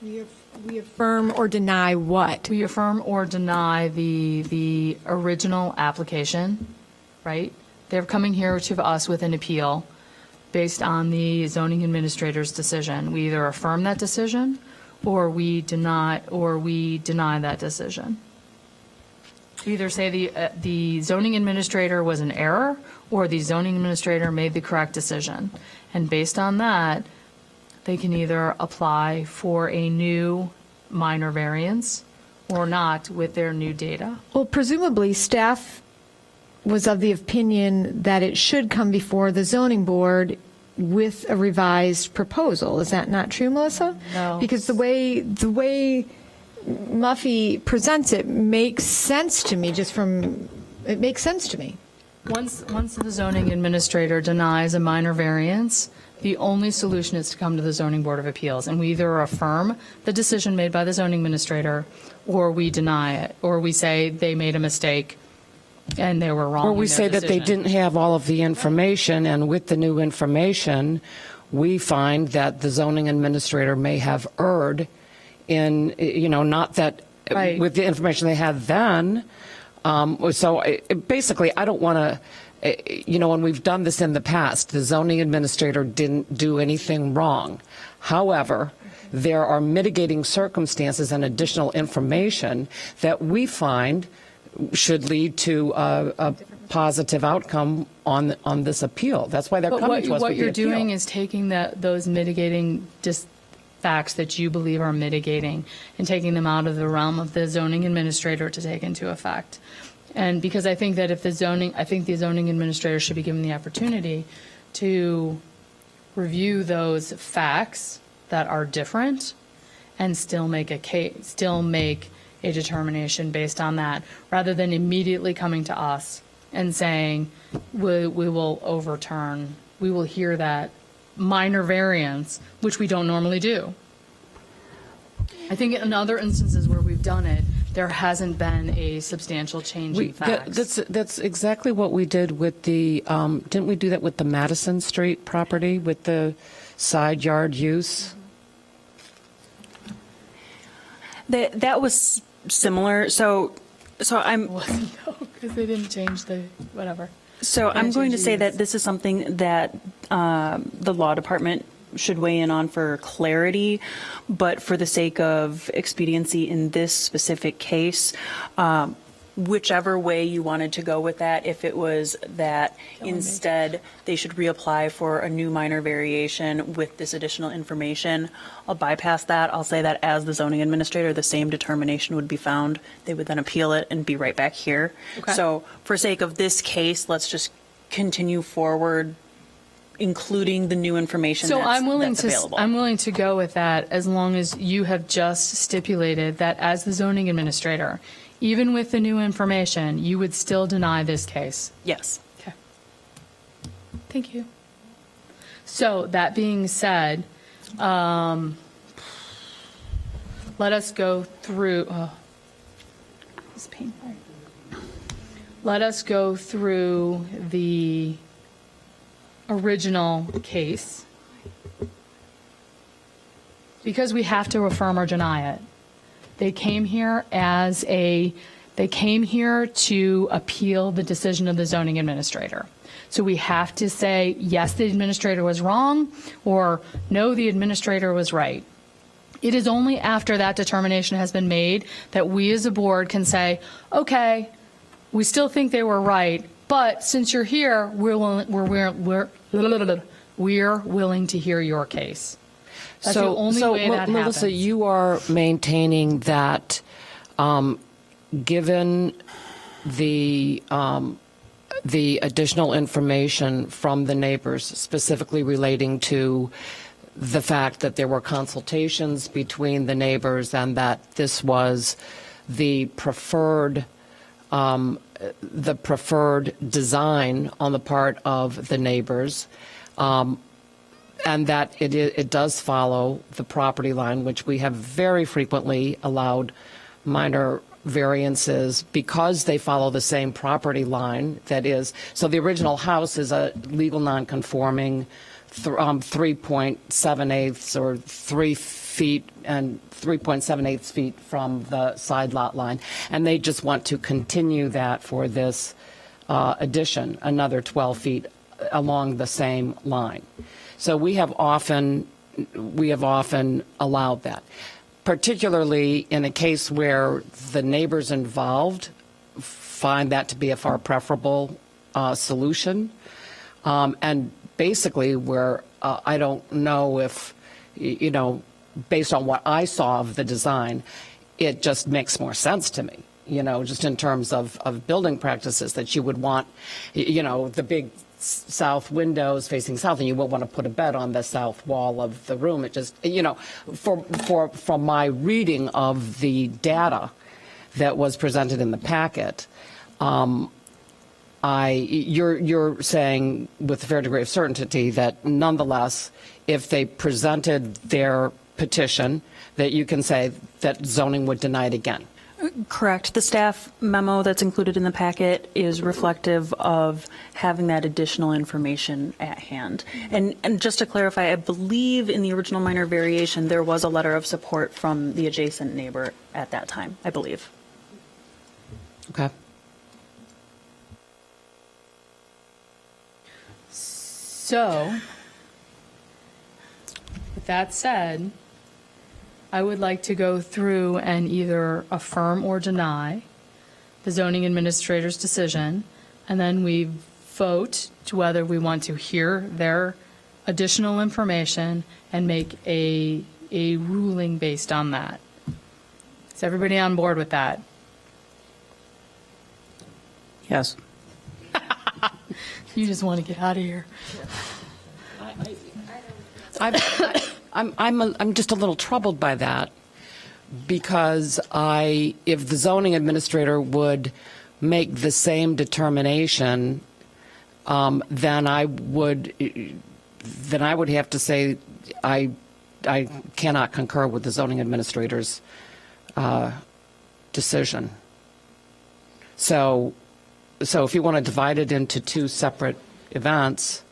We affirm or deny what? We affirm or deny the original application, right? They're coming here to us with an appeal based on the zoning administrator's decision. We either affirm that decision or we deny that decision. We either say the zoning administrator was an error or the zoning administrator made the correct decision. And based on that, they can either apply for a new minor variance or not with their new data. Well, presumably, staff was of the opinion that it should come before the zoning board with a revised proposal. Is that not true, Melissa? No. Because the way Muffy presents it makes sense to me, it makes sense to me. Once the zoning administrator denies a minor variance, the only solution is to come to the zoning board of appeals, and we either affirm the decision made by the zoning administrator, or we deny it, or we say they made a mistake and they were wrong. Or in we their say that they decision. didn't have all of the information, and with the new information, we find that the zoning administrator may have erred in, not that, Right. with the information they had then. Basically, I don't want to, when we've done this in the past, the zoning administrator didn't do anything wrong. However, there are mitigating circumstances and additional information that we find should lead to a positive outcome on this appeal. That's why they're But coming to us what with the you're appeal. doing is taking those mitigating facts that you believe are mitigating and taking them out of the realm of the zoning administrator to take into effect. And because I think that the zoning administrator should be given the opportunity to review those facts that are different and still make a determination based on that, rather than immediately coming to us and saying, we will hear that minor variance, which we don't normally do. I think in other instances where we've done it, there hasn't been a substantial change in facts. That's exactly what we did with the, didn't we do that with the Madison Street property with the side yard use? That was similar. So I'm. Wasn't though, because they didn't change the whatever. So I'm going to say that this is something that the law department should weigh in on for clarity, but for the sake of expediency in this specific case, whichever way you wanted to go with that, if it was that instead they should reapply for a new minor variation with this additional information, I'll bypass that. I'll say that as the zoning administrator, the same determination would be found. They would then appeal it and be right back here. Okay. So for sake of this case, let's just continue forward, including the new information So that's, I'm willing that's available. I'm willing to go with that as long as you have just stipulated that as the zoning administrator, even with the new information, you would still deny this case. Yes. Okay. Thank you. So that being said, let us go through. It's painful. Let us go through the original case, because we have to affirm or deny it. They came here to appeal the decision of the zoning administrator. So we have to say, yes, the administrator was wrong, or no, the administrator was right. It is only after that determination has been made that we as a board can say, okay, we still think they were right, but since you're here, we're willing to hear your case. That's the only way that Melissa, happens. you are maintaining that given the additional information from the neighbors, specifically relating to the fact that there were consultations between the neighbors and that this was the preferred design on the part of the neighbors, and that it does follow the property line, which we have very frequently allowed minor variances because they follow the same property line. That is, so the original house is a legal non-conforming 3.78 or 3 feet and 3.78 feet from the side lot line, and they just want to continue that for this addition, another 12 feet along the same line. So we have often allowed that, particularly in a case where the neighbors involved find that to be a far preferable solution. And basically where I don't know if, based on what I saw of the design, it just makes more sense to me, just in terms of building practices, that you would want, the big south windows facing south, and you won't want to put a bed on the south wall of the room. It just, from my reading of the data that was presented in the packet, you're saying with a fair degree of certainty that nonetheless, if they presented their petition, that you can say that zoning would deny it again. Correct. The staff memo that's included in the packet is reflective of having that additional information at hand. And just to clarify, I believe in the original minor variation, there was a letter of support from the adjacent neighbor at that time, I believe. Okay. So, with that said, I would like to go through and either affirm or deny the zoning administrator's decision, and then we vote to whether we want to hear their additional information and make a ruling based on that. Is everybody on board with that? Yes. You just want to get out of here. I'm just a little troubled by that, because if the zoning administrator would make the same determination, then I would have to say I cannot concur with the zoning administrator's decision. So if you want to divide it into two separate events,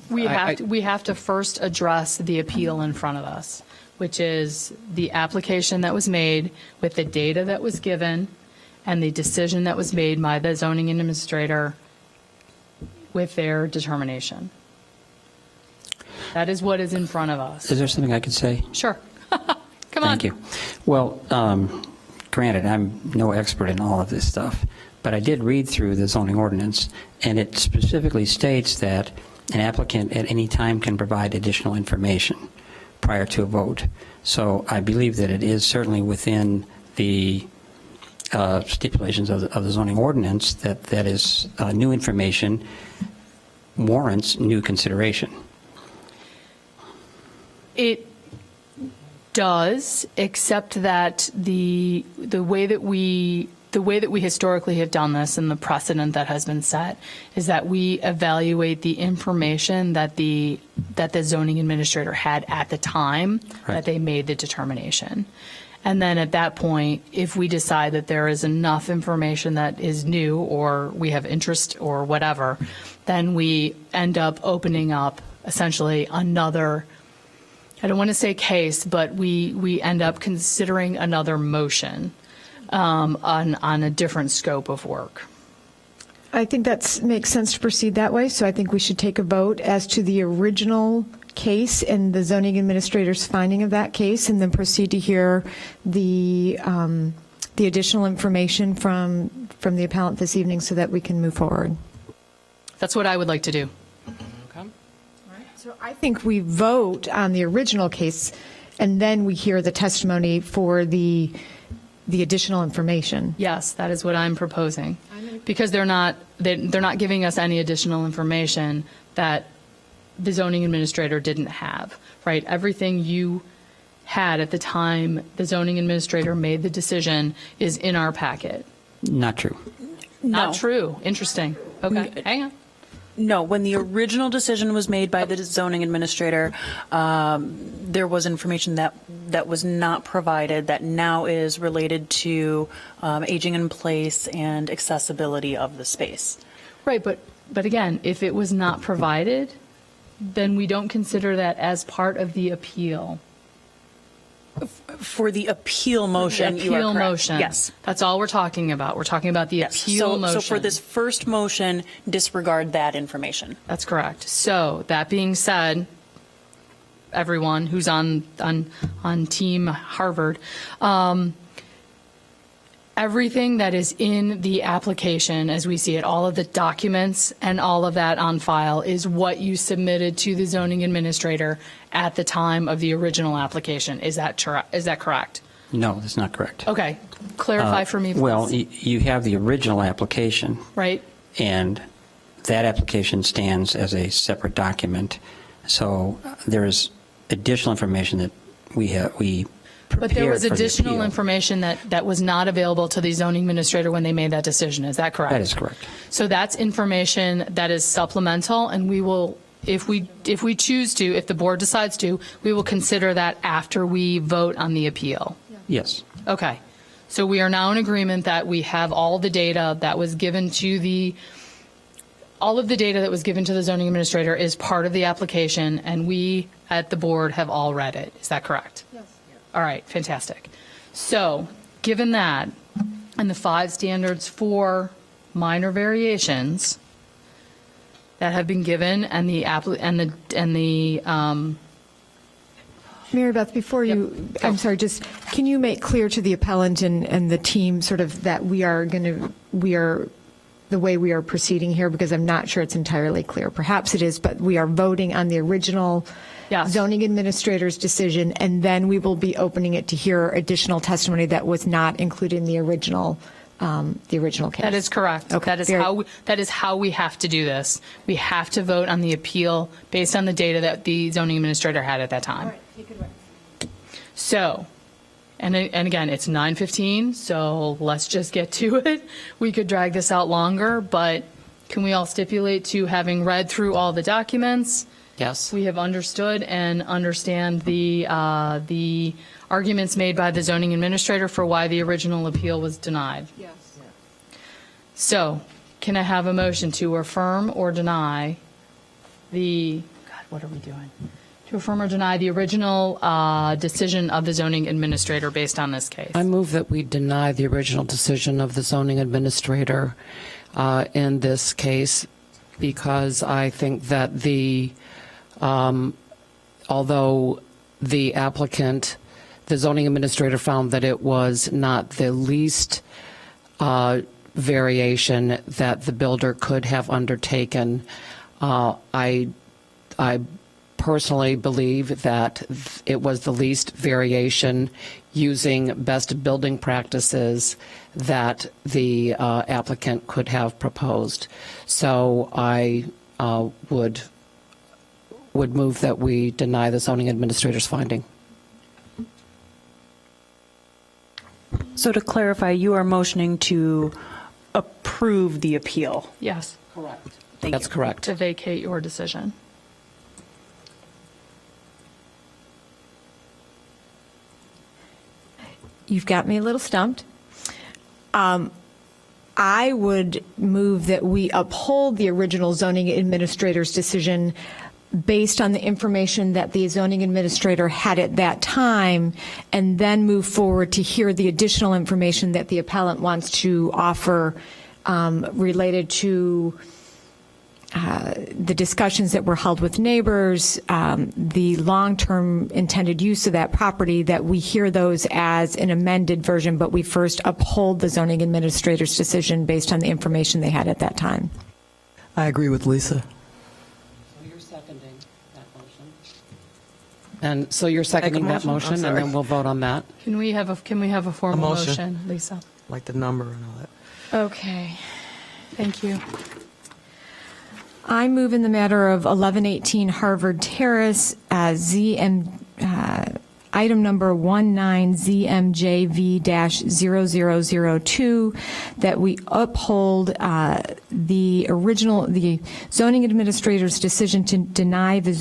We have to first address the appeal in front of us, which is the application that was made with the data that was given and the decision that was made by the zoning administrator with their determination. That is what is in front of us. Is there something I could say? Sure. Come on. Thank you. Well, granted, I'm no expert in all of this stuff, but I did read through the zoning ordinance, and it specifically states that an applicant at any time can provide additional information prior to a vote. So I believe that it is certainly within the stipulations of the zoning ordinance that is new information warrants new consideration. It does, except that the way that we historically have done this and the precedent that has been set is that we evaluate the information that the zoning administrator had at the time that they made the determination. And then at that point, if we decide that there is enough information that is new or we have interest or whatever, then we end up opening up essentially another, I don't want to say case, but we end up considering another motion on a different scope of work. I think that makes sense to proceed that way, so I think we should take a vote as to the original case and the zoning administrator's finding of that case, and then proceed to hear the additional information from the appellant this evening so that we can move forward. That's what I would like to do. So I think we vote on the original case, and then we hear the testimony for the additional information. Yes, that is what I'm proposing, because they're not giving us any additional information that the zoning administrator didn't have, right? Everything you had at the time the zoning administrator made the decision is in our packet. Not true. Not true. Interesting. Okay, hang on. No, when the original decision was made by the zoning administrator, there was information that was not provided that now is related to aging in place and accessibility of the space. Right, but again, if it was not provided, then we don't consider that as part of the appeal. For the appeal motion, The you are appeal correct. motion. Yes. That's all we're talking about. We're talking about the appeal motion. So for this first motion, disregard that information. That's correct. So that being said, everyone who's on Team Harvard, everything that is in the application, as we see it, all of the documents and all of that on file is what you submitted to the zoning administrator at the time of the original application. Is that correct? No, that's not correct. Okay. Clarify for me, please. Well, you have the original application, Right? and that application stands as a separate document. So there is additional information that we prepared But there was for the additional appeal. information that was not available to the zoning administrator when they made that decision. Is that correct? That is correct. So that's information that is supplemental, and we will, if we choose to, if the board decides to, we will consider that after we vote on the appeal. Yes. Okay. So we are now in agreement that we have all the data that was given to all of the data that was given to the zoning administrator is part of the application, and we at the board have all read it. Is that correct? Yes. All right, fantastic. So, given that, and the 5 standards for minor variations that have been given, and the Mary Beth, before you, I'm sorry, just, can you make clear to the appellant and the team sort of that we are the way we are proceeding here, because I'm not sure it's entirely clear. Perhaps it is, but we are voting on the original zoning administrator's decision, and then we will be opening it to hear additional testimony that was not included in the original case. That is correct. Okay. That is how we have to do this. We have to vote on the appeal based on the data that the zoning administrator had at that time. So, and again, it's 9:15, so let's just get to it. We could drag this out longer, but can we all stipulate to having read through all the documents? Yes. We have understood and understand the arguments made by the zoning administrator for why the original appeal was denied. Yes. So, can I have a motion to affirm or deny what are we doing? To affirm or deny the original decision of the zoning administrator based on this case? I move that we deny the original decision of the zoning administrator in this case, because I think that although the applicant, the zoning administrator found that it was not the least variation that the builder could have undertaken, I personally believe that it was the least variation using best building practices that the applicant could have proposed. So I would move that we deny the zoning administrator's finding. So to clarify, you are motioning to approve the appeal. Yes. Correct. That's correct. To vacate your decision. You've got me a little stumped. I would move that we uphold the original zoning administrator's decision based on the information that the zoning administrator had at that time, and then move forward to hear the additional information that the appellant wants to offer related to the discussions that were held with neighbors, the long-term intended use of that property, that we hear those as an amended version, but we first uphold the zoning administrator's decision based on the information they had at that time. I agree with Lisa. You're seconding that motion. And so you're seconding that motion, and then we'll vote on that. Can we have a formal motion. motion, Lisa? Like the number and all that. Okay. Thank you. I move in the matter of 1118 Harvard Terrace, I item number 19ZMJV-0002, that we uphold the zoning administrator's decision to deny the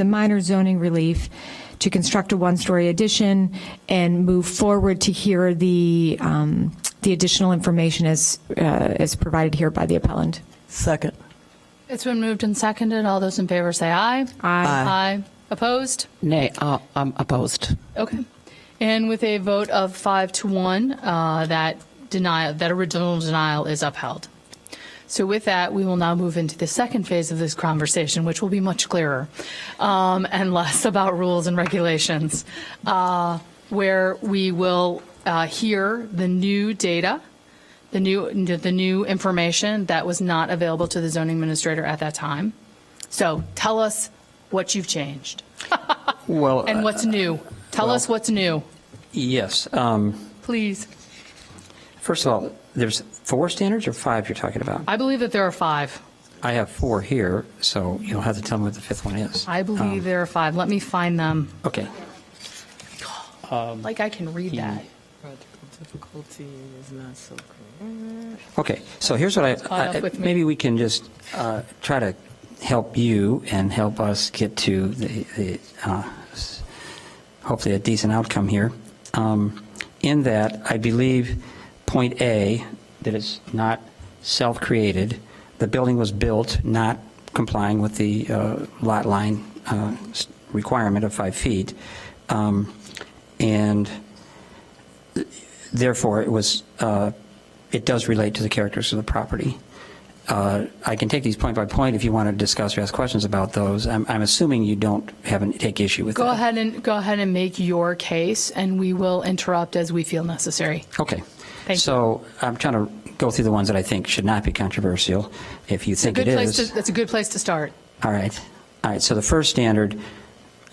minor zoning relief to construct a one-story addition and move forward to hear the additional information as provided here by the appellant. Second. It's been moved and seconded. All those in favor say aye. Aye. Aye. Opposed? Nay, I'm opposed. Okay. And with a vote of 5-1, that original denial is upheld. So with that, we will now move into the second phase of this conversation, which will be much clearer and less about rules and regulations, where we will hear the new data, the new information that was not available to the zoning administrator at that time. So tell us what you've changed. Well, and what's new. Tell us what's new, yes. please. First of all, there's 4 standards or 5 you're talking about? I believe that there are 5. I have 4 here, so you'll have to tell me what the 5th one is. I believe there are 5. Let me find them. Okay. Like I can read that. Practical difficulty is not so great. Okay, so here's what caught up with me. maybe we can just try to help you and help us get to the hopefully a decent outcome here. In that, I believe point A, that it's not self-created. The building was built not complying with the lot line requirement of 5 feet. And therefore, it does relate to the characteristics of the property. I can take these point by point if you want to discuss or ask questions about those. I'm assuming you haven't take issue with Go that. ahead and make your case, and we will interrupt as we feel necessary. Okay. Thank so I'm trying to go through the ones that I think should not be controversial. If you think it is. That's a good place to start. All right. So the first standard,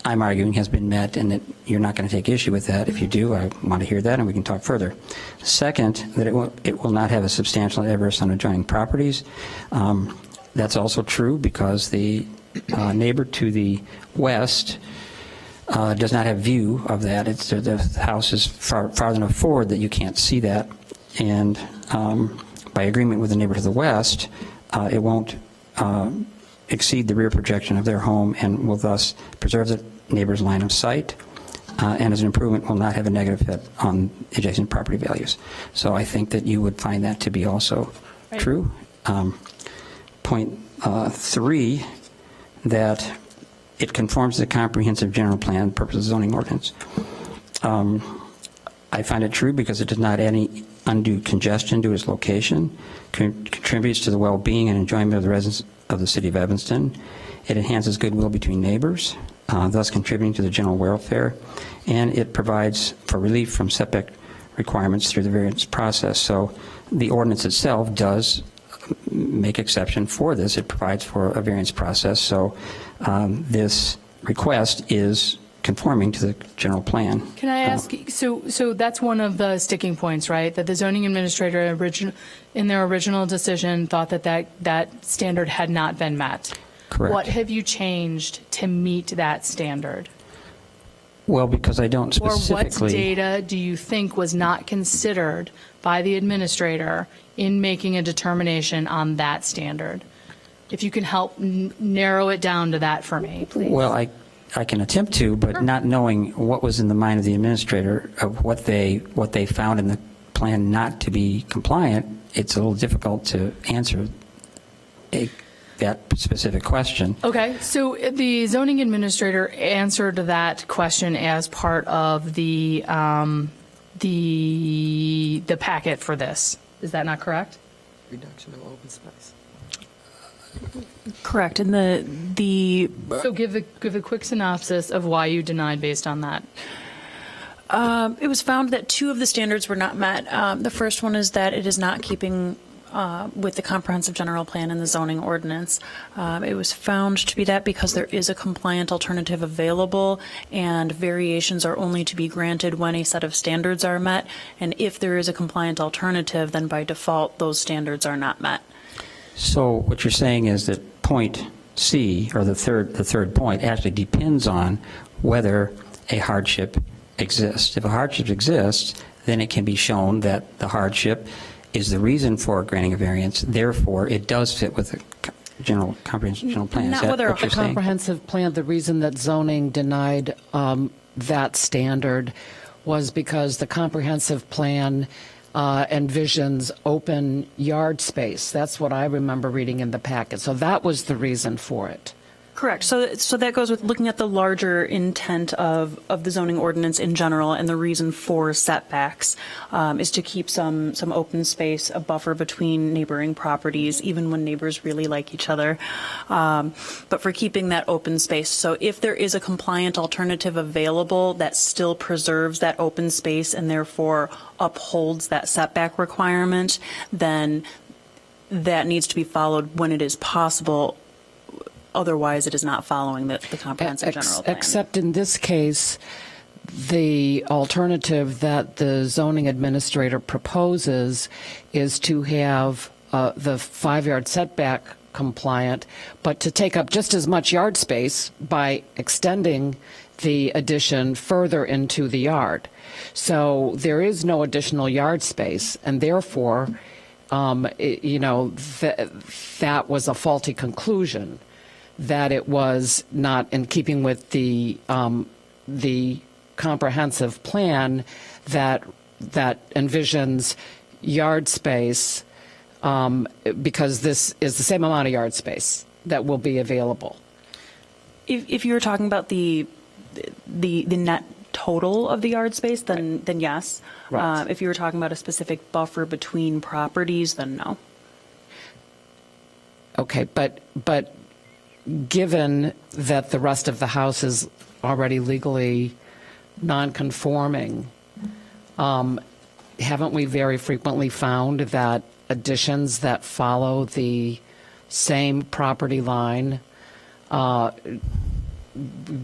I'm arguing, has been met, and that you're not going to take issue with that. If you do, I want to hear that, and we can talk further. Second, that it will not have a substantial adverse on adjoining properties. That's also true because the neighbor to the west does not have view of that. The house is far enough forward that you can't see that. And by agreement with the neighbor to the west, it won't exceed the rear projection of their home and will thus preserve the neighbor's line of sight, and as an improvement will not have a negative effect on adjacent property values. So I think that you would find that to be also true. Point 3, that it conforms to the comprehensive general plan purpose of zoning ordinance. I find it true because it does not add any undue congestion to its location, contributes to the well-being and enjoyment of the residents of the city of Evanston. It enhances goodwill between neighbors, thus contributing to the general welfare, and it provides for relief from setback requirements through the variance process. So the ordinance itself does make exception for this. It provides for a variance process. So this request is conforming to the general plan. Can I ask, so that's one of the sticking points, right? That the zoning administrator in their original decision thought that standard had not been met. Correct. What have you changed to meet that standard? Well, because I don't specifically. Or what data do you think was not considered by the administrator in making a determination on that standard? If you can help narrow it down to that for me, please. Well, I can attempt to, but not knowing what was in the mind of the administrator of what they found in the plan not to be compliant, it's a little difficult to answer that specific question. Okay, so the zoning administrator answered that question as part of the packet for this. Is that not correct? Reduction of open space. Correct. And the So give a quick synopsis of why you denied based on that. It was found that 2 of the standards were not met. The first one is that it is not keeping with the comprehensive general plan and the zoning ordinance. It was found to be that because there is a compliant alternative available, and variations are only to be granted when a set of standards are met. And if there is a compliant alternative, then by default, those standards are not met. So what you're saying is that point C, or the third point, actually depends on whether a hardship exists. If a hardship exists, then it can be shown that the hardship is the reason for granting a variance. Therefore, it does fit with the general comprehensive general plan. Not Is that whether what you're a saying? Comprehensive plan, the reason that zoning denied that standard was because the comprehensive plan envisions open yard space. That's what I remember reading in the packet. So that was the reason for it. Correct. So that goes with looking at the larger intent of the zoning ordinance in general, and the reason for setbacks is to keep some open space, a buffer between neighboring properties, even when neighbors really like each other, but for keeping that open space. So if there is a compliant alternative available that still preserves that open space and therefore upholds that setback requirement, then that needs to be followed when it is possible. Otherwise, it is not following the comprehensive general plan. Except in this case, the alternative that the zoning administrator proposes is to have the 5-yard setback compliant, but to take up just as much yard space by extending the addition further into the yard. So there is no additional yard space, and therefore, that was a faulty conclusion, that it was not in keeping with the comprehensive plan that envisions yard space, because this is the same amount of yard space that will be available. If you were talking about the net total of the yard space, then yes. Right. If you were talking about a specific buffer between properties, then no. Okay, but given that the rest of the house is already legally non-conforming, haven't we very frequently found that additions that follow the same property line,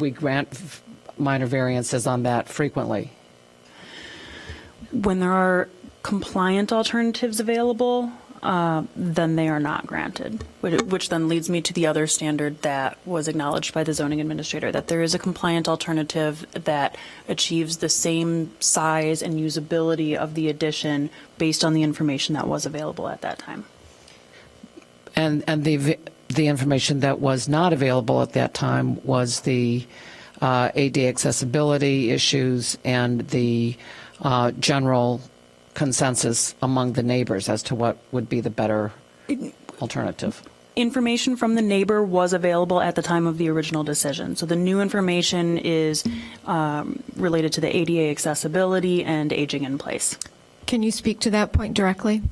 we grant minor variances on that frequently? When there are compliant alternatives available, then they are not granted, which then leads me to the other standard that was acknowledged by the zoning administrator, that there is a compliant alternative that achieves the same size and usability of the addition based on the information that was available at that time. And the information that was not available at that time was the ADA accessibility issues and the general consensus among the neighbors as to what would be the better alternative. Information from the neighbor was available at the time of the original decision. So the new information is related to the ADA accessibility and aging in place. Can you speak to that point directly?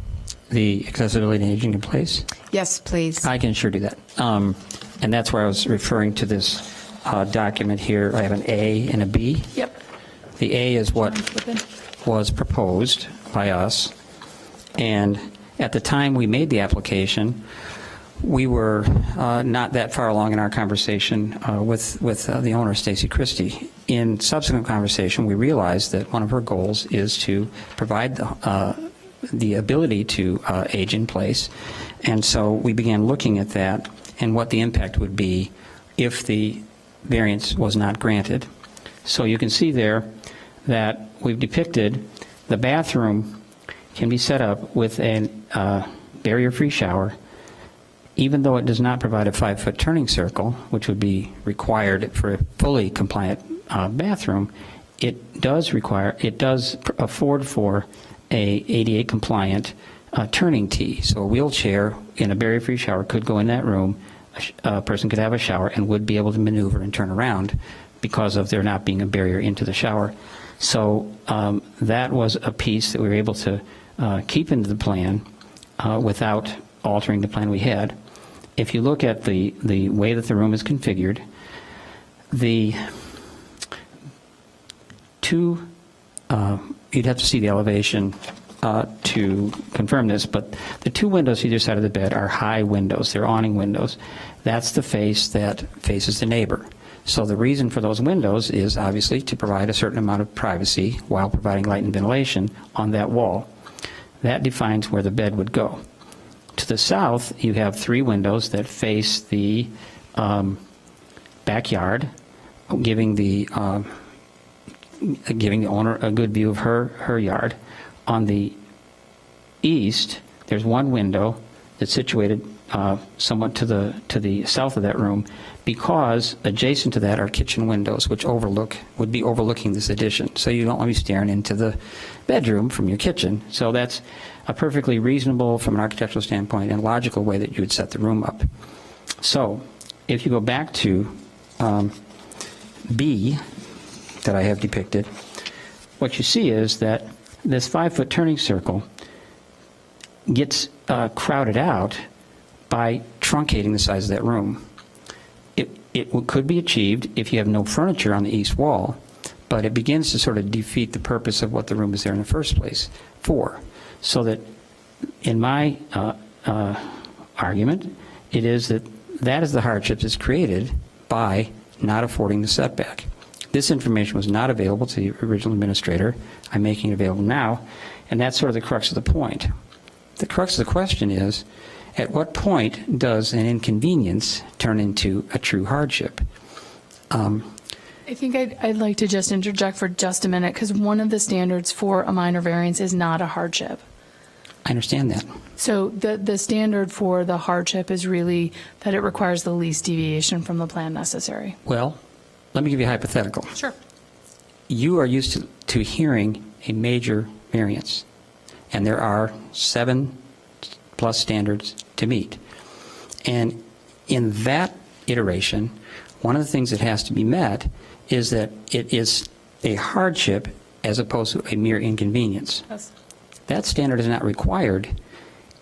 The accessibility and aging in place? Yes, please. I can sure do that. And that's where I was referring to this document here. I have an A and a B. Yep. The A is what was proposed by us, and at the time we made the application, we were not that far along in our conversation with the owner, Stacy Christie. In subsequent conversation, we realized that one of her goals is to provide the ability to age in place, and so we began looking at that and what the impact would be if the variance was not granted. So you can see there that we've depicted the bathroom can be set up with a barrier-free shower, even though it does not provide a 5-foot turning circle, which would be required for a fully compliant bathroom. It does afford for a ADA compliant turning T. So a wheelchair in a barrier-free shower could go in that room. A person could have a shower and would be able to maneuver and turn around because of there not being a barrier into the shower. So that was a piece that we were able to keep into the plan without altering the plan we had. If you look at the way that the room is configured, the two, you'd have to see the elevation to confirm this, but the two windows either side of the bed are high windows. They're awning windows. That's the face that faces the neighbor. So the reason for those windows is obviously to provide a certain amount of privacy while providing light and ventilation on that wall. That defines where the bed would go. To the south, you have 3 windows that face the backyard, giving the owner a good view of her yard. On the east, there's one window that's situated somewhat to the south of that room, because adjacent to that are kitchen windows, which would be overlooking this addition. So you don't want to be staring into the bedroom from your kitchen. So that's a perfectly reasonable, from an architectural standpoint, and logical way that you would set the room up. So if you go back to B that I have depicted, what you see is that this 5-foot turning circle gets crowded out by truncating the size of that room. It could be achieved if you have no furniture on the east wall, but it begins to sort of defeat the purpose of what the room is there in the first place for. So that, in my argument, it is that is the hardship that's created by not affording the setback. This information was not available to the original administrator. I'm making it available now, and that's sort of the crux of the point. The crux of the question is, at what point does an inconvenience turn into a true hardship? I think I'd like to just interject for just a minute, because one of the standards for a minor variance is not a hardship. I understand that. So the standard for the hardship is really that it requires the least deviation from the plan necessary. Well, let me give you a hypothetical. Sure. You are used to hearing a major variance, and there are 7+ standards to meet. And in that iteration, one of the things that has to be met is that it is a hardship as opposed to a mere inconvenience. Yes. That standard is not required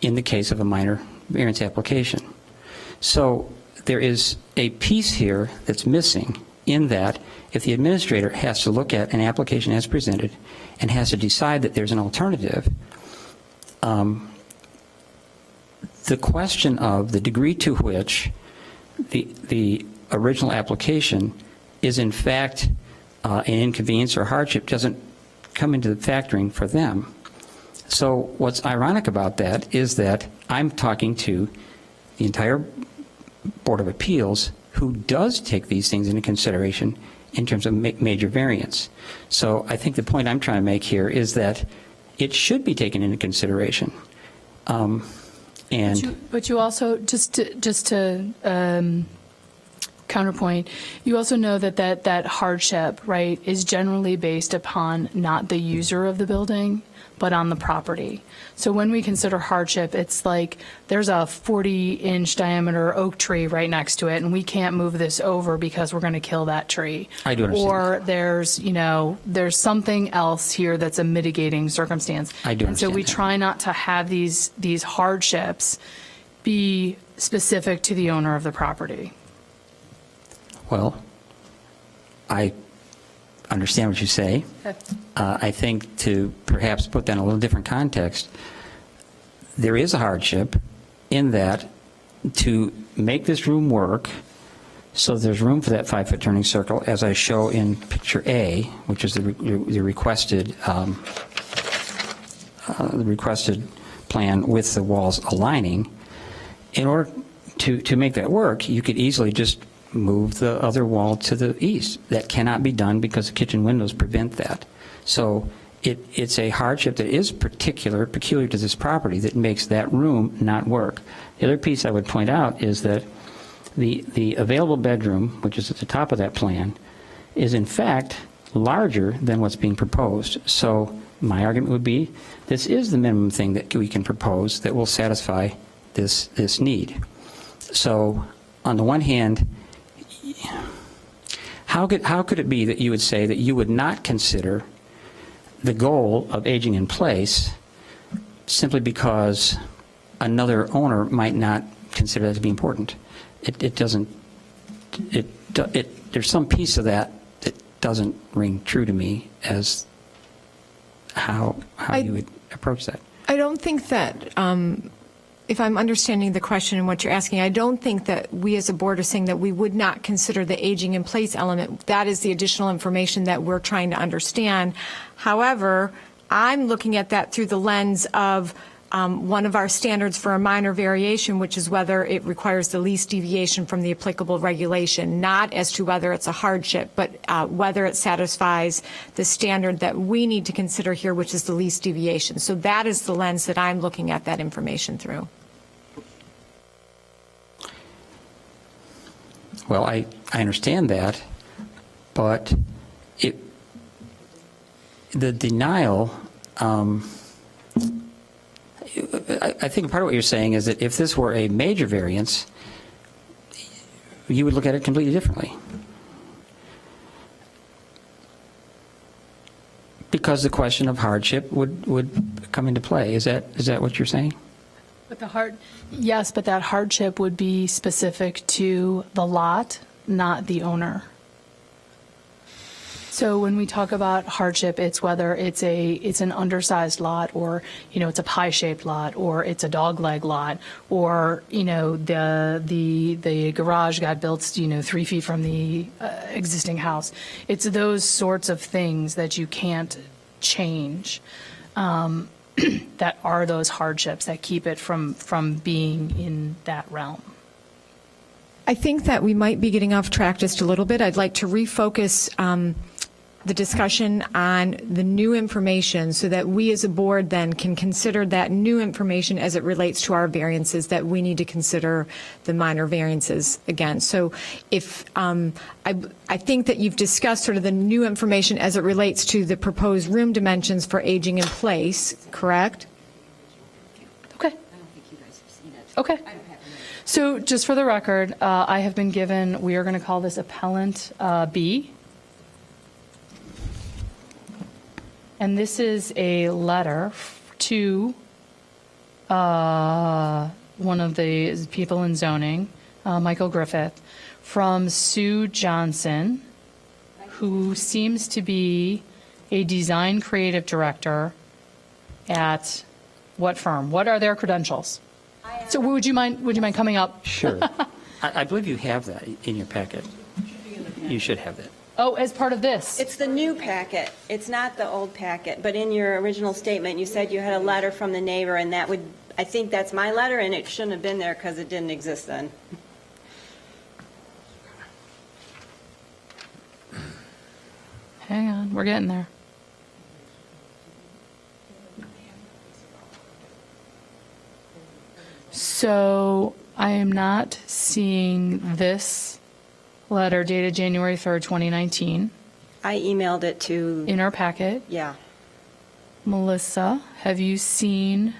in the case of a minor variance application. So there is a piece here that's missing, in that if the administrator has to look at an application as presented and has to decide that there's an alternative, the question of the degree to which the original application is in fact an inconvenience or hardship doesn't come into the factoring for them. So what's ironic about that is that I'm talking to the entire Board of Appeals, who does take these things into consideration in terms of major variance. So I think the point I'm trying to make here is that it should be taken into consideration. But you also, just to counterpoint, you also know that hardship, right, is generally based upon not the user of the building, but on the property. So when we consider hardship, it's like there's a 40-inch diameter oak tree right next to it, and we can't move this over because we're going to kill that tree. I do understand. Or there's something else here that's a mitigating circumstance. I do And so understand we that. try not to have these hardships be specific to the owner of the property. Well, I understand what you say. Okay. I think to perhaps put that in a little different context, there is a hardship in that to make this room work so there's room for that 5-foot turning circle, as I show in picture A, which is the requested plan with the walls aligning. In order to make that work, you could easily just move the other wall to the east. That cannot be done because the kitchen windows prevent that. So it's a hardship that is peculiar to this property that makes that room not work. The other piece I would point out is that the available bedroom, which is at the top of that plan, is in fact larger than what's being proposed. So my argument would be this is the minimum thing that we can propose that will satisfy this need. So on the one hand, how could it be that you would say that you would not consider the goal of aging in place simply because another owner might not consider that to be important? There's some piece of that doesn't ring true to me as how you would approach that. I don't think that, if I'm understanding the question and what you're asking, I don't think that we as a board are saying that we would not consider the aging in place element. That is the additional information that we're trying to understand. However, I'm looking at that through the lens of one of our standards for a minor variation, which is whether it requires the least deviation from the applicable regulation, not as to whether it's a hardship, but whether it satisfies the standard that we need to consider here, which is the least deviation. So that is the lens that I'm looking at that information through. Well, I understand that, but the denial, I think part of what you're saying is that if this were a major variance, you would look at it completely differently. Because the question of hardship would come into play. Is that what you're saying? But yes, but that hardship would be specific to the lot, not the owner. So when we talk about hardship, it's whether it's an undersized lot, or it's a pie-shaped lot, or it's a dogleg lot, or the garage got built 3 feet from the existing house. It's those sorts of things that you can't change. That are those hardships that keep it from being in that realm. I think that we might be getting off track just a little bit. I'd like to refocus the discussion on the new information so that we as a board then can consider that new information as it relates to our variances, that we need to consider the minor variances again. So if I think that you've discussed sort of the new information as it relates to the proposed room dimensions for aging in place, correct? Okay. Okay. So just for the record, I have been given, we are going to call this appellant B. And this is a letter to one of the people in zoning, Michael Griffith, from Sue Johnson, who seems to be a design creative director at what firm? What are their credentials? So would you mind coming up? Sure. I believe you have that in your packet. You should have that. Oh, as part of this? It's the new packet. It's not the old packet. But in your original statement, you said you had a letter from the neighbor, and that would, I think that's my letter, and it shouldn't have been there because it didn't exist then. Hang on, we're getting there. So I am not seeing this letter dated January 3rd, 2019. I emailed it to... In our packet. Yeah. Melissa, have you seen?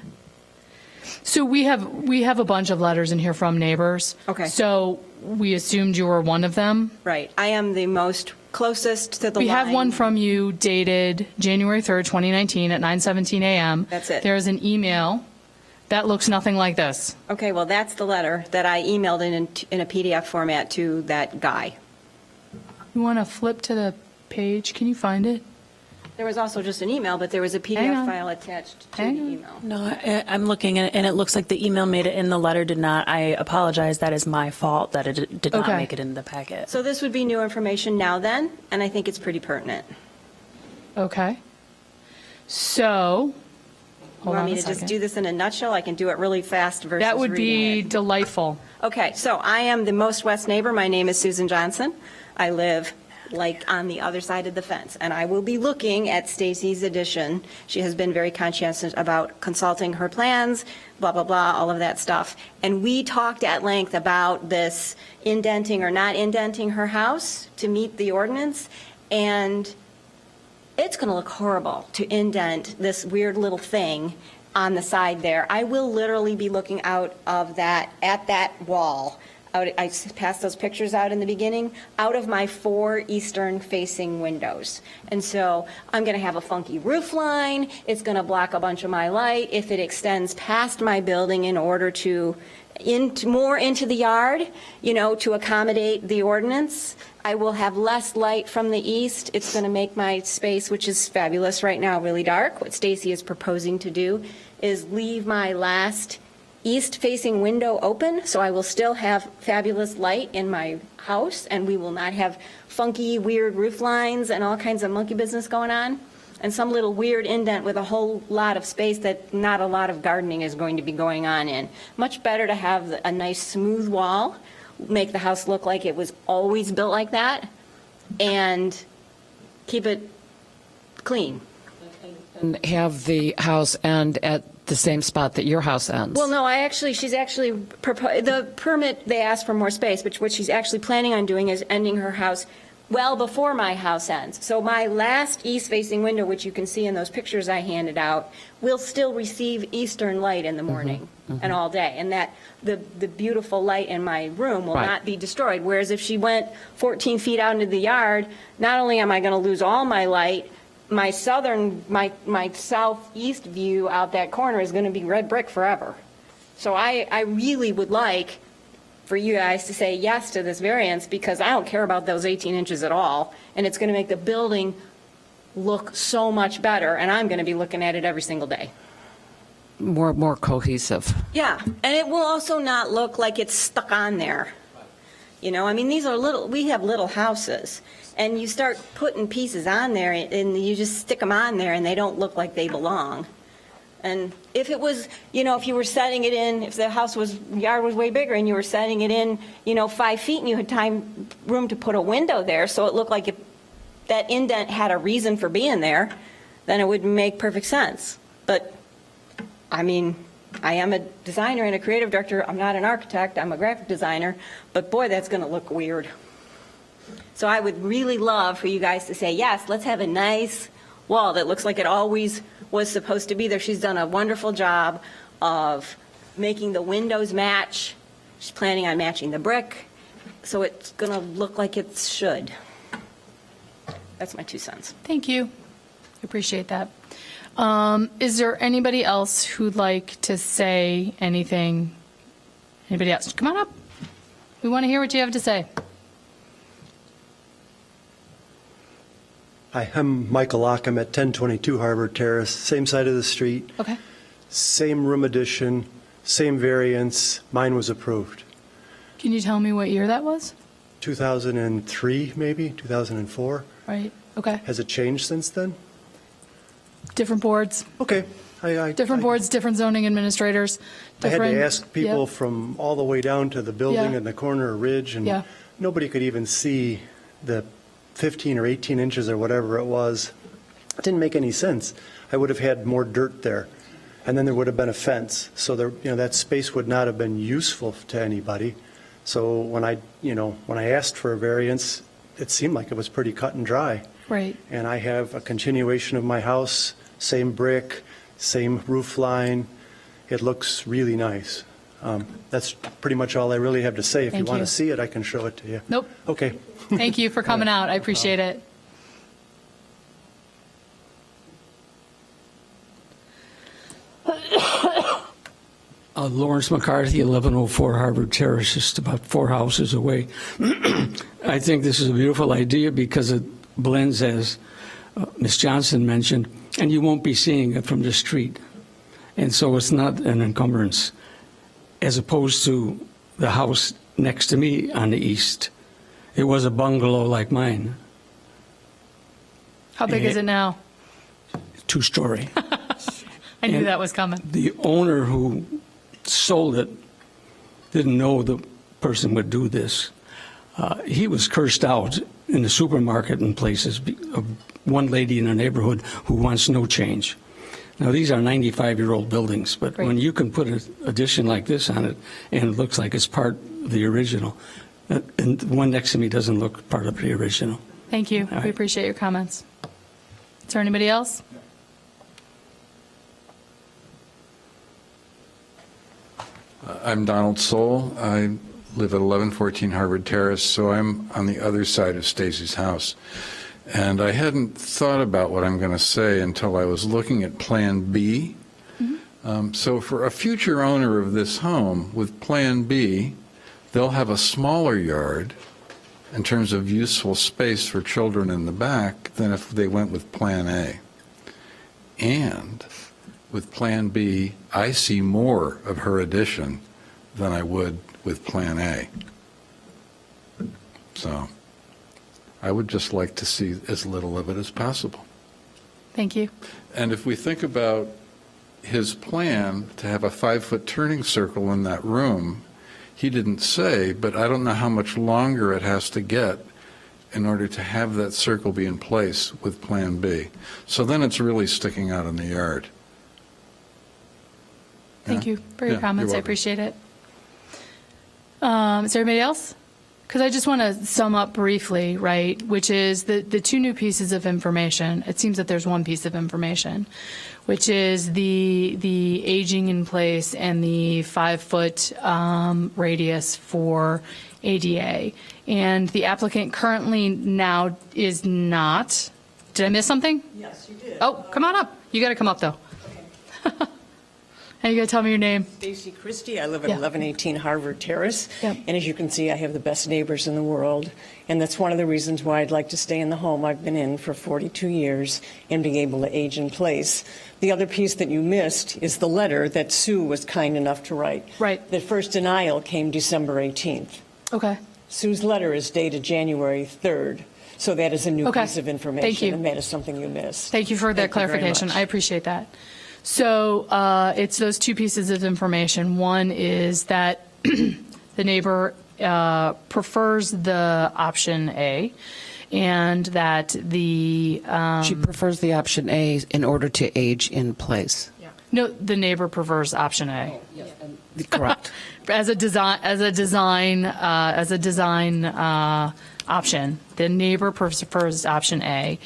So we have a bunch of letters in here from neighbors. Okay. So we assumed you were one of them. Right. I am the most closest to the We line. have one from you dated January 3rd, 2019 at 9:17 a.m. That's it. There is an email that looks nothing like this. Okay, well, that's the letter that I emailed in a PDF format to that guy. You want to flip to the page? Can you find it? There was also just an email, but there was a Hang PDF on. file attached to the Hang on. email. No, I'm looking, and it looks like the email made it in, the letter did not. I apologize, that is my fault, that it did not Okay. make it in the packet. So this would be new information now then, and I think it's pretty pertinent. Okay. So, You hold want on me a to just second. do this in a nutshell? I can do it really fast versus That would be reading it. delightful. Okay, so I am the most west neighbor. My name is Susan Johnson. I live like on the other side of the fence, and I will be looking at Stacy's addition. She has been very conscientious about consulting her plans, blah, blah, blah, all of that stuff. And we talked at length about this indenting or not indenting her house to meet the ordinance, and it's going to look horrible to indent this weird little thing on the side there. I will literally be looking out of that, at that wall. I passed those pictures out in the beginning, out of my 4 eastern-facing windows. And so I'm going to have a funky roof line. It's going to block a bunch of my light. If it extends past my building in order to more into the yard, to accommodate the ordinance, I will have less light from the east. It's going to make my space, which is fabulous right now, really dark. What Stacy is proposing to do is leave my last east-facing window open, so I will still have fabulous light in my house, and we will not have funky, weird roof lines and all kinds of monkey business going on. and some little weird indent with a whole lot of space that not a lot of gardening is going to be going on in. Much better to have a nice smooth wall, make the house look like it was always built like that, and keep it clean. And have the house end at the same spot that your house ends. Well, no, she's actually, the permit, they asked for more space, but what she's actually planning on doing is ending her house well before my house ends. So my last east-facing window, which you can see in those pictures I handed out, will still receive eastern light in the morning and all day. And that the beautiful light in my room will Right. not be destroyed. Whereas if she went 14 feet out into the yard, not only am I going to lose all my light, my southeast view out that corner is going to be red brick forever. So I really would like for you guys to say yes to this variance, because I don't care about those 18 inches at all, and it's going to make the building look so much better, and I'm going to be looking at it every single day. More cohesive. Yeah, and it will also not look like it's stuck on there. You know, I mean, we have little houses, and you start putting pieces on there, and you just stick them on there, and they don't look like they belong. And if it was, if you were setting it in, if the yard was way bigger, and you were setting it in, 5 feet, and you had room to put a window there, so it looked like that indent had a reason for being there, then it would make perfect sense. But, I mean, I am a designer and a creative director. I'm not an architect. I'm a graphic designer. But boy, that's going to look weird. So I would really love for you guys to say, yes, let's have a nice wall that looks like it always was supposed to be there. She's done a wonderful job of making the windows match. She's planning on matching the brick. So it's going to look like it should. That's my 2 cents. Thank you. Appreciate that. Is there anybody else who'd like to say anything? Anybody else? Come on up. We want to hear what you have to say. Hi, I'm Michael Locke. I'm at 1022 Harbor Terrace, same side of the street. Okay. Same room addition, same variance. Mine was approved. Can you tell me what year that was? 2003, maybe, 2004. Right. Okay. Has it changed since then? Different boards. Okay. Different boards, different zoning administrators. I had different- to ask people Yep. from all the way down to the building Yeah. in the corner of Ridge, and Yeah. nobody could even see the 15 or 18 inches or whatever it was. It didn't make any sense. I would have had more dirt there, and then there would have been a fence. So there, that space would not have been useful to anybody. So when I asked for a variance, it seemed like it was pretty cut and dry. Right. And I have a continuation of my house, same brick, same roof line. It looks really nice. That's pretty much all I really have to say. If you Thank want you. to see it, I can show it to you. Nope. Okay. Thank you for coming out. I appreciate it. Lawrence McCarthy, 1104 Harvard Terrace, just about 4 houses away. I think this is a beautiful idea because it blends, as Ms. Johnson mentioned, and you won't be seeing it from the street. And so it's not an encumbrance, as opposed to the house next to me on the east. It was a bungalow like mine, How big is it now? 2-story. I knew And that was coming. The owner who sold it didn't know the person would do this. He was cursed out in the supermarket and places of one lady in the neighborhood who wants no change. Now, these are 95-year-old buildings, but when you can put an addition like this on it and it looks like it's part of the original, and the one next to me doesn't look part of the original. Thank you. All right. We appreciate your comments. Is there anybody else? I'm Donald Soul. I live at 1114 Harvard Terrace, so I'm on the other side of Stacy's house. And I hadn't thought about what I'm going to say until I was looking at Plan B. So for a future owner of this home, with Plan B, they'll have a smaller yard in terms of useful space for children in the back than if they went with Plan A. And with Plan B, I see more of her addition than I would with Plan A. So I would just like to see as little of it as possible. Thank you. And if we think about his plan to have a 5-foot turning circle in that room, he didn't say, but I don't know how much longer it has to get in order to have that circle be in place with Plan B. So then it's really sticking out in the yard. Thank you for your Yeah, comments. you're I welcome. appreciate it. Is there anybody else? Because I just want to sum up briefly, right, which is the two new pieces of information. It seems that there's one piece of information, which is the aging in place and the 5-foot radius for ADA. And the applicant currently now is not. Did I miss something? Yes, you did. Oh, come on up. You got to come up, though. And you got to tell me your name. Stacy Christie. I live at Yeah. 1118 Harvard Terrace. Yep. And as you can see, I have the best neighbors in the world. And that's one of the reasons why I'd like to stay in the home I've been in for 42 years and being able to age in place. The other piece that you missed is the letter that Sue was kind enough to write. Right. The first denial came December 18th. Okay. Sue's letter is dated January 3rd. So that is a new Okay. piece of information. Thank you. And that is something you missed. Thank you for that Thank you very clarification. much. I appreciate that. So it's those two pieces of information. One is that the neighbor prefers the option A, and that the She prefers the option A in order to age in place. no, the neighbor prefers option A. Correct. As a design option, the neighbor prefers option A,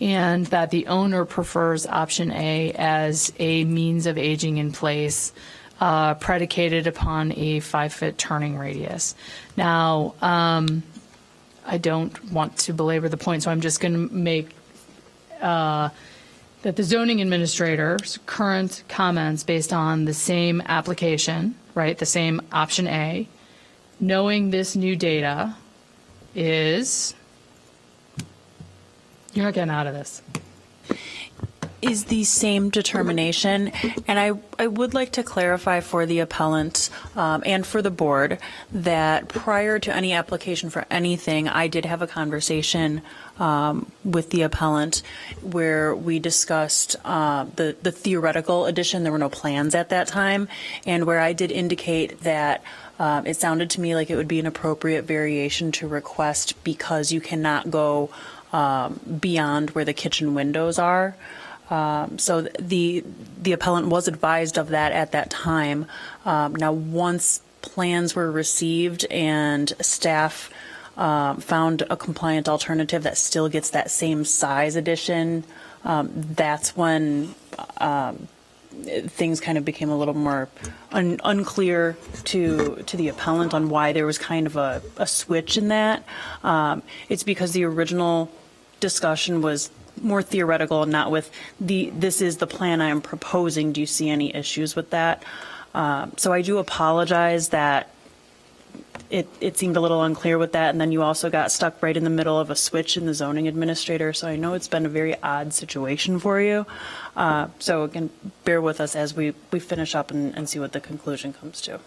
and that the owner prefers option A as a means of aging in place, predicated upon a 5-foot turning radius. Now, I don't want to belabor the point, so I'm just going to make that the zoning administrator's current comments based on the same application, right, the same option A, knowing this new data is, you're not getting out of this. Is the same determination. And I would like to clarify for the appellant and for the board that prior to any application for anything, I did have a conversation with the appellant where we discussed the theoretical addition. There were no plans at that time, and where I did indicate that it sounded to me like it would be an appropriate variation to request because you cannot go beyond where the kitchen windows are. So the appellant was advised of that at that time. Now, once plans were received and staff found a compliant alternative that still gets that same size addition, that's when things kind of became a little more unclear to the appellant on why there was kind of a switch in that. It's because the original discussion was more theoretical and not with this is the plan I am proposing. Do you see any issues with that? So I do apologize that it seemed a little unclear with that. And then you also got stuck right in the middle of a switch in the zoning administrator. So I know it's been a very odd situation for you. So again, bear with us as we finish up and see what the conclusion comes to.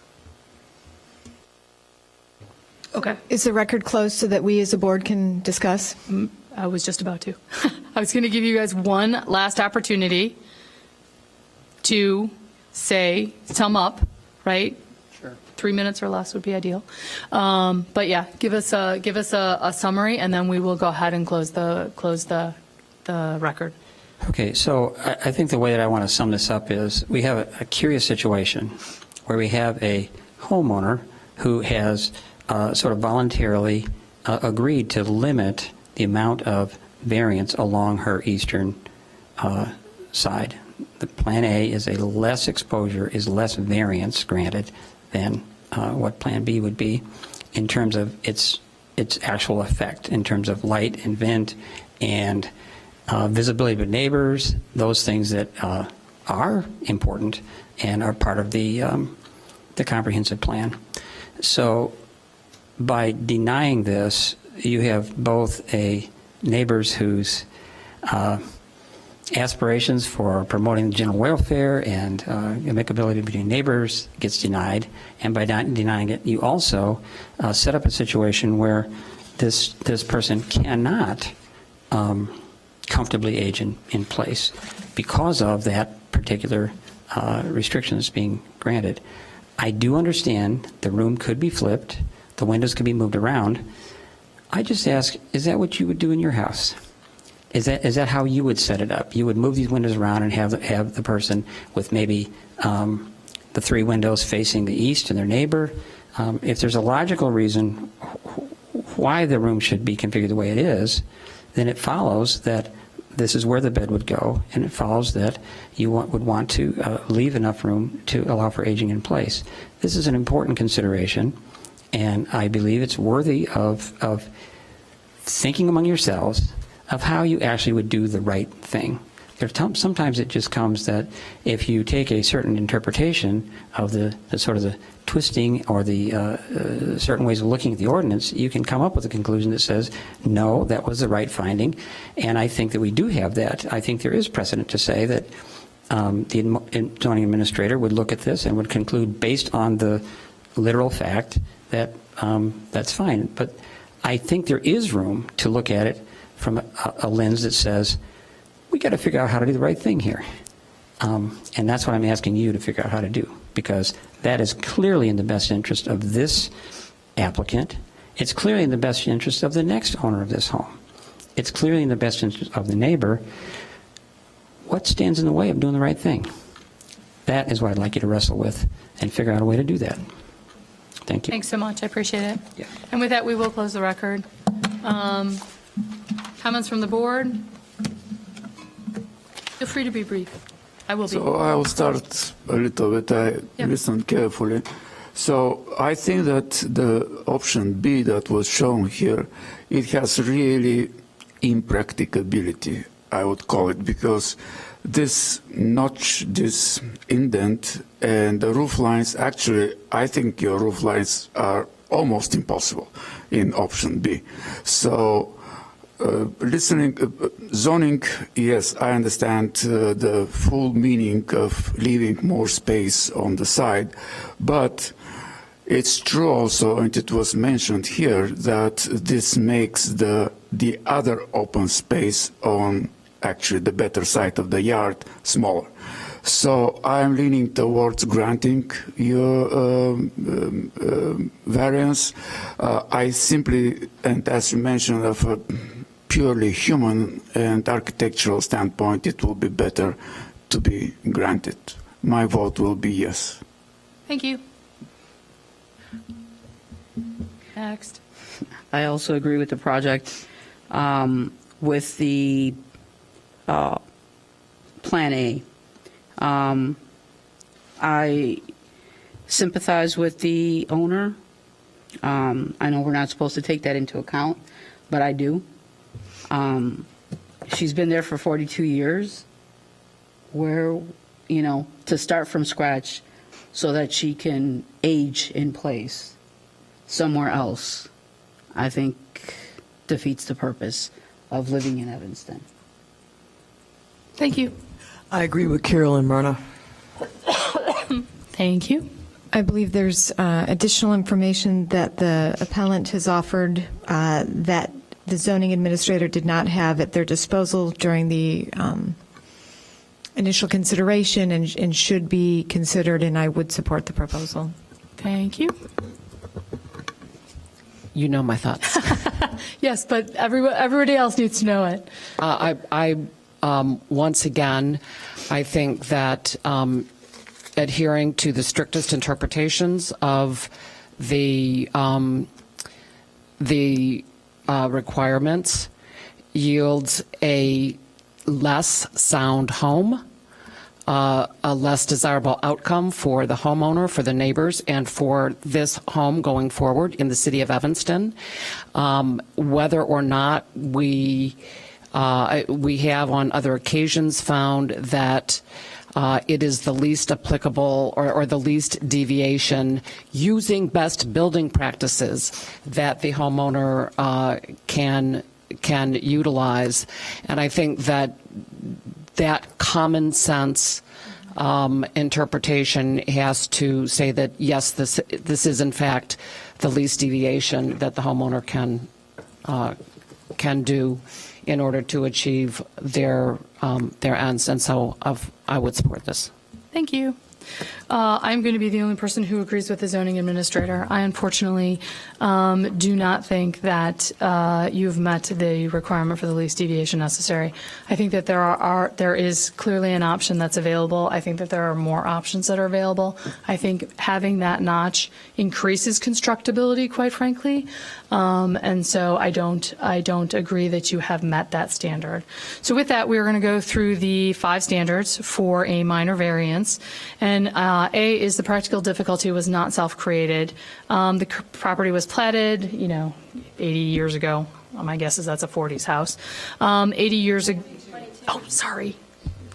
Okay. Is the record closed so that we as a board can discuss? I was just about to. I was going to give you guys one last opportunity to sum up, right? Sure. 3 minutes or less would be ideal. But yeah, give us a summary, and then we will go ahead and close the record. Okay, so I think the way that I want to sum this up is we have a curious situation where we have a homeowner who has sort of voluntarily agreed to limit the amount of variance along her eastern side. The Plan A is a less exposure, is less variance granted than what Plan B would be in terms of its actual effect, in terms of light and vent and visibility to neighbors, those things that are important and are part of the comprehensive plan. So by denying this, you have both neighbors whose aspirations for promoting the general welfare and amicability between neighbors gets denied, and by denying it, you also set up a situation where this person cannot comfortably age in place because of that particular restriction that's being granted. I do understand the room could be flipped, the windows could be moved around. I just ask, is that what you would do in your house? Is that how you would set it up? You would move these windows around and have the person with maybe the 3 windows facing the east and their neighbor. If there's a logical reason why the room should be configured the way it is, then it follows that this is where the bed would go, and it follows that you would want to leave enough room to allow for aging in place. This is an important consideration, and I believe it's worthy of thinking among yourselves of how you actually would do the right thing. Sometimes it just comes that if you take a certain interpretation of the sort of the twisting or the certain ways of looking at the ordinance, you can come up with a conclusion that says, no, that was the right finding. And I think that we do have that. I think there is precedent to say that the zoning administrator would look at this and would conclude based on the literal fact that that's fine. But I think there is room to look at it from a lens that says, we got to figure out how to do the right thing here. And that's what I'm asking you to figure out how to do, because that is clearly in the best interest of this applicant. It's clearly in the best interest of the next owner of this home. It's clearly in the best interest of the neighbor. What stands in the way of doing the right thing? That is what I'd like you to wrestle with and figure out a way to do that. Thank you. Thanks so much. I appreciate it. Yeah. And with that, we will close the record. Comments from the board? Feel free to be brief. I will be. So I will start a little bit. I listened carefully. So I think that the option B that was shown here, it has really impracticability, I would call it, because this notch, this indent, and the roof lines, actually, I think your roof lines are almost impossible in option B. So zoning, yes, I understand the full meaning of leaving more space on the side, but it's true also, and it was mentioned here, that this makes the other open space on actually the better side of the yard smaller. So I'm leaning towards granting your variance. I simply, and as you mentioned, of a purely human and architectural standpoint, it will be better to be granted. My vote will be yes. Thank you. Next. I also agree with the project. With the Plan A, I sympathize with the owner. I know we're not supposed to take that into account, but I do. She's been there for 42 years. Where, to start from scratch so that she can age in place somewhere else, I think defeats the purpose of living in Evanston. Thank you. I agree with Carol and Myrna. Thank you. I believe there's additional information that the appellant has offered that the zoning administrator did not have at their disposal during the initial consideration and should be considered, and I would support the proposal. Thank you. You know my thoughts. Yes, but everybody else needs to know it. Once again, I think that adhering to the strictest interpretations of the requirements yields a less sound home, a less desirable outcome for the homeowner, for the neighbors, and for this home going forward in the city of Evanston. Whether or not we have on other occasions found that it is the least applicable or the least deviation using best building practices that the homeowner can utilize. And I think that common sense interpretation has to say that, yes, this is in fact the least deviation that the homeowner can can do in order to achieve their ends. And so I would support this. Thank you. I'm going to be the only person who agrees with the zoning administrator. I unfortunately do not think that you've met the requirement for the least deviation necessary. I think that there is clearly an option that's available. I think that there are more options that are available. I think having that notch increases constructability, quite frankly. And so I don't agree that you have met that standard. So with that, we're going to go through the 5 standards for a minor variance. And A is the practical difficulty was not self-created. The property was platted, 80 years ago. My guess is that's a 40s house. 80 years ago. Oh, sorry.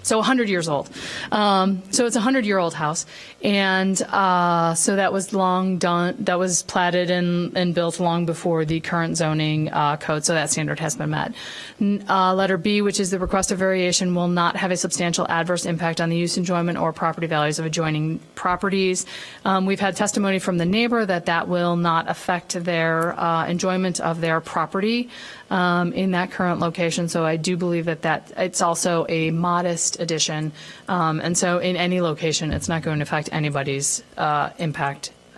So 100 years old. So it's a 100-year-old house. And so that was long done, that was platted and built long before the current zoning code, so that standard has been met. Letter B, which is the request of variation, will not have a substantial adverse impact on the use, enjoyment, or property values of adjoining properties. We've had testimony from the neighbor that will not affect their enjoyment of their property in that current location. So I do believe that it's also a modest addition. And so in any location, it's not going to affect anybody's happiness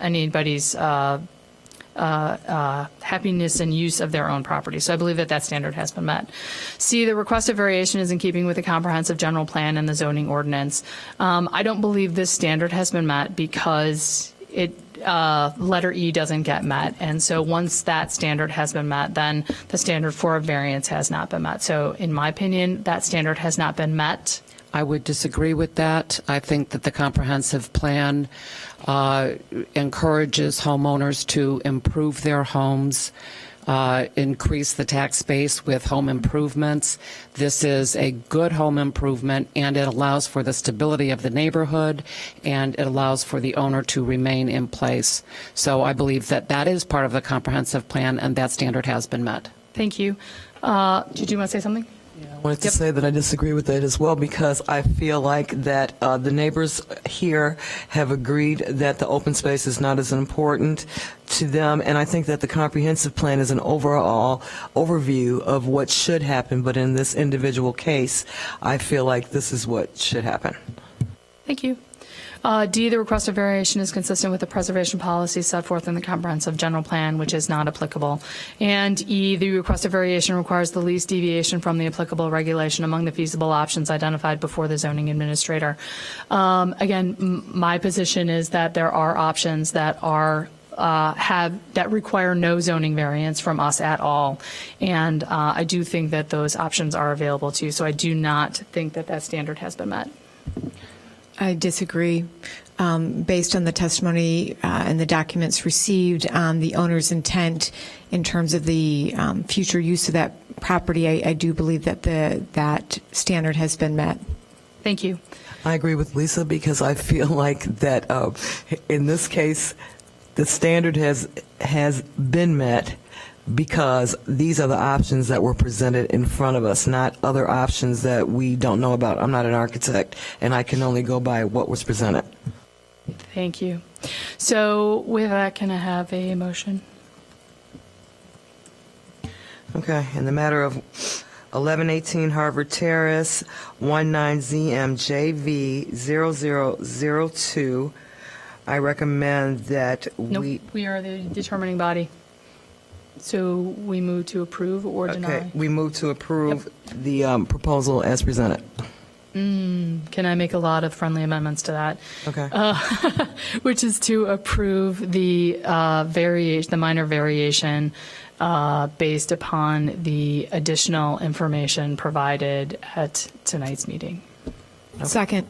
and use of their own property. So I believe that standard has been met. C, the requested variation is in keeping with the comprehensive general plan and the zoning ordinance. I don't believe this standard has been met because letter E doesn't get met. And so once that standard has been met, then the standard for a variance has not been met. So in my opinion, that standard has not been met. I would disagree with that. I think that the comprehensive plan encourages homeowners to improve their homes, increase the tax base with home improvements. This is a good home improvement, and it allows for the stability of the neighborhood, and it allows for the owner to remain in place. So I believe that is part of the comprehensive plan, and that standard has been met. Thank you. Did you want to say something? I wanted to say that I disagree with it as well, because I feel like that the neighbors here have agreed that the open space is not as important to them, and I think that the comprehensive plan is an overall overview of what should happen, but in this individual case, I feel like this is what should happen. Thank you. D, the request of variation is consistent with the preservation policy set forth in the comprehensive general plan, which is not applicable. And E, the request of variation requires the least deviation from the applicable regulation among the feasible options identified before the zoning administrator. Again, my position is that there are options that that require no zoning variance from us at all. And I do think that those options are available too. So I do not think that standard has been met. I disagree. Based on the testimony and the documents received on the owner's intent in terms of the future use of that property, I do believe that that standard has been met. Thank you. I agree with Lisa, because I feel like that in this case, the standard has been met because these are the options that were presented in front of us, not other options that we don't know about. I'm not an architect, and I can only go by what was presented. Thank you. So with that, can I have a motion? Okay, in the matter of 1118 Harvard Terrace, 19ZMJV0002, I recommend that Nope, we are the determining body. So we move to approve or deny? Okay, we move to approve the proposal as presented. Can I make a lot of friendly amendments to that? Okay. Which is to approve the minor variation based upon the additional information provided at tonight's meeting. Second.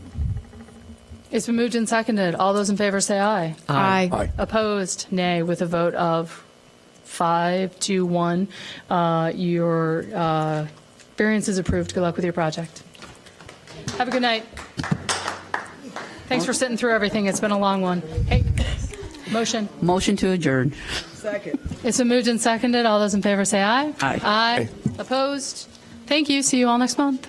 It's been moved and seconded. All those in favor say aye. Aye. Aye. Opposed, nay, with a vote of 5-1. Your variance is approved. Good luck with your project. Have a good night. Thanks for sitting through everything. It's been a long one. Hey, motion. Motion to adjourn. Second. It's been moved and seconded. All those in favor say aye. Aye. Aye. Opposed? Thank you. See you all next month.